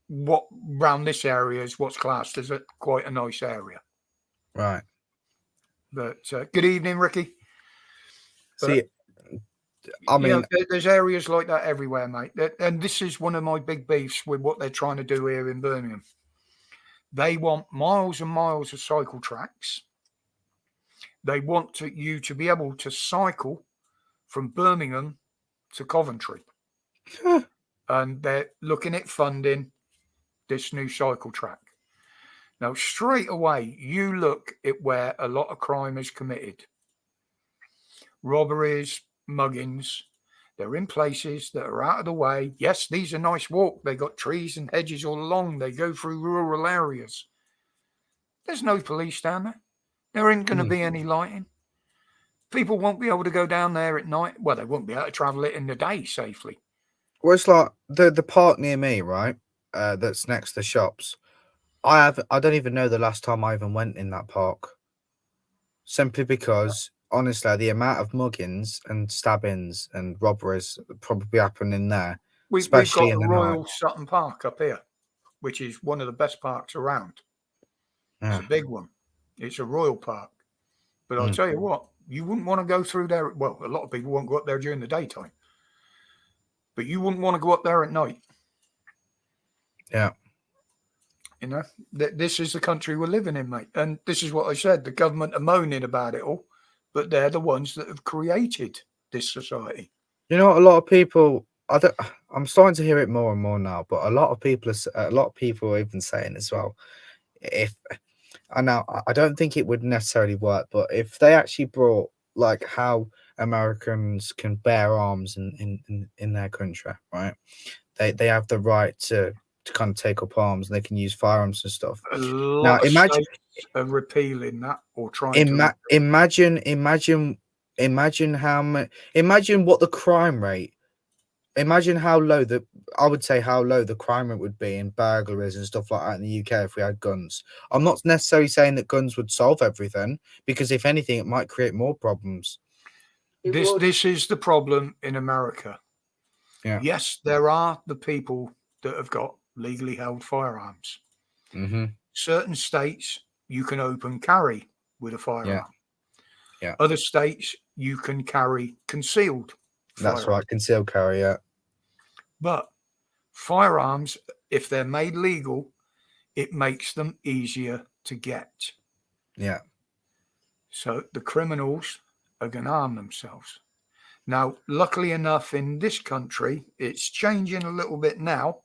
what, around this area, is what's classed as quite a nice area. Right. But good evening, Ricky. See, I mean, there's areas like that everywhere, mate. And this is one of my big beefs with what they're trying to do here in Birmingham. They want miles and miles of cycle tracks. They want you to be able to cycle from Birmingham to Coventry. And they're looking at funding this new cycle track. Now, straight away, you look at where a lot of crime is committed. Robberies, muggings, they're in places that are out of the way. Yes, these are nice walk. They got trees and hedges all along. They go through rural areas. There's no police down there. There ain't going to be any lighting. people won't be able to go down there at night. Well, they won't be able to travel it in the day safely. Well, it's like the park near me, right? That's next to the shops. I don't even know the last time I even went in that park. Simply because, honestly, the amount of muggings and stabbings and robberies that probably happen in there, We've especially got in the the night. Royal Sutton Park up here, which is one of the best parks around. Yeah. It's a big one. It's a royal park. But I'll Mm. tell you what, you wouldn't want to go through there. Well, a lot of people won't go up there during the daytime. But you wouldn't want to go up there at night. Yeah. You know, this is the country we're living in, mate. And this is what I said. The government are moaning about it all, but they're the ones that have created this society. You know what? A lot of people, I'm starting to hear it more and more now, but a lot of people are even saying as well, I don't think it would necessarily work, but if they actually brought like how Americans can bear arms in their country, right? They have the right to kind of take up arms and they can use firearms and stuff. A lot of states are repealing that or trying to. Imagine what the crime rate. Imagine how low the crime rate would be in burglaries and stuff like that in the UK if we had guns. I'm not necessarily saying that guns would solve everything, because if anything, it might create more problems. This is the problem in America. Yeah. Yes, there are the people that have got legally held firearms. Mm-hmm. Certain states you can open carry with a firearm. Yeah. Other states you can carry concealed. That's right, concealed carry. Yeah. But firearms, if they're made legal, it makes them easier to get. Yeah. So the criminals are going to arm themselves. Now, luckily enough, in this country, it's changing a little bit now,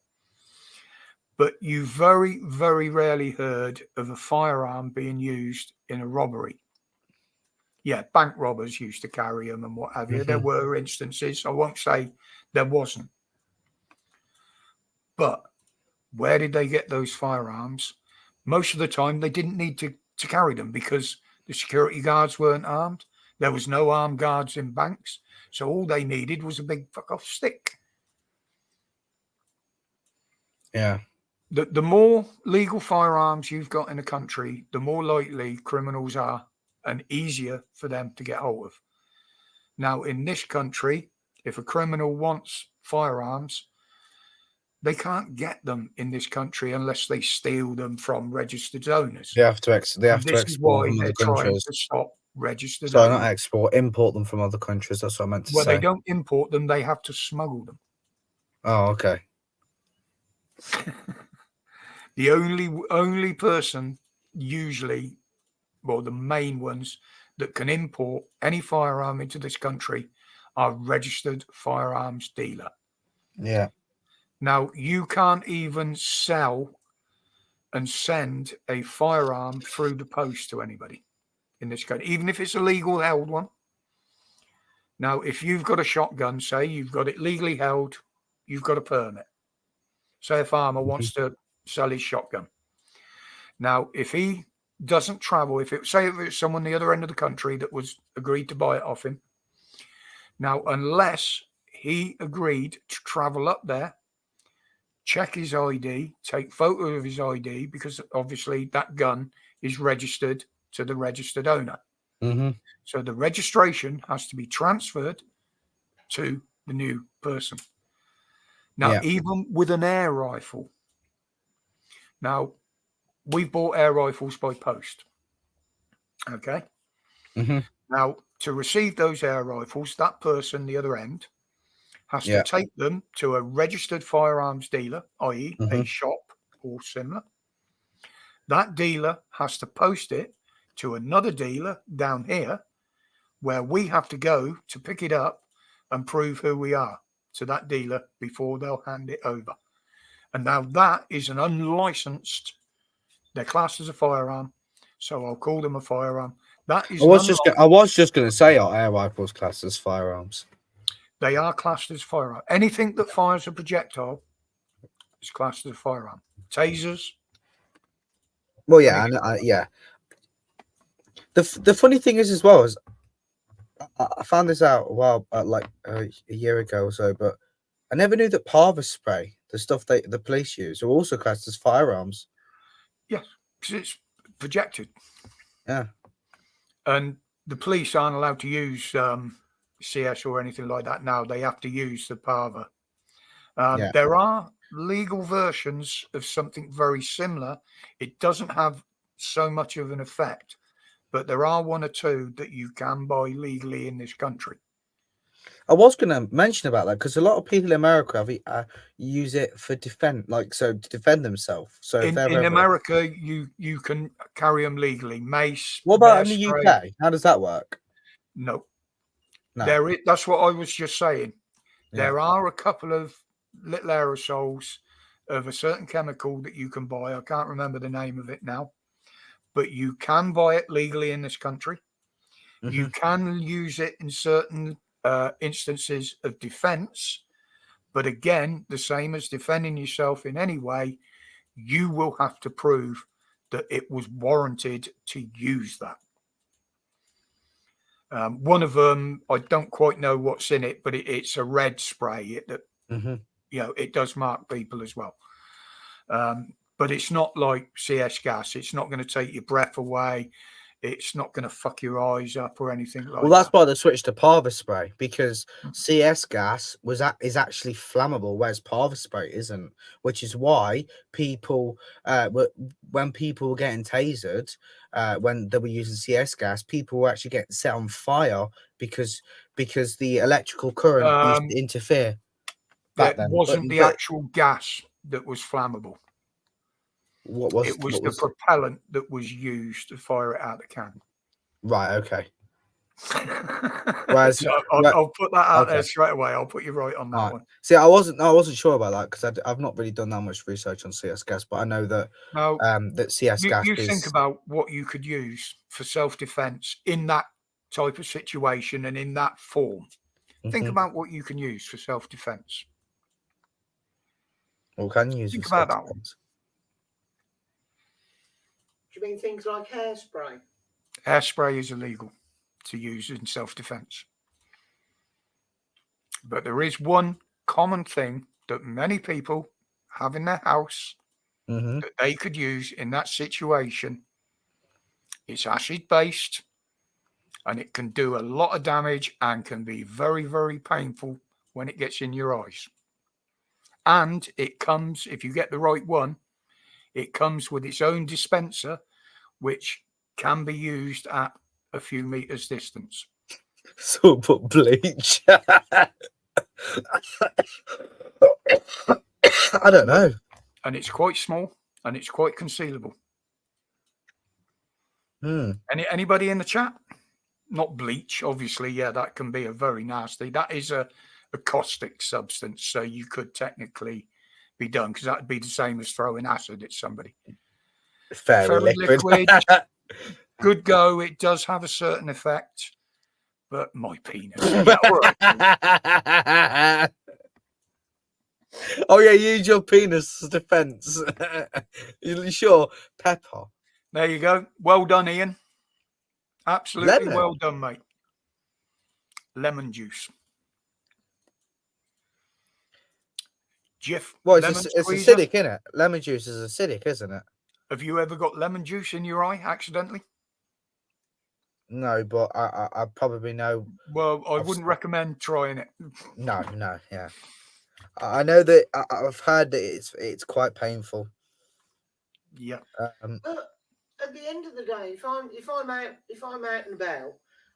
but you very, very rarely heard of a firearm being used in a robbery. Yeah, bank robbers used to carry them and what have you. Mm-hmm. There were instances. I won't say there wasn't. But where did they get those firearms? Most of the time, they didn't need to carry them because the security guards weren't armed. There was no armed guards in banks. So all they needed was a big fuck off stick. Yeah. The more legal firearms you've got in a country, the more likely criminals are and easier for them to get hold of. Now, in this country, if a criminal wants firearms, they can't get them in this country unless they steal them from registered owners. They have to export from other countries. To stop registered Sorry, owners. not export, import them from other countries. That's what I meant to say. Well, they don't import them; they have to smuggle them. Oh, okay. The only person usually, well, the main ones that can import any firearm into this country are registered firearms dealer. Yeah. Now, you can't even sell and send a firearm through the post to anybody in this country, even if it's a legal held one. Now, if you've got a shotgun, say you've got it legally held, you've got a permit. Say a farmer wants to sell his shotgun. Now, if he doesn't travel, if it's someone the other end of the country that was agreed to buy it off him. Now, unless he agreed to travel up there, check his ID, take photo of his ID, because obviously that gun is registered to the registered owner. Mm-hmm. So the registration has to be transferred to the new person. Now, even with an air rifle, now we've bought air rifles by post. Okay. Mm-hmm. Now, to receive those air rifles, that person, the other end, has to take them to a registered firearms dealer, i.e. a shop or similar. That dealer has to post it to another dealer down here, where we have to go to pick it up and prove who we are to that dealer before they'll hand it over. And now that is an unlicensed, they're classed as a firearm, so I'll call them a firearm. That is I was just going to say, are air rifles classed as firearms? They are classed as firearm. Anything that fires a projectile is classed as a firearm. Tasers. Well, yeah, yeah. The funny thing is as well is I found this out a while, like a year ago or so, but I never knew that Parva spray, the stuff the police use, are also classed as firearms. Yes, because it's projected. Yeah. And the police aren't allowed to use CS or anything like that now. They have to use the Parva. Yeah. There are legal versions of something very similar. It doesn't have so much of an effect, but there are one or two that you can buy legally in this country. I was going to mention about that because a lot of people in America use it for to defend themselves. So if In they're ever... America, you can carry them legally. Mace. What about in bear the spray. UK? How does that work? No. No. That's what I was just saying. Yeah. There are a couple of little aerosols of a certain chemical that you can buy. I can't remember the name of it now, but you can buy it legally in this country. Mhm. You can use it in certain instances of defense, but again, the same as defending yourself in any way, you will have to prove that it was warranted to use that. One of them, I don't quite know what's in it, but it's a red spray that Mhm. it does mark people as well. But it's not like CS gas. It's not going to take your breath away. It's not going to fuck your eyes up or anything like Well, that's that. why they switched to Parva spray, because CS gas is actually flammable, whereas Parva spray isn't. Which is why people, when people were getting tasered, when they were using CS gas, people were actually getting set on fire because the electrical current used to interfere back That then. wasn't the actual gas that was flammable. What was It was what the was propellant that was used to fire it out the can. right? Okay. Whereas, So I'll put that out there okay. straight away. I'll put you right on that Right. one. See, I wasn't sure about that because I've not really done that much research on CS gas, but I know that Now, that CS gas you is. think about what you could use for self-defense in that type of situation and in that form. Think Mhm. about what you can use for self-defense. What can you use Think for about that one. self-defense? Do you mean things like hairspray? Hairspray is illegal to use in self-defense. But there is one common thing that many people have in their house Mhm. that they could use in that situation. It's acid-based, and it can do a lot of damage and can be very, very painful when it gets in your eyes. And it comes, if you get the right one, it comes with its own dispenser, which can be used at a few meters distance. So put bleach. I don't know. And it's quite small and it's quite concealable. Anybody in the chat? Not bleach, obviously. Yeah, that can be a very nasty. That is a caustic substance, so you could technically be done because that would be the same as throwing acid at somebody. Fairy liquid. Good go. It does have a certain effect, but my penis. Yeah, all right. Oh yeah, use your penis as defense. You sure? Pepper. There you go. Well done, Ian. Absolutely Lemon. well done, mate. Lemon juice. Jif. Well, lemon it's squeezer. acidic, isn't it? Lemon juice is acidic, isn't it? Have you ever got lemon juice in your eye accidentally? No, but I probably know. Well, I wouldn't recommend trying it. No, yeah. I know that I've heard that it's quite painful. Yeah. But at the end of the day, if I'm out and about,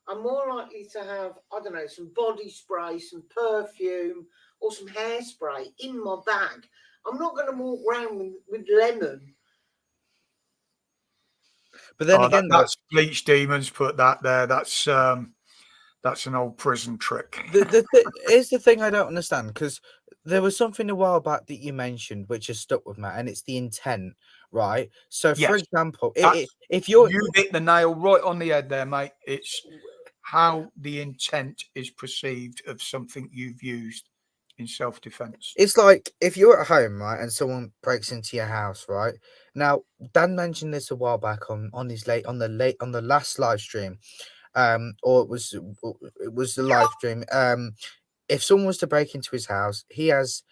I'm more likely to have, I don't know, some body spray, some perfume, or some hairspray in my bag. I'm not going to walk around with lemon. But then again, that's Bleach Demons put that there. That's an old prison trick. Here's the thing I don't understand, because there was something a while back that you mentioned which has stuck with me, and it's the intent, right? So, for example, if you hit the nail right on the head there, mate. It's how the intent is perceived of something you've used in self-defense. It's like if you're at home, right, and someone breaks into your house, right? Now, Dan mentioned this a while back on the last live stream, or it was the live stream. If someone was to break into his house, he has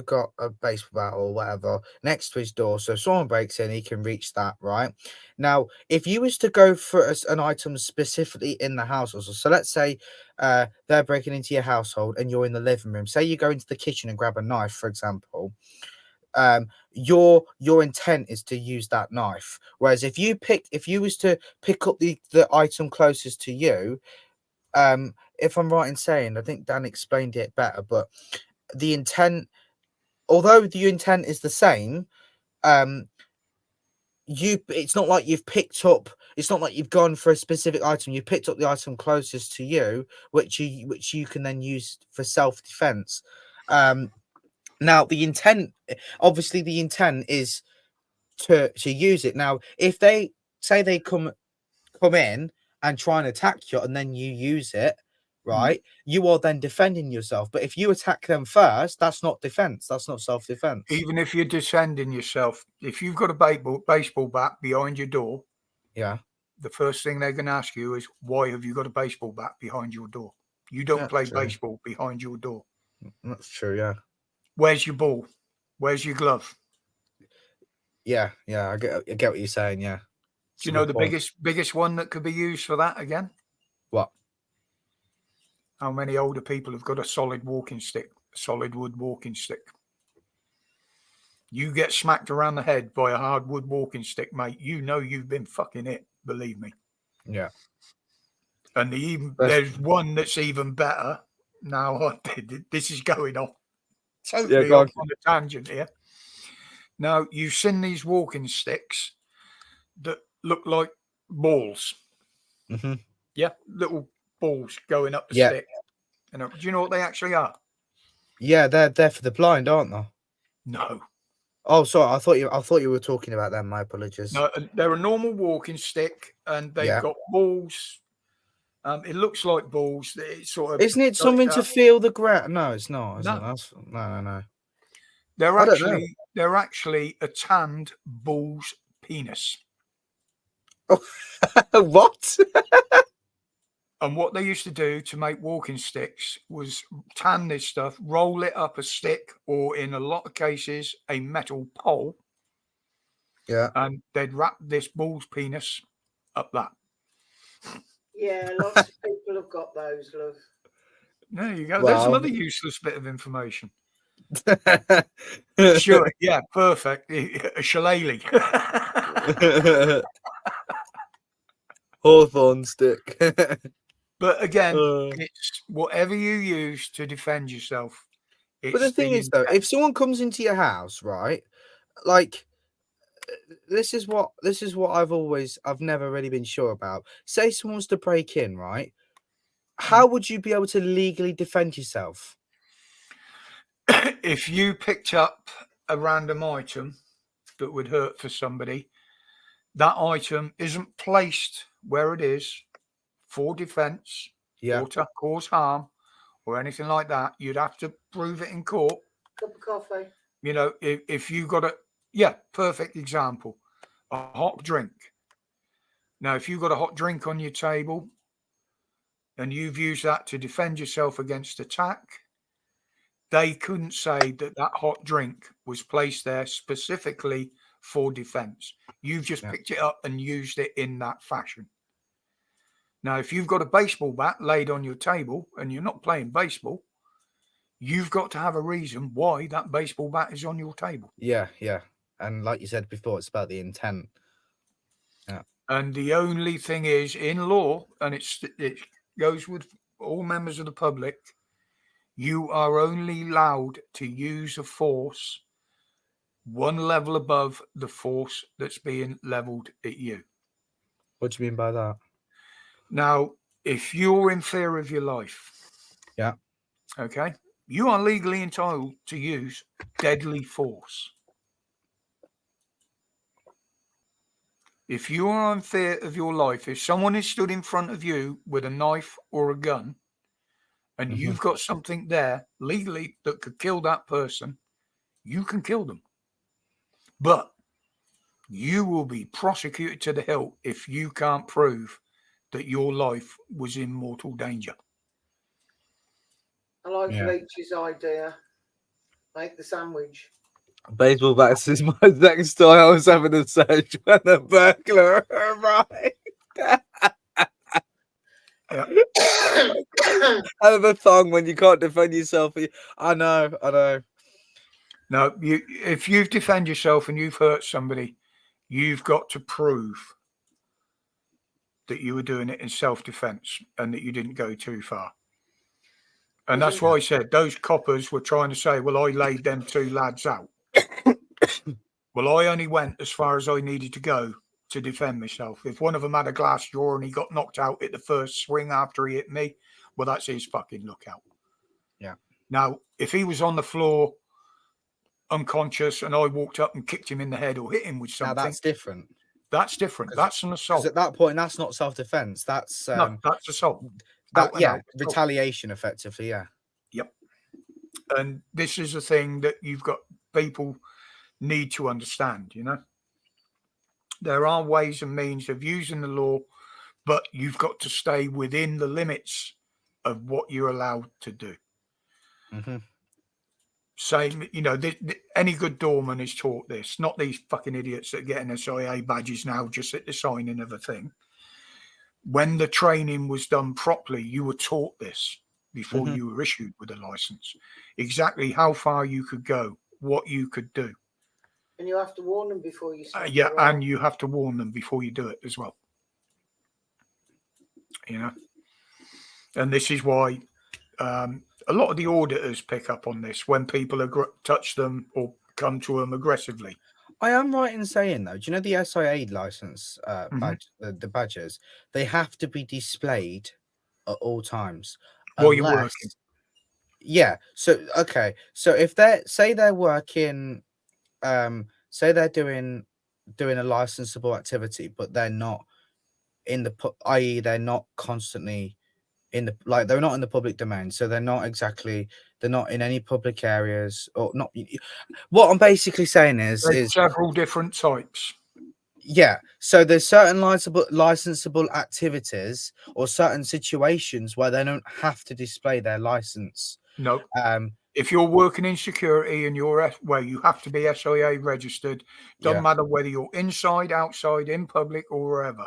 got a baseball bat or whatever next to his door, so if someone breaks in, he can reach that. Right now, if you was to go for an item specifically in the house, also, so let's say they're breaking into your household and you're in the living room. Say you go into the kitchen and grab a knife, for example. Your intent is to use that knife, whereas if you was to pick up the item closest to you, if I'm right in saying, I think Dan explained it better, but the intent, although the intent is the same, it's not like it's not like you've gone for a specific item. You picked up the item closest to you, which you can then use for self-defense. Now the intent is to use it. Now, if they say they come in and try and attack you, and then you use it, right? You are then defending yourself. But if you attack them first, that's not defense. That's not self-defense. Even if you're defending yourself, if you've got a baseball bat behind your door, Yeah. the first thing they're going to ask you is, why have you got a baseball bat behind your door? You don't play baseball behind your door. That's true, yeah. Where's your ball? Where's your glove? Yeah, I get what you're saying, yeah. Do you know the biggest one that could be used for that again? What? How many older people have got a solid walking stick, a solid wood walking stick? You get smacked around the head by a hard wood walking stick, mate. You know you've been fucking hit, believe me. Yeah. And there's one that's even better. Now, this is going off totally on a tangent here. Now, you've seen these walking sticks that look like balls. Mm-hmm. Yeah, little balls going up the stick. And do you know what they actually are? Yeah, they're for the blind, aren't they? No. Oh, sorry. I thought you were talking about them. My apologies. No, they're a normal walking stick, and they've got balls. It looks like balls. It's sort of. Isn't it something to feel the ground? No, it's not. No. They're actually a tanned bull's penis. Oh, what? And what they used to do to make walking sticks was tan this stuff, roll it up a stick, or in a lot of cases, a metal pole. Yeah. And they'd wrap this bull's penis up that. Yeah, lots of people have got those, love. There you go. Wow. There's another useless bit of information. Sure. Yeah, perfect. A shillelagh. Hawthorne stick. But again, it's whatever you use to defend yourself. But the thing is, though, if someone comes into your house, right, like this is what I've never really been sure about. Say someone wants to break in, right? How would you be able to legally defend yourself? If you picked up a random item that would hurt for somebody, that item isn't placed where it is for defense or to cause harm or anything like that. You'd have to prove it in court. Cup of coffee. You know, if you got perfect example, a hot drink. Now, if you've got a hot drink on your table and you've used that to defend yourself against attack, they couldn't say that hot drink was placed there specifically for defense. You've just picked it up and used it in that fashion. Now, if you've got a baseball bat laid on your table and you're not playing baseball, you've got to have a reason why that baseball bat is on your table. Yeah. And like you said before, it's about the intent. Yeah. And the only thing is, in law, and it goes with all members of the public, you are only allowed to use a force one level above the force that's being leveled at you. What do you mean by that? Now, if you're in fear of your life, okay, you are legally entitled to use deadly force. If you are in fear of your life, if someone is stood in front of you with a knife or a gun, and you've got something there legally that could kill that person, you can kill them. But you will be prosecuted to the hilt if you can't prove that your life was in mortal danger. I like Yeah. Leach's idea. Make the sandwich. Baseball bats is my next time I was having a search when the burglar arrived. Yeah. Out of a thong when you can't defend yourself. I know. No, if you defend yourself and you've hurt somebody, you've got to prove that you were doing it in self-defense and that you didn't go too far. And that's why I said those coppers were trying to say, well, I laid them two lads out. Well, I only went as far as I needed to go to defend myself. If one of them had a glass jaw and he got knocked out at the first swing after he hit me, well, that's his fucking lookout. Yeah. Now, if he was on the floor unconscious and I walked up and kicked him in the head or hit him with Now something, that's different. that's different. That's an assault. Because at that point, that's not self-defense. That's No, that's assault. that Out and yeah, out assault. retaliation, effectively. Yeah. Yep. And this is a thing that you've got people need to understand, you know. There are ways and means of using the law, but you've got to stay within the limits of what you're allowed to do. Mm-hmm. Same, you know, any good doorman is taught this, not these fucking idiots that get SIA badges now just at the signing of a thing. When the training was done properly, you were taught this before you were issued with a license, exactly how far you could go, what you could do. And you have to warn them before you start. Yeah, and you have to warn them before you do it as well. You know, and this is why a lot of the auditors pick up on this when people touch them or come to them aggressively. I am right in saying, though, do you know the SIA license badge, the badges, they have to be displayed at all times. While you're working. Yeah. So, okay. So if they're working, say they're doing a licensable activity, but they're not in the, i.e. they're not constantly in the, like, they're not in the public domain. So they're not in any public areas or not. What I'm basically saying is several different types. Yeah, so there's certain licensable activities or certain situations where they don't have to display their license. No. If you're working in security and you have to be SIA registered, doesn't matter whether you're inside, outside, in public, or wherever.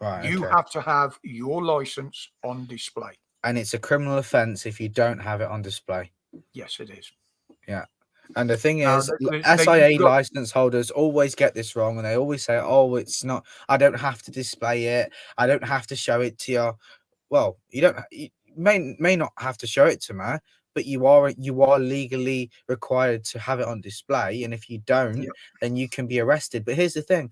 Right. You have to have your license on display. And it's a criminal offence if you don't have it on display. Yes, it is. Yeah. And the thing is, SIA license holders always get this wrong, and they always say, "Oh, it's not. I don't have to display it. I don't have to show it to you." Well, you don't. You may not have to show it to me, but you are legally required to have it on display. And if you don't, then you can be arrested. But here's the thing: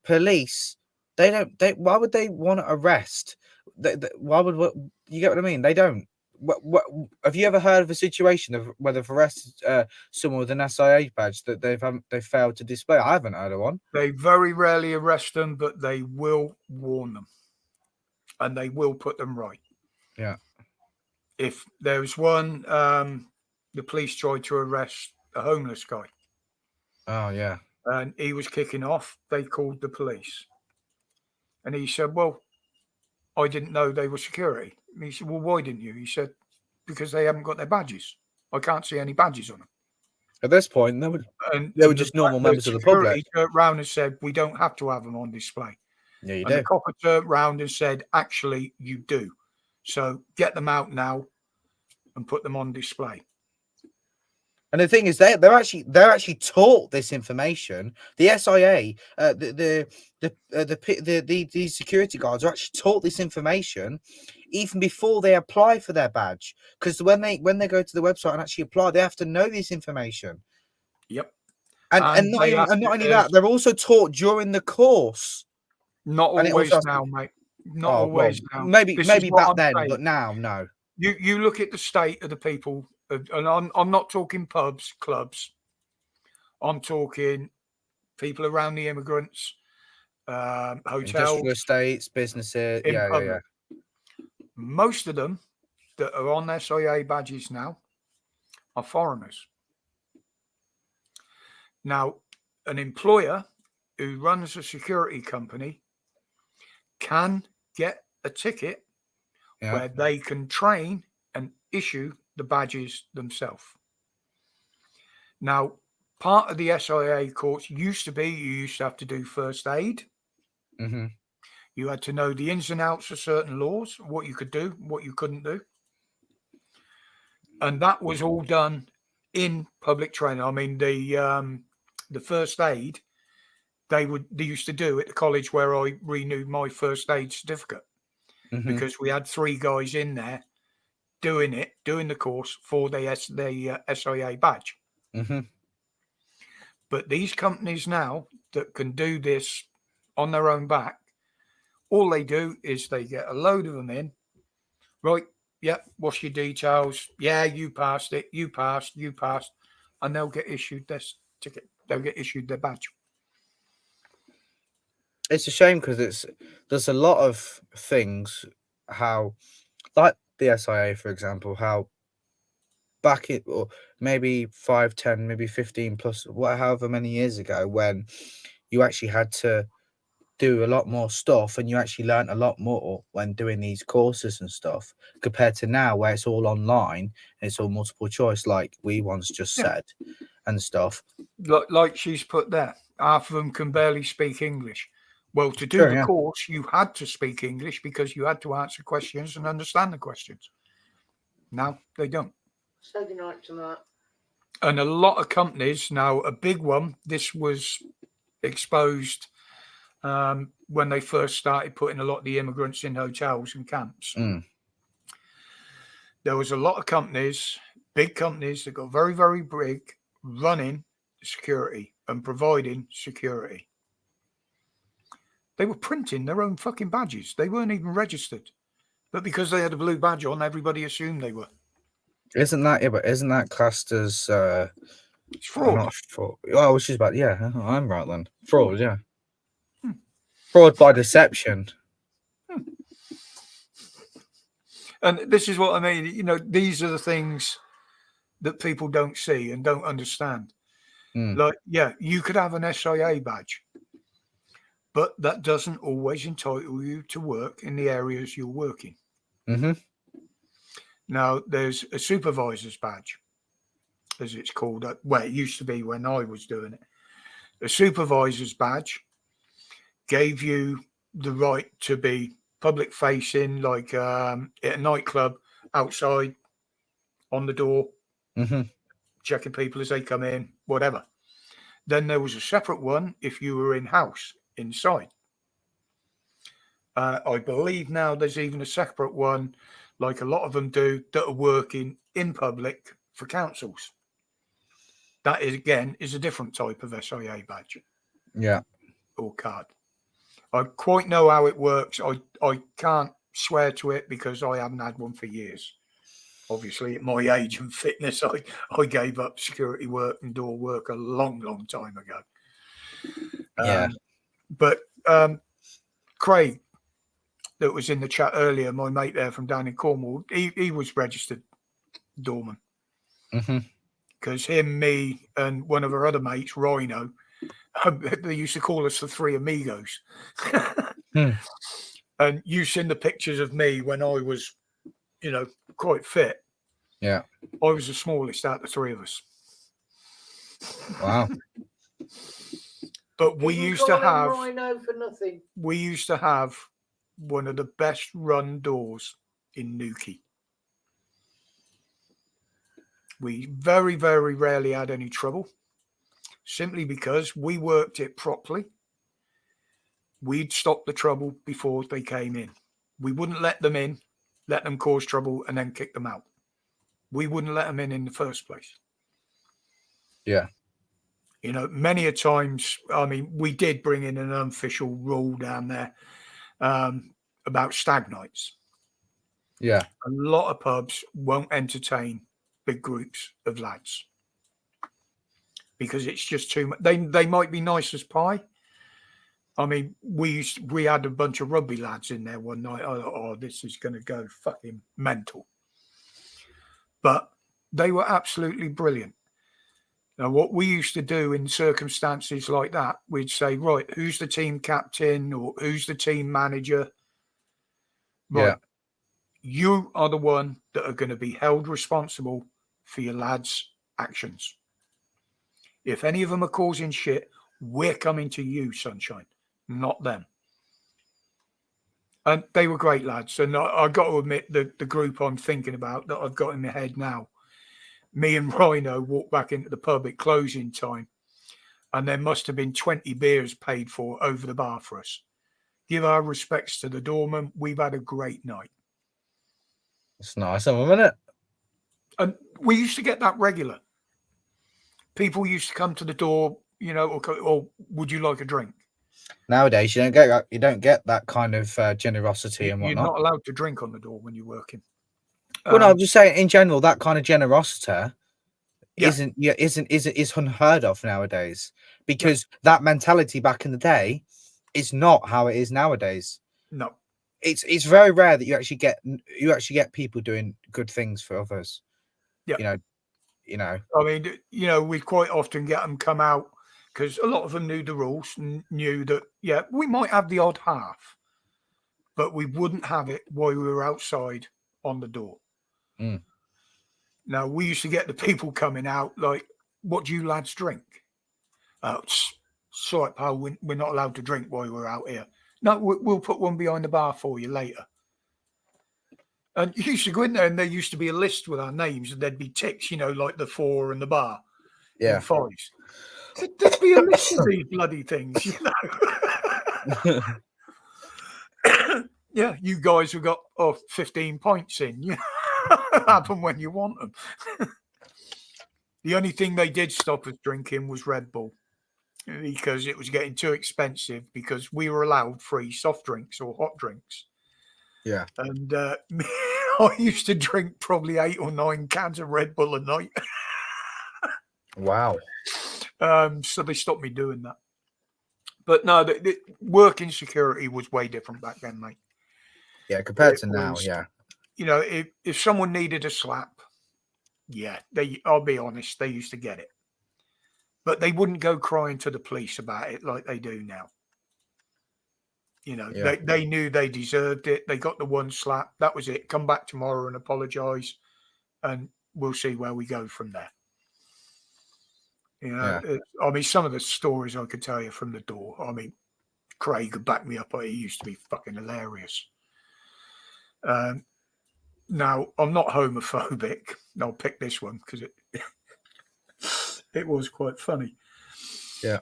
police, why would they want to arrest? Why would you get what I mean? They don't. What have you ever heard of a situation of where they've arrested someone with an SIA badge that they've failed to display? I haven't heard of one. They very rarely arrest them, but they will warn them, and they will put them right. Yeah. If there was one, the police tried to arrest a homeless guy. Oh yeah. And he was kicking off. They called the police, and he said, "Well, I didn't know they were security." And he said, "Well, why didn't you?" He said, "Because they haven't got their badges. I can't see any badges on them." At this point, they were just normal members of the public. He turned round and said, "We don't have to have them on display." Yeah, you and do. The copper turned round and said, "Actually, you do. So get them out now and put them on display." And the thing is, they're actually taught this information. The SIA, the security guards are actually taught this information even before they apply for their badge. Because when they go to the website and actually apply, they have to know this information. Yep. And not only that, they're also taught during the course. Not always now, mate. Not always now. Maybe back then, but now, no. You look at the state of the people. And I'm not talking pubs, clubs. I'm talking people around the immigrants, hotels, industrial estates, businesses. Yeah. Most of them that are on their SIA badges now are foreigners. Now, an employer who runs a security company can get a ticket Yeah. where they can train and issue the badges themselves. Now, part of the SIA course used to be you used to have to do first aid. Mm-hmm. You had to know the ins and outs of certain laws, what you could do, what you couldn't do. And that was all done in public training. I mean, the first aid they used to do at the college where I renewed my first aid certificate, Mm-hmm. because we had 3 guys in there doing the course for the SIA badge. Mm-hmm. But these companies now that can do this on their own back, all they do is they get a load of them in. Right, yeah, what's your details? Yeah, you passed it, you passed, and they'll get issued this ticket. They'll get issued their badge. It's a shame because there's a lot of things how, like the SIA, for example, how back it, or maybe 5, 10, maybe 15 plus, however many years ago, when you actually had to do a lot more stuff and you actually learn a lot more when doing these courses and stuff, compared to now where it's all online and it's all multiple choice, like we once just said, and stuff. Like she's put there, half of them can barely speak English. Well, to do the course, you had to speak English because you had to answer questions and understand the questions. Now they don't. So good night to that. And a lot of companies now, a big one, this was exposed when they first started putting a lot of the immigrants in hotels and camps. There was a lot of companies, big companies that got very, very big, running security and providing security. They were printing their own fucking badges. They weren't even registered. But because they had a blue badge on, everybody assumed they were. Isn't that classed as it's fraud? Not fraud. Oh, which is about, yeah, I'm right then. Fraud, yeah. Fraud by deception. And this is what I mean. You know, these are the things that people don't see and don't understand. Like, yeah, you could have an SIA badge, but that doesn't always entitle you to work in the areas you're working. Mm-hmm. Now, there's a supervisor's badge, as it's called. Well, it used to be when I was doing it. A supervisor's badge gave you the right to be public facing, like at a nightclub, outside, on the door, checking people as they come in, whatever. Then there was a separate one if you were in-house, inside. I believe now there's even a separate one, like a lot of them do, that are working in public for councils. That is, again, is a different type of SIA badge. Yeah. Or card. I quite know how it works. I can't swear to it because I haven't had one for years. Obviously, at my age and fitness, I gave up security work and door work a long, long time ago. Yeah. But Craig, that was in the chat earlier, my mate there from down in Cornwall, he was registered doorman. Because him, me, and one of our other mates, Rhino, they used to call us the Three Amigos. And you've seen the pictures of me when I was, quite fit. Yeah. I was the smallest out of the 3 of us. Wow. But we used to have Rhino for nothing. We used to have one of the best run doors in Newquay. We very, very rarely had any trouble, simply because we worked it properly. We'd stop the trouble before they came in. We wouldn't let them in, let them cause trouble, and then kick them out. We wouldn't let them in the first place. Yeah. Many a times, I mean, we did bring in an unofficial rule down there about stag nights. Yeah. A lot of pubs won't entertain big groups of lads because it's just too much. They might be nice as pie. I mean, we had a bunch of rugby lads in there one night. Oh, this is going to go fucking mental. But they were absolutely brilliant. Now, what we used to do in circumstances like that, we'd say, right, who's the team captain or who's the team manager? Right, Yeah. you are the one that are going to be held responsible for your lads' actions. If any of them are causing shit, we're coming to you, sunshine, not them. And they were great lads. And I got to admit, the group I'm thinking about that I've got in my head now, me and Rhino walked back into the pub at closing time, and there must have been 20 beers paid for over the bar for us. Give our respects to the doorman. We've had a great night. It's nice of them, isn't it? And we used to get that regular. People used to come to the door, you know, or would you like a drink? Nowadays, you don't get that kind of generosity and You're whatnot. not allowed to drink on the door when you're working. Well, no, I'm just saying in general that kind of generosity Yeah. is unheard of nowadays, because that mentality back in the day is not how it is nowadays. No. It's very rare that you actually get people doing good things for others. Yeah. You know. I mean, you know, we quite often get them come out because a lot of them knew the rules and knew that, yeah, we might have the odd half, but we wouldn't have it while we were outside on the door. Mm. Now, we used to get the people coming out like, what do you lads drink? Sorry, pal, we're not allowed to drink while we're out here. No, we'll put one behind the bar for you later. And you used to go in there and there used to be a list with our names and there'd be ticks, you know, like the 4 and the bar. Yeah. And 5s. There'd be a list of these bloody things, you know. Yeah, you guys have got 15 points in. You know, have them when you want them. The only thing they did stop us drinking was Red Bull, because it was getting too expensive, because we were allowed free soft drinks or hot drinks. Yeah. And I used to drink probably 8 or 9 cans of Red Bull a night. Wow. So they stopped me doing that. But no, the working security was way different back then, mate. Yeah, compared to It now, was- yeah. You know, if someone needed a slap, yeah, I'll be honest, they used to get it. But they wouldn't go crying to the police about it like they do now. You know, Yeah. they knew they deserved it. They got the one slap. That was it. Come back tomorrow and apologise, and we'll see where we go from there. You know, I mean, some of the stories I could tell you from the door. I mean, Craig could back me up. He used to be fucking hilarious. Now, I'm not homophobic. I'll pick this one because it was quite funny. Yeah.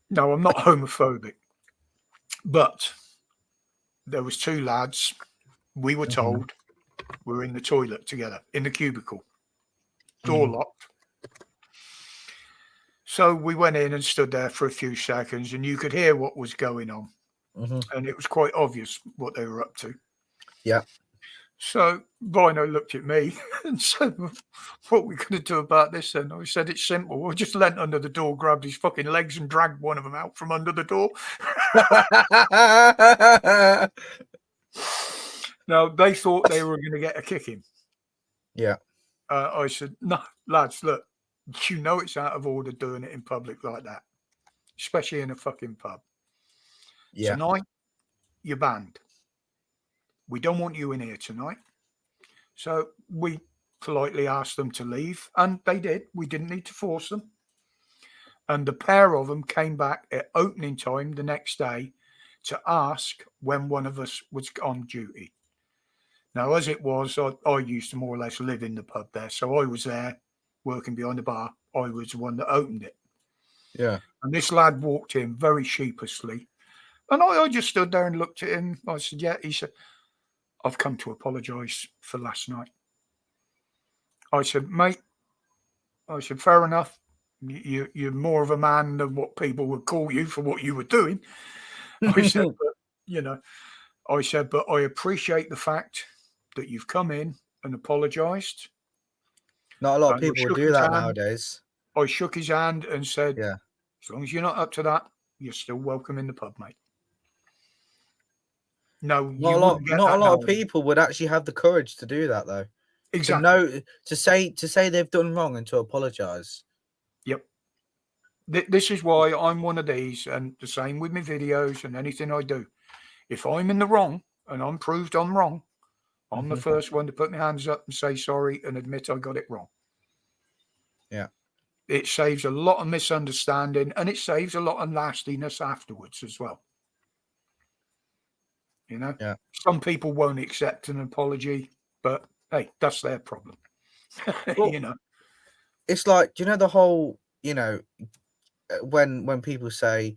No, I'm not homophobic. But there was 2 lads. We were told we were in the toilet together in the cubicle. Door locked. So we went in and stood there for a few seconds, and you could hear what was going on. And it was quite obvious what they were up to. Yeah. So Rhino looked at me and said, what are we going to do about this then? I said, it's simple. We just leant under the door, grabbed his fucking legs and dragged one of them out from under the door. Now, they thought they were going to get a kicking. Yeah. I said, no, lads, look, you know it's out of order doing it in public like that, especially in a fucking pub. Yeah. Tonight, you're banned. We don't want you in here tonight. So we politely asked them to leave, and they did. We didn't need to force them. And the pair of them came back at opening time the next day to ask when one of us was on duty. Now, as it was, I used to more or less live in the pub there. So I was there working behind the bar. I was the one that opened it. Yeah. And this lad walked in very sheepishly. And I just stood there and looked at him. I said, yeah. He said, I've come to apologise for last night. I said, mate, I said, fair enough. You're more of a man than what people would call you for what you were doing. I said, but, you know, I said, but I appreciate the fact that you've come in and apologised. Not a lot of And I people would shook do his that hand. nowadays. I shook his hand and said, Yeah. as long as you're not up to that, you're still welcome in the pub, mate. No, Not a lot of people would actually have the courage to do that, though. Exactly. To say they've done wrong and to apologise. Yep. This is why I'm one of these, and the same with my videos and anything I do. If I'm in the wrong and I'm proved I'm wrong, I'm the first one to put my hands up and say sorry and admit I got it wrong. Yeah. It saves a lot of misunderstanding, and it saves a lot of nastiness afterwards as well. You know, Yeah. Some people won't accept an apology, but hey, that's their problem. Well, You know, it's like, you know, the whole, you know, when people say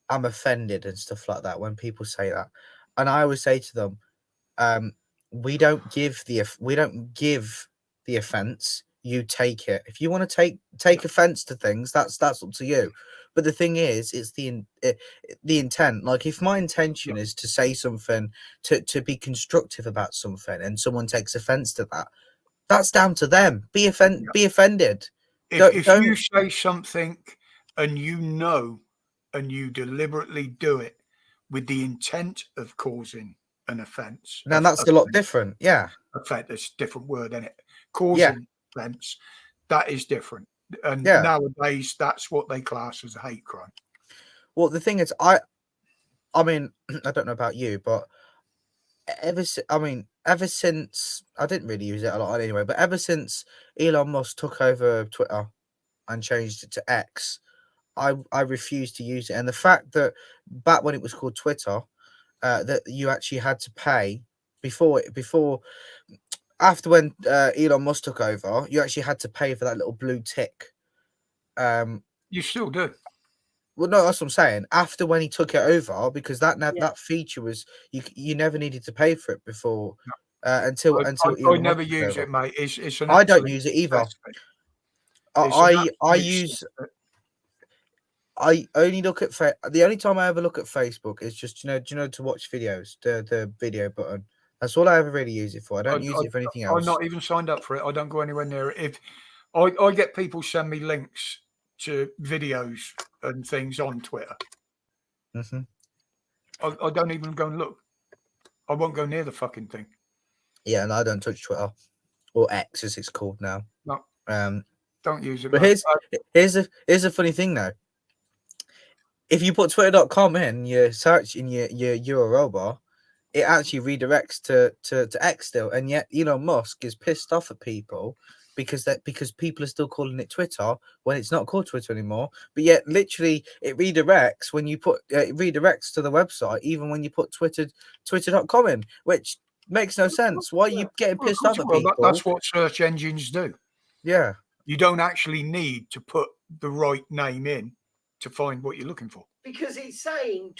I'm offended and stuff like that, when people say that, and I always say to them, we don't give the offense, you take it. If you want to take offense to things, that's up to you. But the thing is, it's the intent. Like, if my intention is to say something, to be constructive about something, and someone takes offense to that, that's down to them. Be offended. if you say something and and you deliberately do it with the intent of causing an offense, Now that's a lot different. Yeah. Offense, it's a different word, isn't it? Causing offense, that is different. And nowadays, that's what they class as a hate crime. Well, the thing is, I mean, I don't know about you, but ever since I didn't really use it a lot anyway, but ever since Elon Musk took over Twitter and changed it to X, I refused to use it. And the fact that back when it was called Twitter, that you actually had to pay after when Elon Musk took over, you actually had to pay for that little blue tick. You still do. Well, no, that's what I'm saying. After when he took it over, because that feature was you never needed to pay for it before until I never use it, mate. It's an I don't use it either. I only look at the only time I ever look at Facebook is just do you know to watch videos, the video button. That's all I ever really use it for. I don't use it for anything else. I'm not even signed up for it. I don't go anywhere near it. If I get people send me links to videos and things on Twitter, I don't even go and look. I won't go near the fucking thing. Yeah, and I don't touch Twitter or X as it's called now. No, don't use it. But here's a funny thing though. If you put twitter.com in your search in your URL bar, it actually redirects to X still, and yet Elon Musk is pissed off at people because people are still calling it Twitter when it's not called Twitter anymore. But yet, literally, it redirects when you put it redirects to the website, even when you put twitter.com in, which makes no sense. Why are you getting pissed off at people? That's what search engines do. Yeah, you don't actually need to put the right name in to find what you're looking for, because it's saying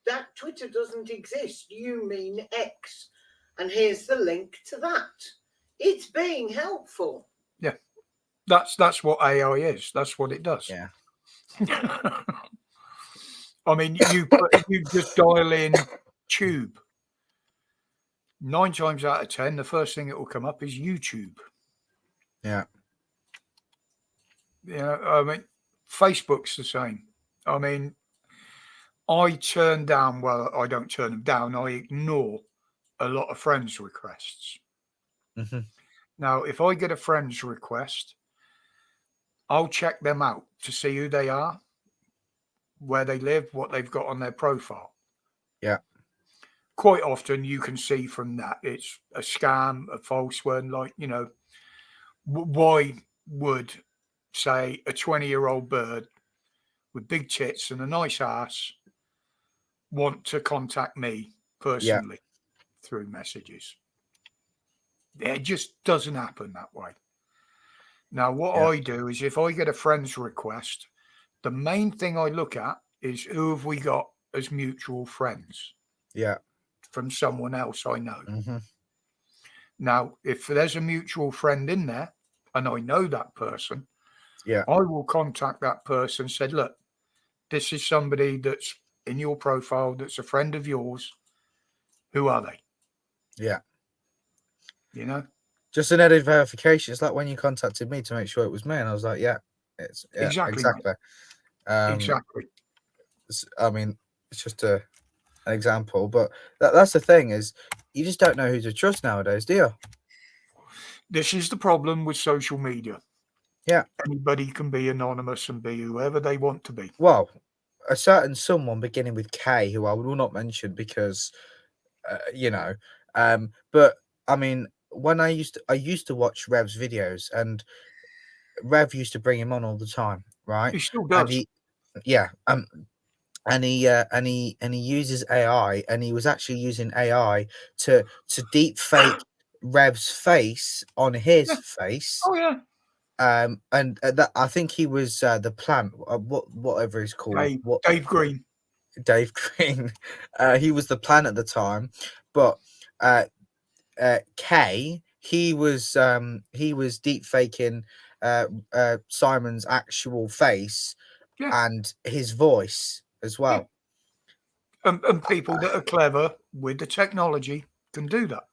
that Twitter doesn't exist. You mean X, and here's the link to that. It's being helpful. Yeah, that's what AI is. That's what it does. Yeah. I mean, you just dial in tube. 9 times out of 10, the first thing that will come up is YouTube. Yeah. Yeah, I mean, Facebook's the same. I mean, I turn down, well, I don't turn them down, I ignore a lot of friends requests. Now, if I get a friend's request, I'll check them out to see who they are, where they live, what they've got on their profile. Yeah. Quite often you can see from that it's a scam, a false one. Like, you know, why would, say, a 20-year-old bird with big tits and a nice ass want to contact me personally through messages? It just doesn't happen that way. Now, what I do is if I get a friend's request, the main thing I look at is who have we got as mutual friends? Yeah. From someone else I know. Now, if there's a mutual friend in there and I know that person, I will contact that person and say, look, this is somebody that's in your profile that's a friend of yours. Who are they? Yeah. You know? Just an added verification. It's like when you contacted me to make sure it was me, and I was like, exactly. Exactly. I mean, it's just an example, but that's the thing is you just don't know who to trust nowadays, do you? This is the problem with social media. Yeah. Anybody can be anonymous and be whoever they want to be. Well, a certain someone beginning with K, who I will not mention because, but I mean, when I used to watch Rev's videos, and Rev used to bring him on all the time, right? He still And does. he uses AI, and he was actually using AI to deep fake Rev's face on his Yeah. face. Oh yeah. And that I think he was the plant, whatever he's called, Dave Green. Dave Green. He was the plan at the time, but K, he was deep faking Simon's actual face Yeah. and his voice as well. And people that are clever with the technology can do that.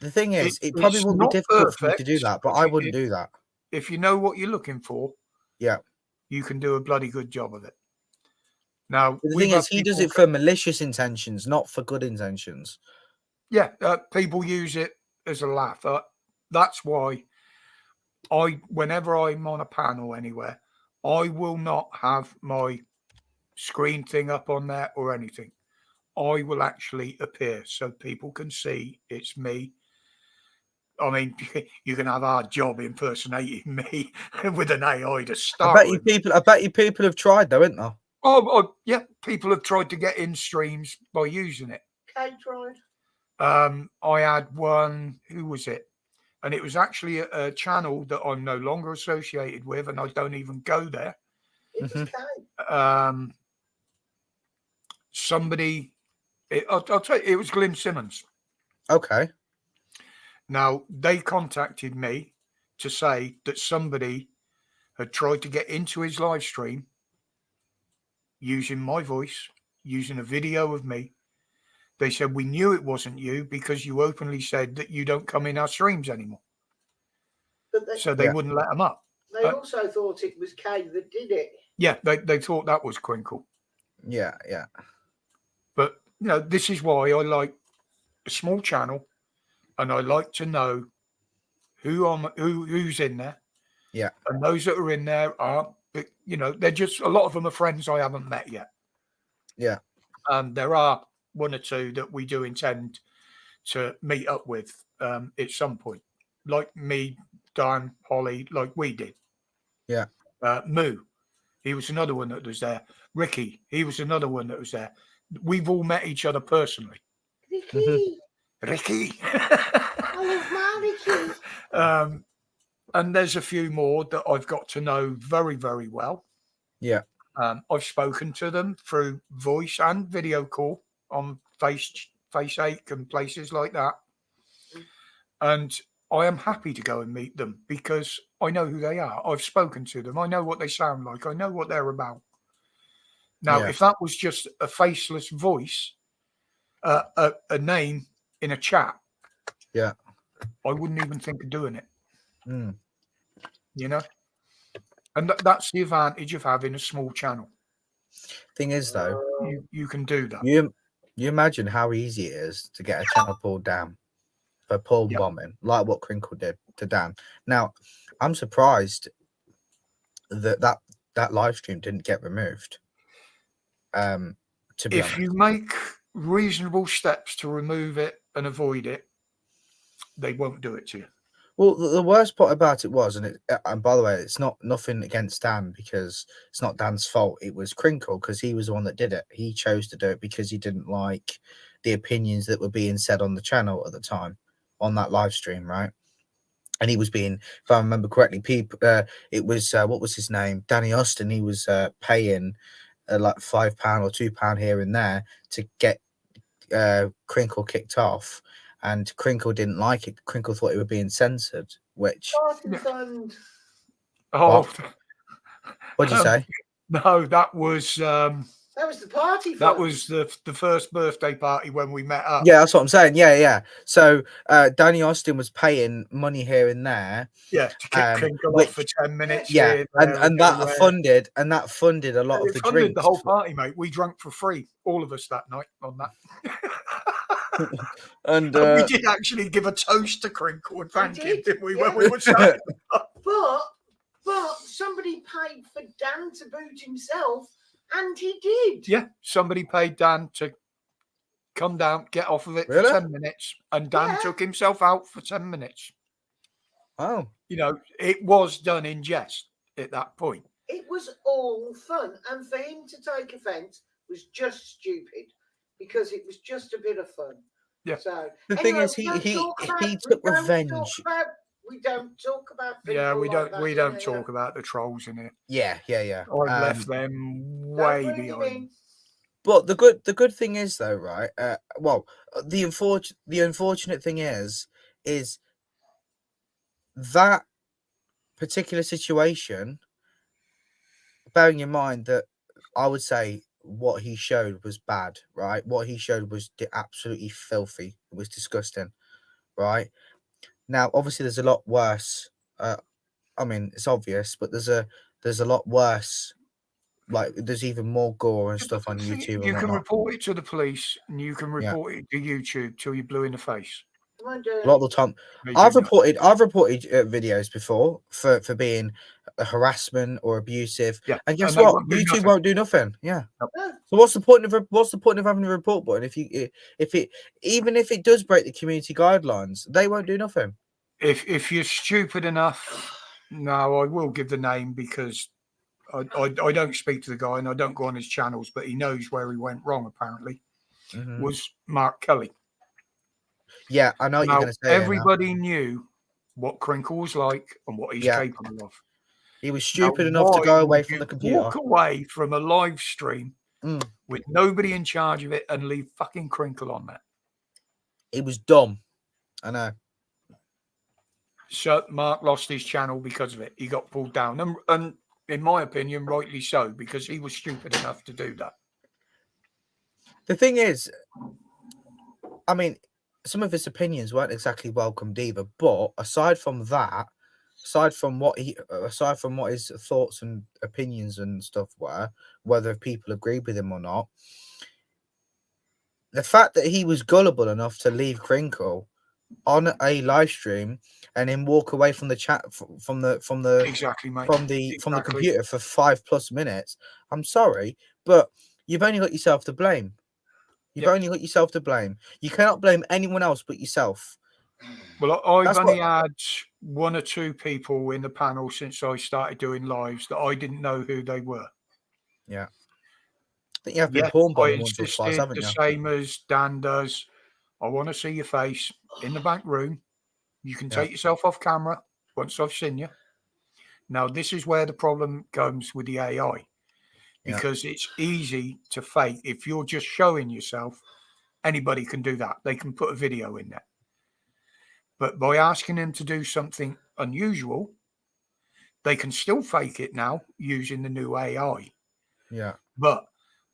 The thing is, it It's probably would be not difficult for me to do perfect, that, but but I wouldn't do that. If you know what you're looking for, Yeah. you can do a bloody good job of it. Now, The thing is, he does it for malicious intentions, not for good intentions. Yeah, people use it as a laugh. That's why whenever I'm on a panel anywhere, I will not have my screen thing up on there or anything. I will actually appear so people can see it's me. I mean, you can have a hard job impersonating me with an AI to start. I bet you people have tried though, haven't they? Oh, yeah, people have tried to get in streams by using it. Kate tried. I had one. Who was it? And it was actually a channel that I'm no longer associated with, and I don't even go there. It was Kate. Somebody, I'll tell you, it was Glenn Simmons. Okay. Now, they contacted me to say that somebody had tried to get into his live stream using my voice, using a video of me. They said, we knew it wasn't you because you openly said that you don't come in our streams anymore. So they wouldn't let them up. They also thought it was Kate that did it. Yeah, they thought that was Crinkle. Yeah. But, this is why I like a small channel, and I like to know who's in there. Yeah. And those that are in there are, they're just, a lot of them are friends I haven't met yet. Yeah. There are one or two that we do intend to meet up with at some point, like me, Dan, Holly, like we did. Yeah. Moo, he was another one that was there. Ricky, he was another one that was there. We've all met each other personally. Ricky. I love my Ricky. And there's a few more that I've got to know very, very well. Yeah. I've spoken to them through voice and video call on FaceAche and places like that. And I am happy to go and meet them because I know who they are. I've spoken to them. I know what they sound like. I know what they're about. Now, if that was just a faceless voice, a name in a chat, I wouldn't even think of doing it. Mm. And that's the advantage of having a small channel. Thing is, though, you can do that. You imagine how easy it is to get a channel pulled down for Paul bombing, like what Crinkle did to Dan. Now, I'm surprised that live stream didn't get removed. To be honest, if you make reasonable steps to remove it and avoid it, they won't do it to you. Well, the worst part about it was, and by the way, it's not nothing against Dan because it's not Dan's fault. It was Crinkle because he was the one that did it. He chose to do it because he didn't like the opinions that were being said on the channel at the time on that live stream, right? And he was being, if I remember correctly, it was what was his name? Danny Austin. He was paying like £5 or £2 here and there to get Crinkle kicked off. And Crinkle didn't like it. Crinkle thought it was being censored, which... Oh. What'd you say? No, that was... that was the party fund. That was the first birthday party when we met up. Yeah, that's what I'm saying. Yeah. So Danny Austin was paying money here and there. Yeah, to kick Crinkle off for 10 minutes. Yeah, and that funded a lot of the drinks. The whole party, mate. We drank for free, all of us that night on that. and we did actually give a toast to Crinkle and thank him, didn't we? When we were shouting. But somebody paid for Dan to boot himself, and he did. Yeah, somebody paid Dan to come down, get off of it Really? for 10 minutes, and Dan Yeah. took himself out for 10 minutes. Oh, You know, it was done in jest at that point. It was all fun, and for him to take offence was just stupid because it was just a bit of fun. Yeah. So the thing is, we don't he talk about- he we took don't revenge. we don't talk about. Yeah, people we like don't that, we you don't know, talk about the trolls in here. Yeah. I've left them Don't way bring it behind. in. But the good thing is though, right? The unfortunate thing is that particular situation. Bearing in mind that I would say what he showed was bad, right? What he showed was absolutely filthy. It was disgusting, right? Now, obviously, there's a lot worse. I mean, it's obvious, but there's a lot worse. Like, there's even more gore and stuff on YouTube and You can whatnot. report it to the police, and you can Yeah. report it to YouTube till you're blue in the face. Come on, A lot of the time, They I've do nothing. reported videos before for being harassment or abusive, Yeah, and guess and they what? won't do YouTube nothing. won't do nothing. Yeah. No. So what's the point of having a report button if it even if it does break the community guidelines, they won't do nothing. If you're stupid enough, no, I will give the name because I don't speak to the guy and I don't go on his channels, but he knows where he went wrong. Apparently, Mhm. was Mark Kelly. Yeah, I know what you're Now, going to say. Here now. everybody knew what Crinkle was like and what he's Yeah. capable of. He was Now, stupid enough to why go would away from you the computer. Walk away from a live stream Mm. with nobody in charge of it and leave fucking Crinkle on there. He was dumb. I know. So Mark lost his channel because of it. He got pulled down, and in my opinion, rightly so, because he was stupid enough to do that. The thing is, I mean, some of his opinions weren't exactly welcomed either. But aside from that, aside from what his thoughts and opinions and stuff were, whether people agreed with him or not, the fact that he was gullible enough to leave Crinkle on a live stream and then walk away from the chat from the Exactly, mate. from the Exactly. computer for 5+ minutes. I'm sorry, but you've only got yourself to blame. You've only got yourself to blame. You cannot blame anyone else but yourself. Well, I've That's only had one or two people in the panel since I started doing lives that I didn't know who they were. Yeah. I think you have been Yeah, porn I bombed once or twice, insisted haven't the you? same as Dan does. I want to see your face in the back room. You can Yeah. take yourself off camera once I've seen you. Now, this is where the problem comes with the AI, because it's easy to fake. If you're just showing yourself, anybody can do that. They can put a video in there. But by asking them to do something unusual, they can still fake it now using the new AI. Yeah. But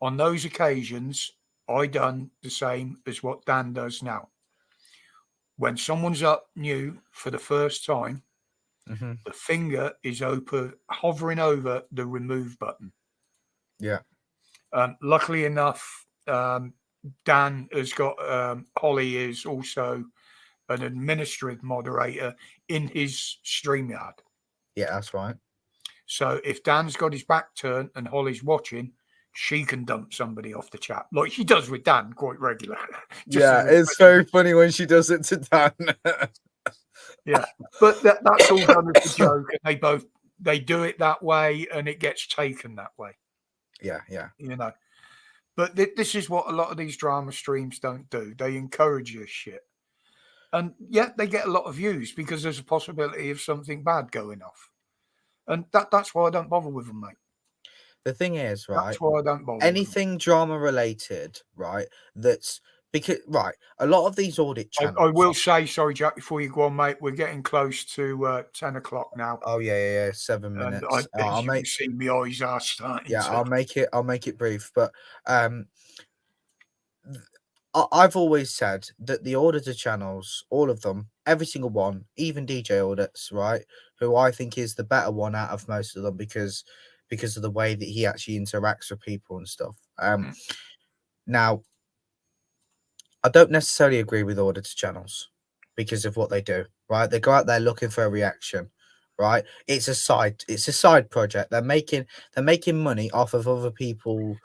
on those occasions, I done the same as what Dan does now. When someone's up new for the first time, Mm-hmm. the finger is hovering over the remove button. Yeah. Luckily enough, Dan has got Holly is also an administrative moderator in his StreamYard. Yeah, that's right. So if Dan's got his back turned and Holly's watching, she can dump somebody off the chat, like she does with Dan quite regularly. Yeah, it's very funny when she does it to Dan. Yeah, but that's all done as a joke, and they do it that way, and it gets taken that way. Yeah. You know. But this is what a lot of these drama streams don't do. They encourage this shit, and yet they get a lot of views because there's a possibility of something bad going off, and that's why I don't bother with them, mate. The thing is, right? That's why I don't bother. Anything drama related, right? That's because a lot of these audit channels. I will say, sorry, Jack, before you go on, mate. We're getting close to 10 o'clock now. Oh yeah, 7 minutes. And as you can see, my eyes are starting. Yeah, I'll make it brief. But I've always said that the auditor channels, all of them, every single one, even DJ Audits, right, who I think is the better one out of most of them because of the way that he actually interacts with people and stuff. Now, I don't necessarily agree with auditor channels because of what they do, right? They go out there looking for a reaction, right? It's a side project. They're making money off of other people's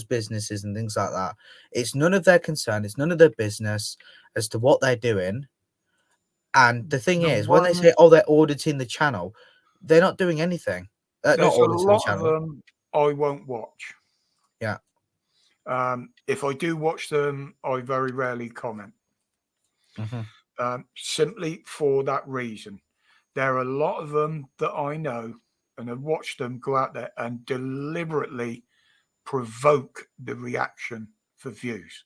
businesses and things like that. It's none of their concern. It's none of their business as to what they're doing. And the thing The is, when they one, say, "Oh, they're auditing the channel," they're not doing anything. Not there's a auditing the lot of channel. them I won't watch. Yeah. If I do watch them, I very rarely comment. Simply for that reason. There are a lot of them that I know and have watched them go out there and deliberately provoke the reaction for views.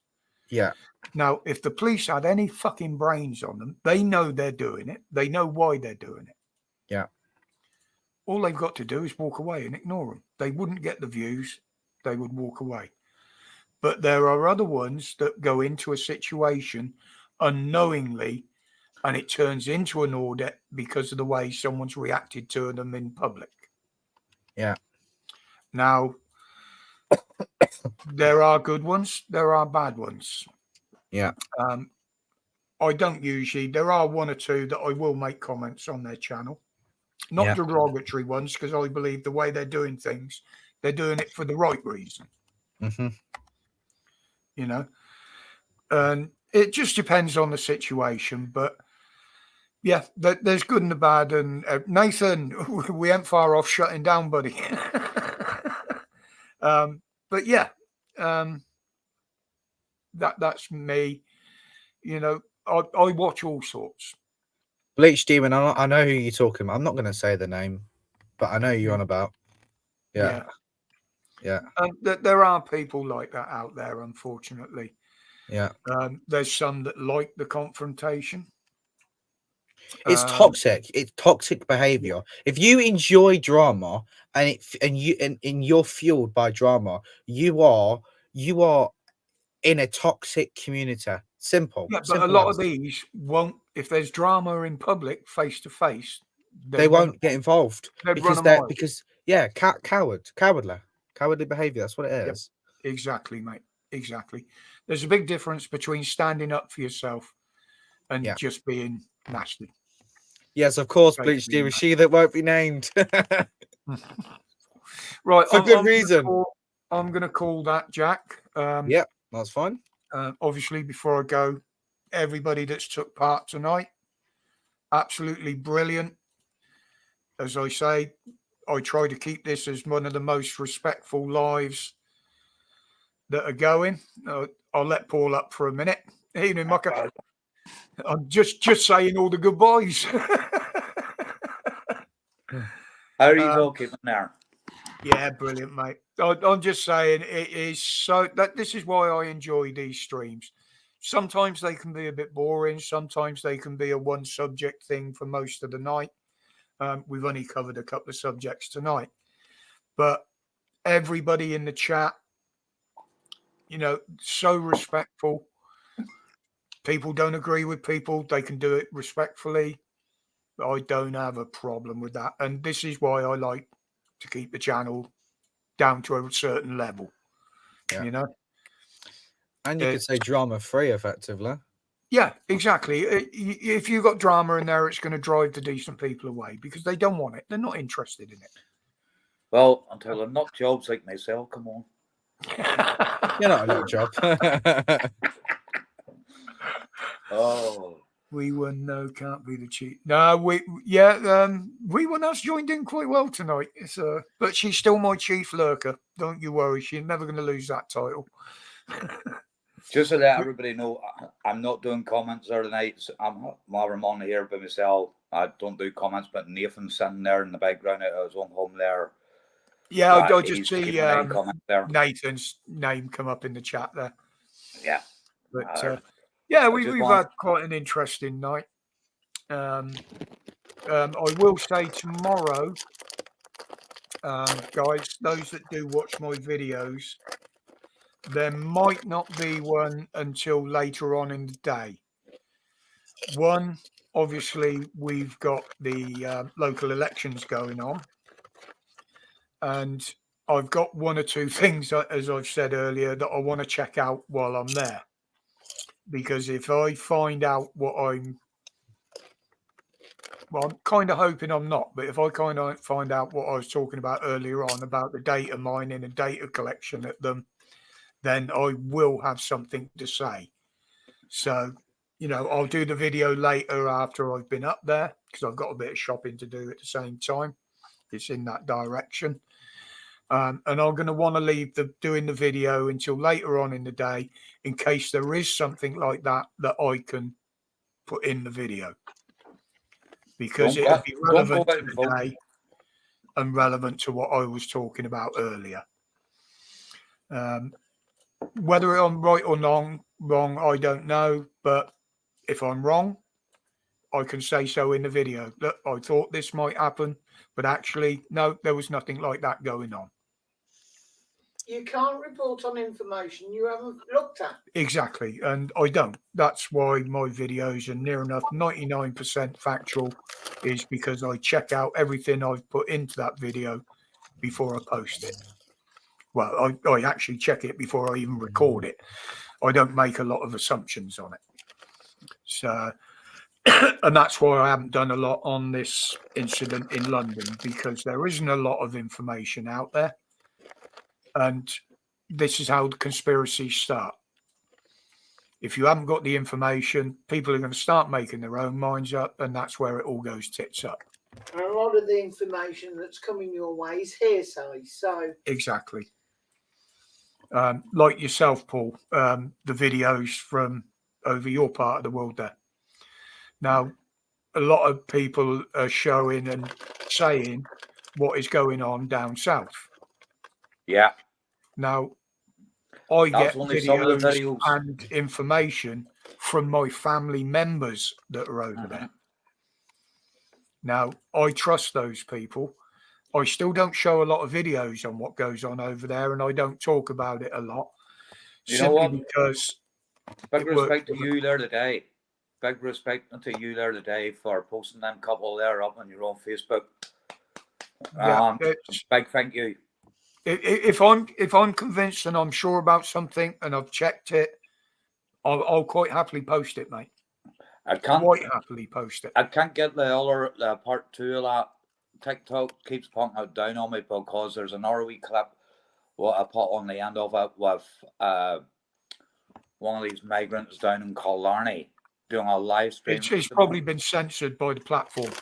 Yeah. Now, if the police had any fucking brains on them, they know they're doing it. They know why they're doing it. Yeah. All they've got to do is walk away and ignore them. They wouldn't get the views. They would walk away. But there are other ones that go into a situation unknowingly and it turns into an audit because of the way someone's reacted to them in public. Yeah. Now, there are good ones. There are bad ones. Yeah. I don't usually. There are one or two that I will make comments on their channel. Not derogatory ones, because I believe the way they're doing things, they're doing it for the right reason. You know? And it just depends on the situation. But yeah, there's good and the bad. And Nathan, we ain't far off shutting down, buddy. But yeah, that's me. You know, I watch all sorts. Bleach Demon, I know who you're talking about. I'm not going to say the name, but I know who you're on about. Yeah. There are people like that out there, unfortunately. Yeah. There's some that like the confrontation. It's toxic. It's toxic behavior. If you enjoy drama and you're fueled by drama, you are in a toxic community. Simple. Yeah, but Simple a lot as. of these won't. If there's drama in public, face to face, they won't get involved because cowardly behavior. That's what it is. Yep. Exactly, mate. Exactly. There's a big difference between standing up for yourself and just being nasty. Yes, of course, Bleach Demon. She that won't be named. Right, for good reason. I'm going to call that, Jack. Yeah, that's fine. Obviously, before I go, everybody that's took part tonight, absolutely brilliant. As I say, I try to keep this as one of the most respectful lives that are going. I'll let Paul up for a minute. Evening, Mucker. I'm just saying all the goodbyes. How are you all keeping there? Yeah, brilliant, mate. I'm just saying it is so that this is why I enjoy these streams. Sometimes they can be a bit boring. Sometimes they can be a one subject thing for most of the night. We've only covered a couple of subjects tonight, but everybody in the chat, you know, so respectful. People don't agree with people. They can do it respectfully. I don't have a problem with that. And this is why I like to keep the channel down to a certain level, you know. And you could say drama free, effectively. Yeah, exactly. If you've got drama in there, it's going to drive the decent people away because they don't want it. They're not interested in it. Well, until they're not jobs like myself, come on. You're not a little job. Oh. We won, no, can't be the cheat. No, we won has joined in quite well tonight. But she's still my chief lurker. Don't you worry, she's never going to lose that title. Just to let everybody know, I'm not doing comments there tonight. I'm on here by myself. I don't do comments, but Nathan's sitting there in the background. I was on home there. Yeah, I just see there. Nathan's name come up in the chat there. Yeah. But yeah, we've had quite an interesting night. I will say tomorrow, guys, those that do watch my videos, there might not be one until later on in the day. One, obviously, we've got the local elections going on. And I've got one or two things, as I've said earlier, that I want to check out while I'm there. Because if I find out what I'm Well, I'm kind of hoping I'm not, but if I kind of find out what I was talking about earlier on about the data mining and data collection at them, then I will have something to say. So, you know, I'll do the video later after I've been up there because I've got a bit of shopping to do at the same time. It's in that direction. And I'm going to want to leave doing the video until later on in the day in case there is something like that I can put in the video. Because Don't it'll go- be don't go relevant about to and vote. today and relevant to what I was talking about earlier. Whether I'm right or wrong, I don't know. But if I'm wrong, I can say so in the video. Look, I thought this might happen, but actually, no, there was nothing like that going on. You can't report on information you haven't looked at. Exactly. And I don't. That's why my videos are near enough 99% factual, is because I check out everything I've put into that video before I post it. Well, I actually check it before I even record it. I don't make a lot of assumptions on it. So, and that's why I haven't done a lot on this incident in London, because there isn't a lot of information out there. And this is how the conspiracies start. If you haven't got the information, people are going to start making their own minds up, and that's where it all goes tits up. And a lot of the information that's coming your way is hearsay. So Exactly. Like yourself, Paul, the videos from over your part of the world there. Now, a lot of people are showing and saying what is going on down south. Yeah. Now, I That's get only some of the videos videos. and information from my family members that are over there. Now, I trust those people. I still don't show a lot of videos on what goes on over there, and I don't talk about it a lot. You know simply what? because Big it works respect to for you there today. Big respect to you there today for posting them couple there up on your own Facebook. yeah, it's- Big thank you. if I'm convinced and I'm sure about something and I've checked it, I'll quite happily post it, mate. I can't Quite happily post it. I can't get the other part two of that. TikTok keeps pointing out down on me because there's another wee clip what I put on the end of it with one of these migrants down in Killarney doing a live stream. It's probably been censored by the platform,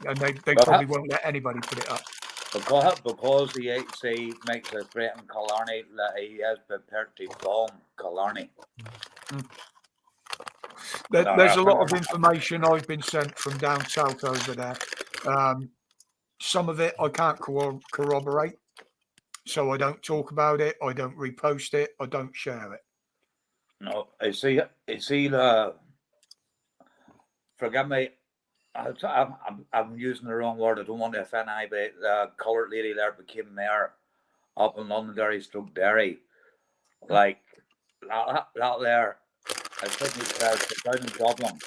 and they Well, probably won't let anybody put it up. because the HC makes a threat in Killarney that he is prepared to bomb Killarney. There's a lot of information I've been sent from down south over there. Some of it I can't corroborate, so I don't talk about it. I don't repost it. I don't share it. No, I see the. Forgive me, I'm using the wrong word. I don't want to offend anybody. The coloured lady there became mayor up in Londonderry, Derry. Like that there. I think it's down in Dublin.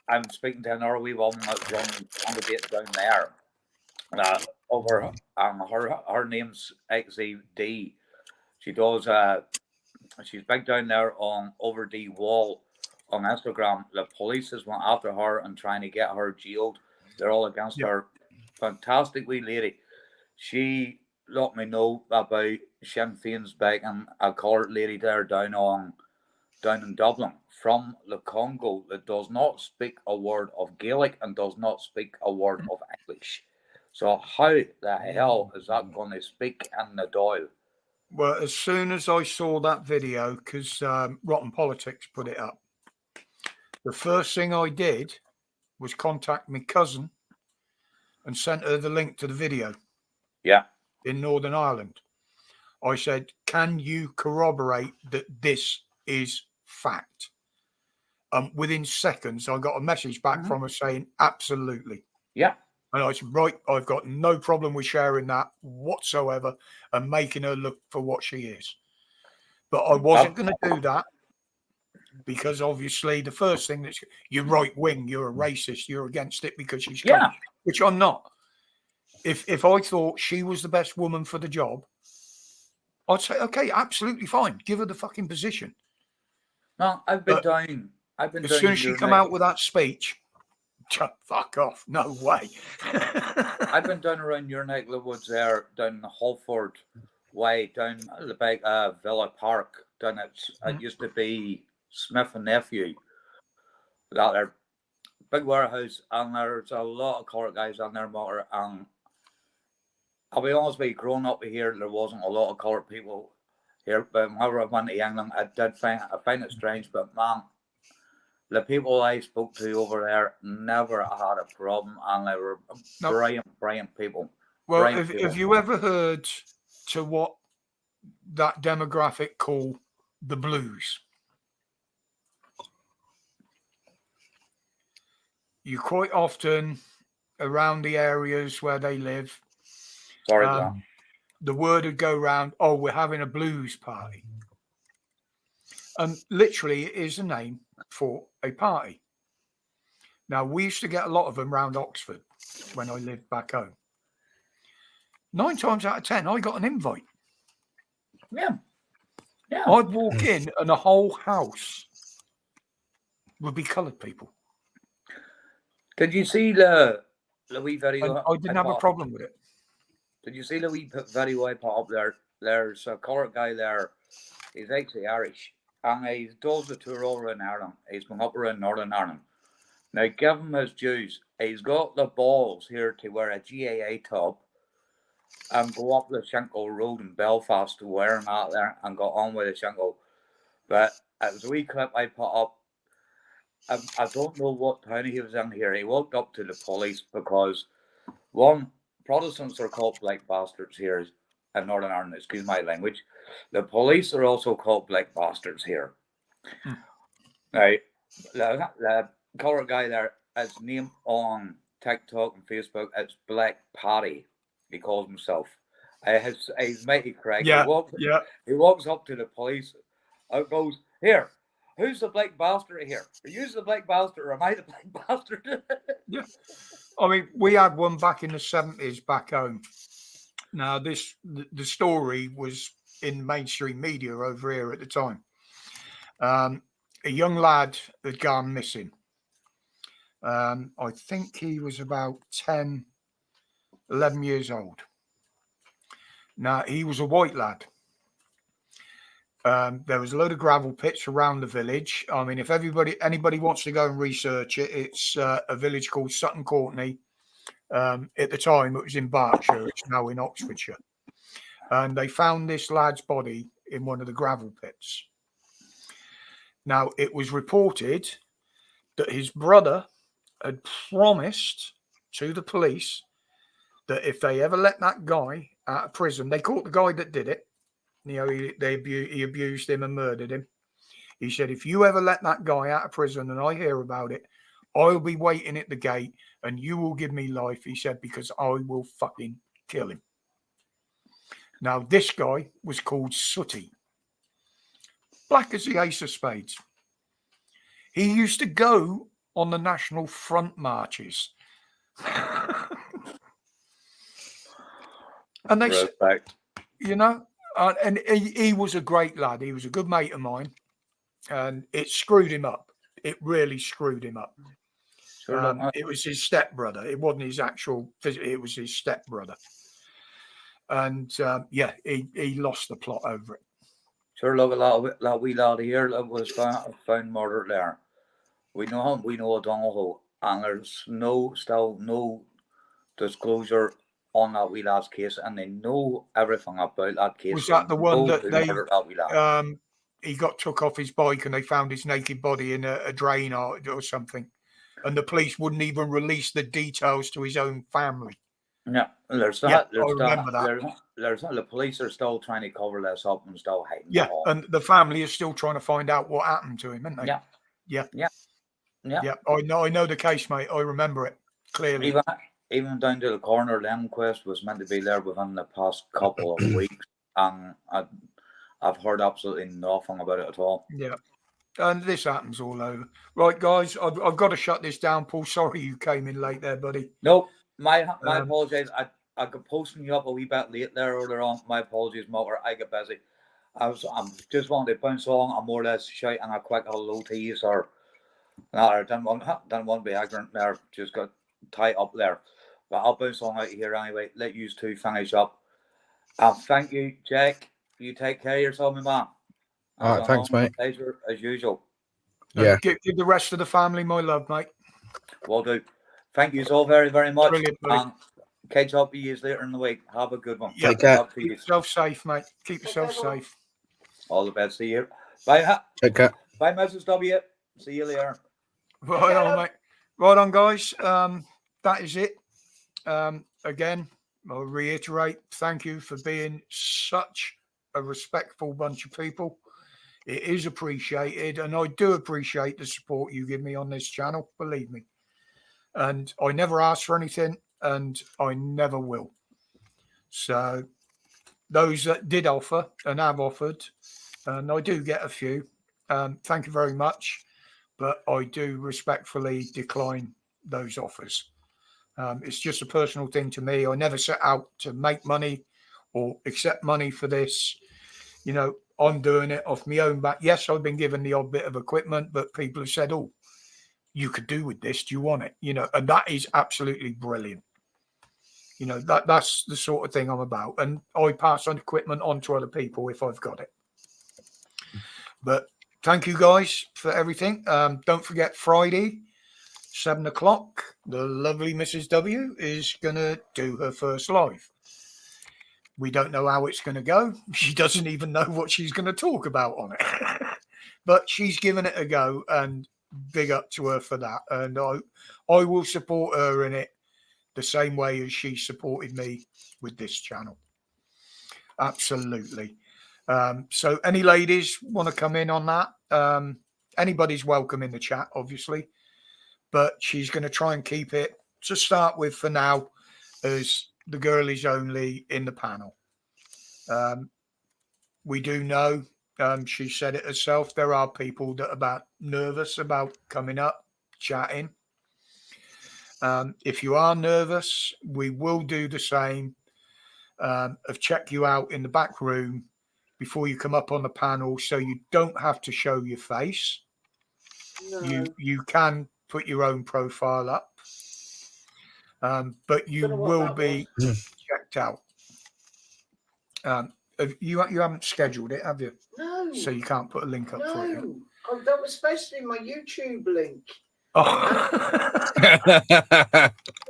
I'm speaking to another wee woman that's running candidate down there. Over her name's XED. She does she's big down there on Over D Wall on Instagram. The police has went after her and trying to get her jailed. They're all against her. Fantastic wee lady. She let me know about Sinn Féin's begging a coloured lady there down in Dublin from the Congo that does not speak a word of Gaelic and does not speak a word of English. So how the hell is that going to speak in the Dáil? Well, as soon as I saw that video, because Rotten Politics put it up, the first thing I did was contact my cousin and sent her the link to the video. Yeah. In Northern Ireland. I said, can you corroborate that this is fact? Within seconds, I got a message back from her saying, absolutely. Yeah. And I said, right, I've got no problem with sharing that whatsoever and making her look for what she is. But I wasn't going to do that because obviously the first thing that's you're right wing, you're a racist, you're against it because she's coming, which I'm not. If I thought she was the best woman for the job, I'd say, okay, absolutely fine. Give her the fucking position. No, I've been down. As soon as she come out with that speech, Fuck off. No way. I've been down around your neck of the woods there, down Holford way, down the big Villa Park. Down it used to be Smith and Nephew. That there big warehouse, and there's a lot of coloured guys on there, motor. And I'll be honest with you, growing up here, there wasn't a lot of coloured people here. But whenever I went to England, I find it strange. But man, the people I spoke to over there never had a problem, and they were brilliant people. Well, Brilliant have people. you ever heard to what that demographic call the blues? You quite often around the areas where they live, Sorry, John. the word would go round, oh, we're having a blues party. And literally it is a name for a party. Now, we used to get a lot of them around Oxford when I lived back home. 9 times out of 10, I got an invite. Yeah. I'd walk in and the whole house would be coloured people. Did you see the wee video? And I didn't have a problem with it. Did you see the wee video I put up there? There's a coloured guy there. He's actually Irish, and he does the tour all around Ireland. He's been up around Northern Ireland. Now, give him his dues. He's got the balls here to wear a GAA top and go up the Shingle Road in Belfast to wearing that there and go on with the Shingle. But it was a wee clip I put up. I don't know what town he was in here. He walked up to the police because, one, Protestants are called black bastards here in Northern Ireland, excuse my language. The police are also called black bastards here. Now, the coloured guy there, his name on TikTok and Facebook, it's Black Patty, he calls himself. He's mighty correct. Yeah, He walks up to the police and goes, here, who's the black bastard here? Are you the black bastard or am I the black bastard? Yeah. I mean, we had one back in the 70s back home. Now, the story was in mainstream media over here at the time. A young lad had gone missing. I think he was about 10, 11 years old. Now, he was a white lad. There was a load of gravel pits around the village. I mean, if anybody wants to go and research it, it's a village called Sutton Courtenay. At the time, it was in Berkshire. It's now in Oxfordshire. And they found this lad's body in one of the gravel pits. Now, it was reported that his brother had promised to the police that if they ever let that guy out of prison, they caught the guy that did it. You know, he abused him and murdered him. He said, if you ever let that guy out of prison and I hear about it, I'll be waiting at the gate and you will give me life, he said, because I will fucking kill him. Now, this guy was called Sooty. Black as the ace of spades. He used to go on the National Front marches. And they said, you know, and he was a great lad. He was a good mate of mine. And it screwed him up. It really screwed him up. It was his stepbrother. It wasn't his actual physical. It was his stepbrother. And yeah, he lost the plot over it. Sure, look, that wee lad here that was found murdered there. We know him. We know O'Donoghue, and there's still no disclosure on that wee lad's case, and they know everything about that case. Was that the one that they he got took off his bike and they found his naked body in a drain or something, and the police wouldn't even release the details to his own family? Yeah, there's that. Yeah, I remember that. There's the police are still trying to cover this up and still hiding. Yeah, and the family is still trying to find out what happened to him, aren't they? Yeah. I know the case, mate. I remember it clearly. Even down to the coroner, the inquest was meant to be there within the past couple of weeks, and I've heard absolutely nothing about it at all. Yeah. And this happens all over. Right, guys, I've got to shut this down. Paul, sorry you came in late there, buddy. Nope. My apologies. I got posting you up a wee bit late there earlier on. My apologies, Motor. I get busy. I'm just wanting to bounce along and more or less shouting a quick hello to you, sir. No, I don't want to be ignorant there. Just got tight up there. But I'll bounce on out here anyway. Let you two finish up. Thank you, Jack. You take care of yourself, my man. All right, thanks, mate. Pleasure as usual. Yeah. Give the rest of the family my love, mate. Will do. Thank you so very, very much. Brilliant, buddy. Catch up with you later in the week. Have a good one. Yeah. Take care. Up to Keep you. yourself safe, mate. Keep yourself Take care, safe. All the best. See you. Bye. Take care. Bye, Mrs. W. See you later. Right on, mate. Right on, guys. That is it. Again, I'll reiterate, thank you for being such a respectful bunch of people. It is appreciated, and I do appreciate the support you give me on this channel, believe me. And I never ask for anything, and I never will. So those that did offer and have offered, and I do get a few, thank you very much. But I do respectfully decline those offers. It's just a personal thing to me. I never set out to make money or accept money for this. You know, I'm doing it off my own back. Yes, I've been given the odd bit of equipment, but people have said, oh, you could do with this. Do you want it? You know, and that is absolutely brilliant. You know, that's the sort of thing I'm about. And I pass on equipment on to other people if I've got it. But thank you guys for everything. Don't forget Friday, 7 o'clock, the lovely Mrs. W is going to do her first live. We don't know how it's going to go. She doesn't even know what she's going to talk about on it. But she's given it a go, and big up to her for that. And I will support her in it the same way as she supported me with this channel. Absolutely. So any ladies want to come in on that? Anybody's welcome in the chat, obviously. But she's going to try and keep it, to start with for now, as the girlies only in the panel. We do know, she said it herself, there are people that are about nervous about coming up, chatting. If you are nervous, we will do the same. Of check you out in the back room before you come up on the panel, so you don't have to show your face. No. You can put your own profile up, but you Don't know what will that be was. checked out. You haven't scheduled it, have you? No. So you can't put a link up for it. Yet? No. Oh, that was supposed to be my YouTube link. Oh.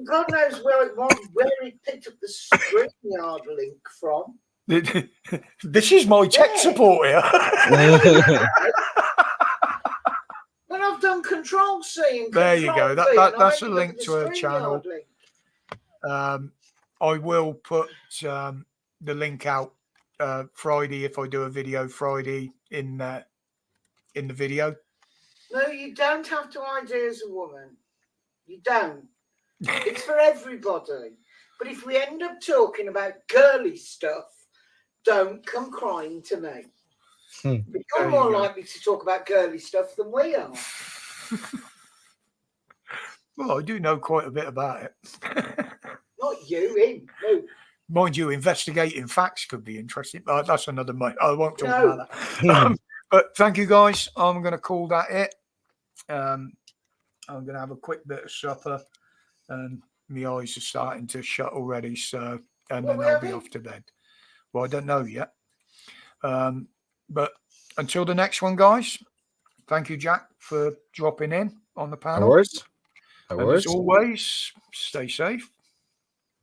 God knows where it was, where he picked up the StreamYard link from. This is my tech Yeah. support here. When I've done Control C and There you Control go. V, and That's I a ended up link with the to her StreamYard channel. link. I will put the link out Friday if I do a video Friday in the video. No, you don't have to ID as a woman. You don't. It's for everybody. But if we end up talking about girly stuff, don't come crying to me. But There you're you more go. likely to talk about girly stuff than we are. Well, I do know quite a bit about it. Not you, him. No. Mind you, investigating facts could be interesting. But that's another night. I won't talk No. about that. But thank you, guys. I'm going to call that it. I'm going to have a quick bit of supper, and my eyes are starting to shut already. So, and What then we I'll be having? off to bed. Well, I don't know yet. But until the next one, guys. Thank you, Jack, for dropping in on the No panel. worries. No And worries. as always, stay safe,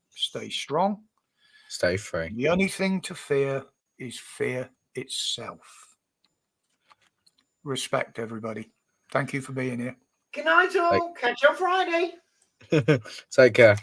stay strong. Stay free. The only thing to fear is fear itself. Respect, everybody. Thank you for being here. Good night, all. Catch you on Friday. Take care.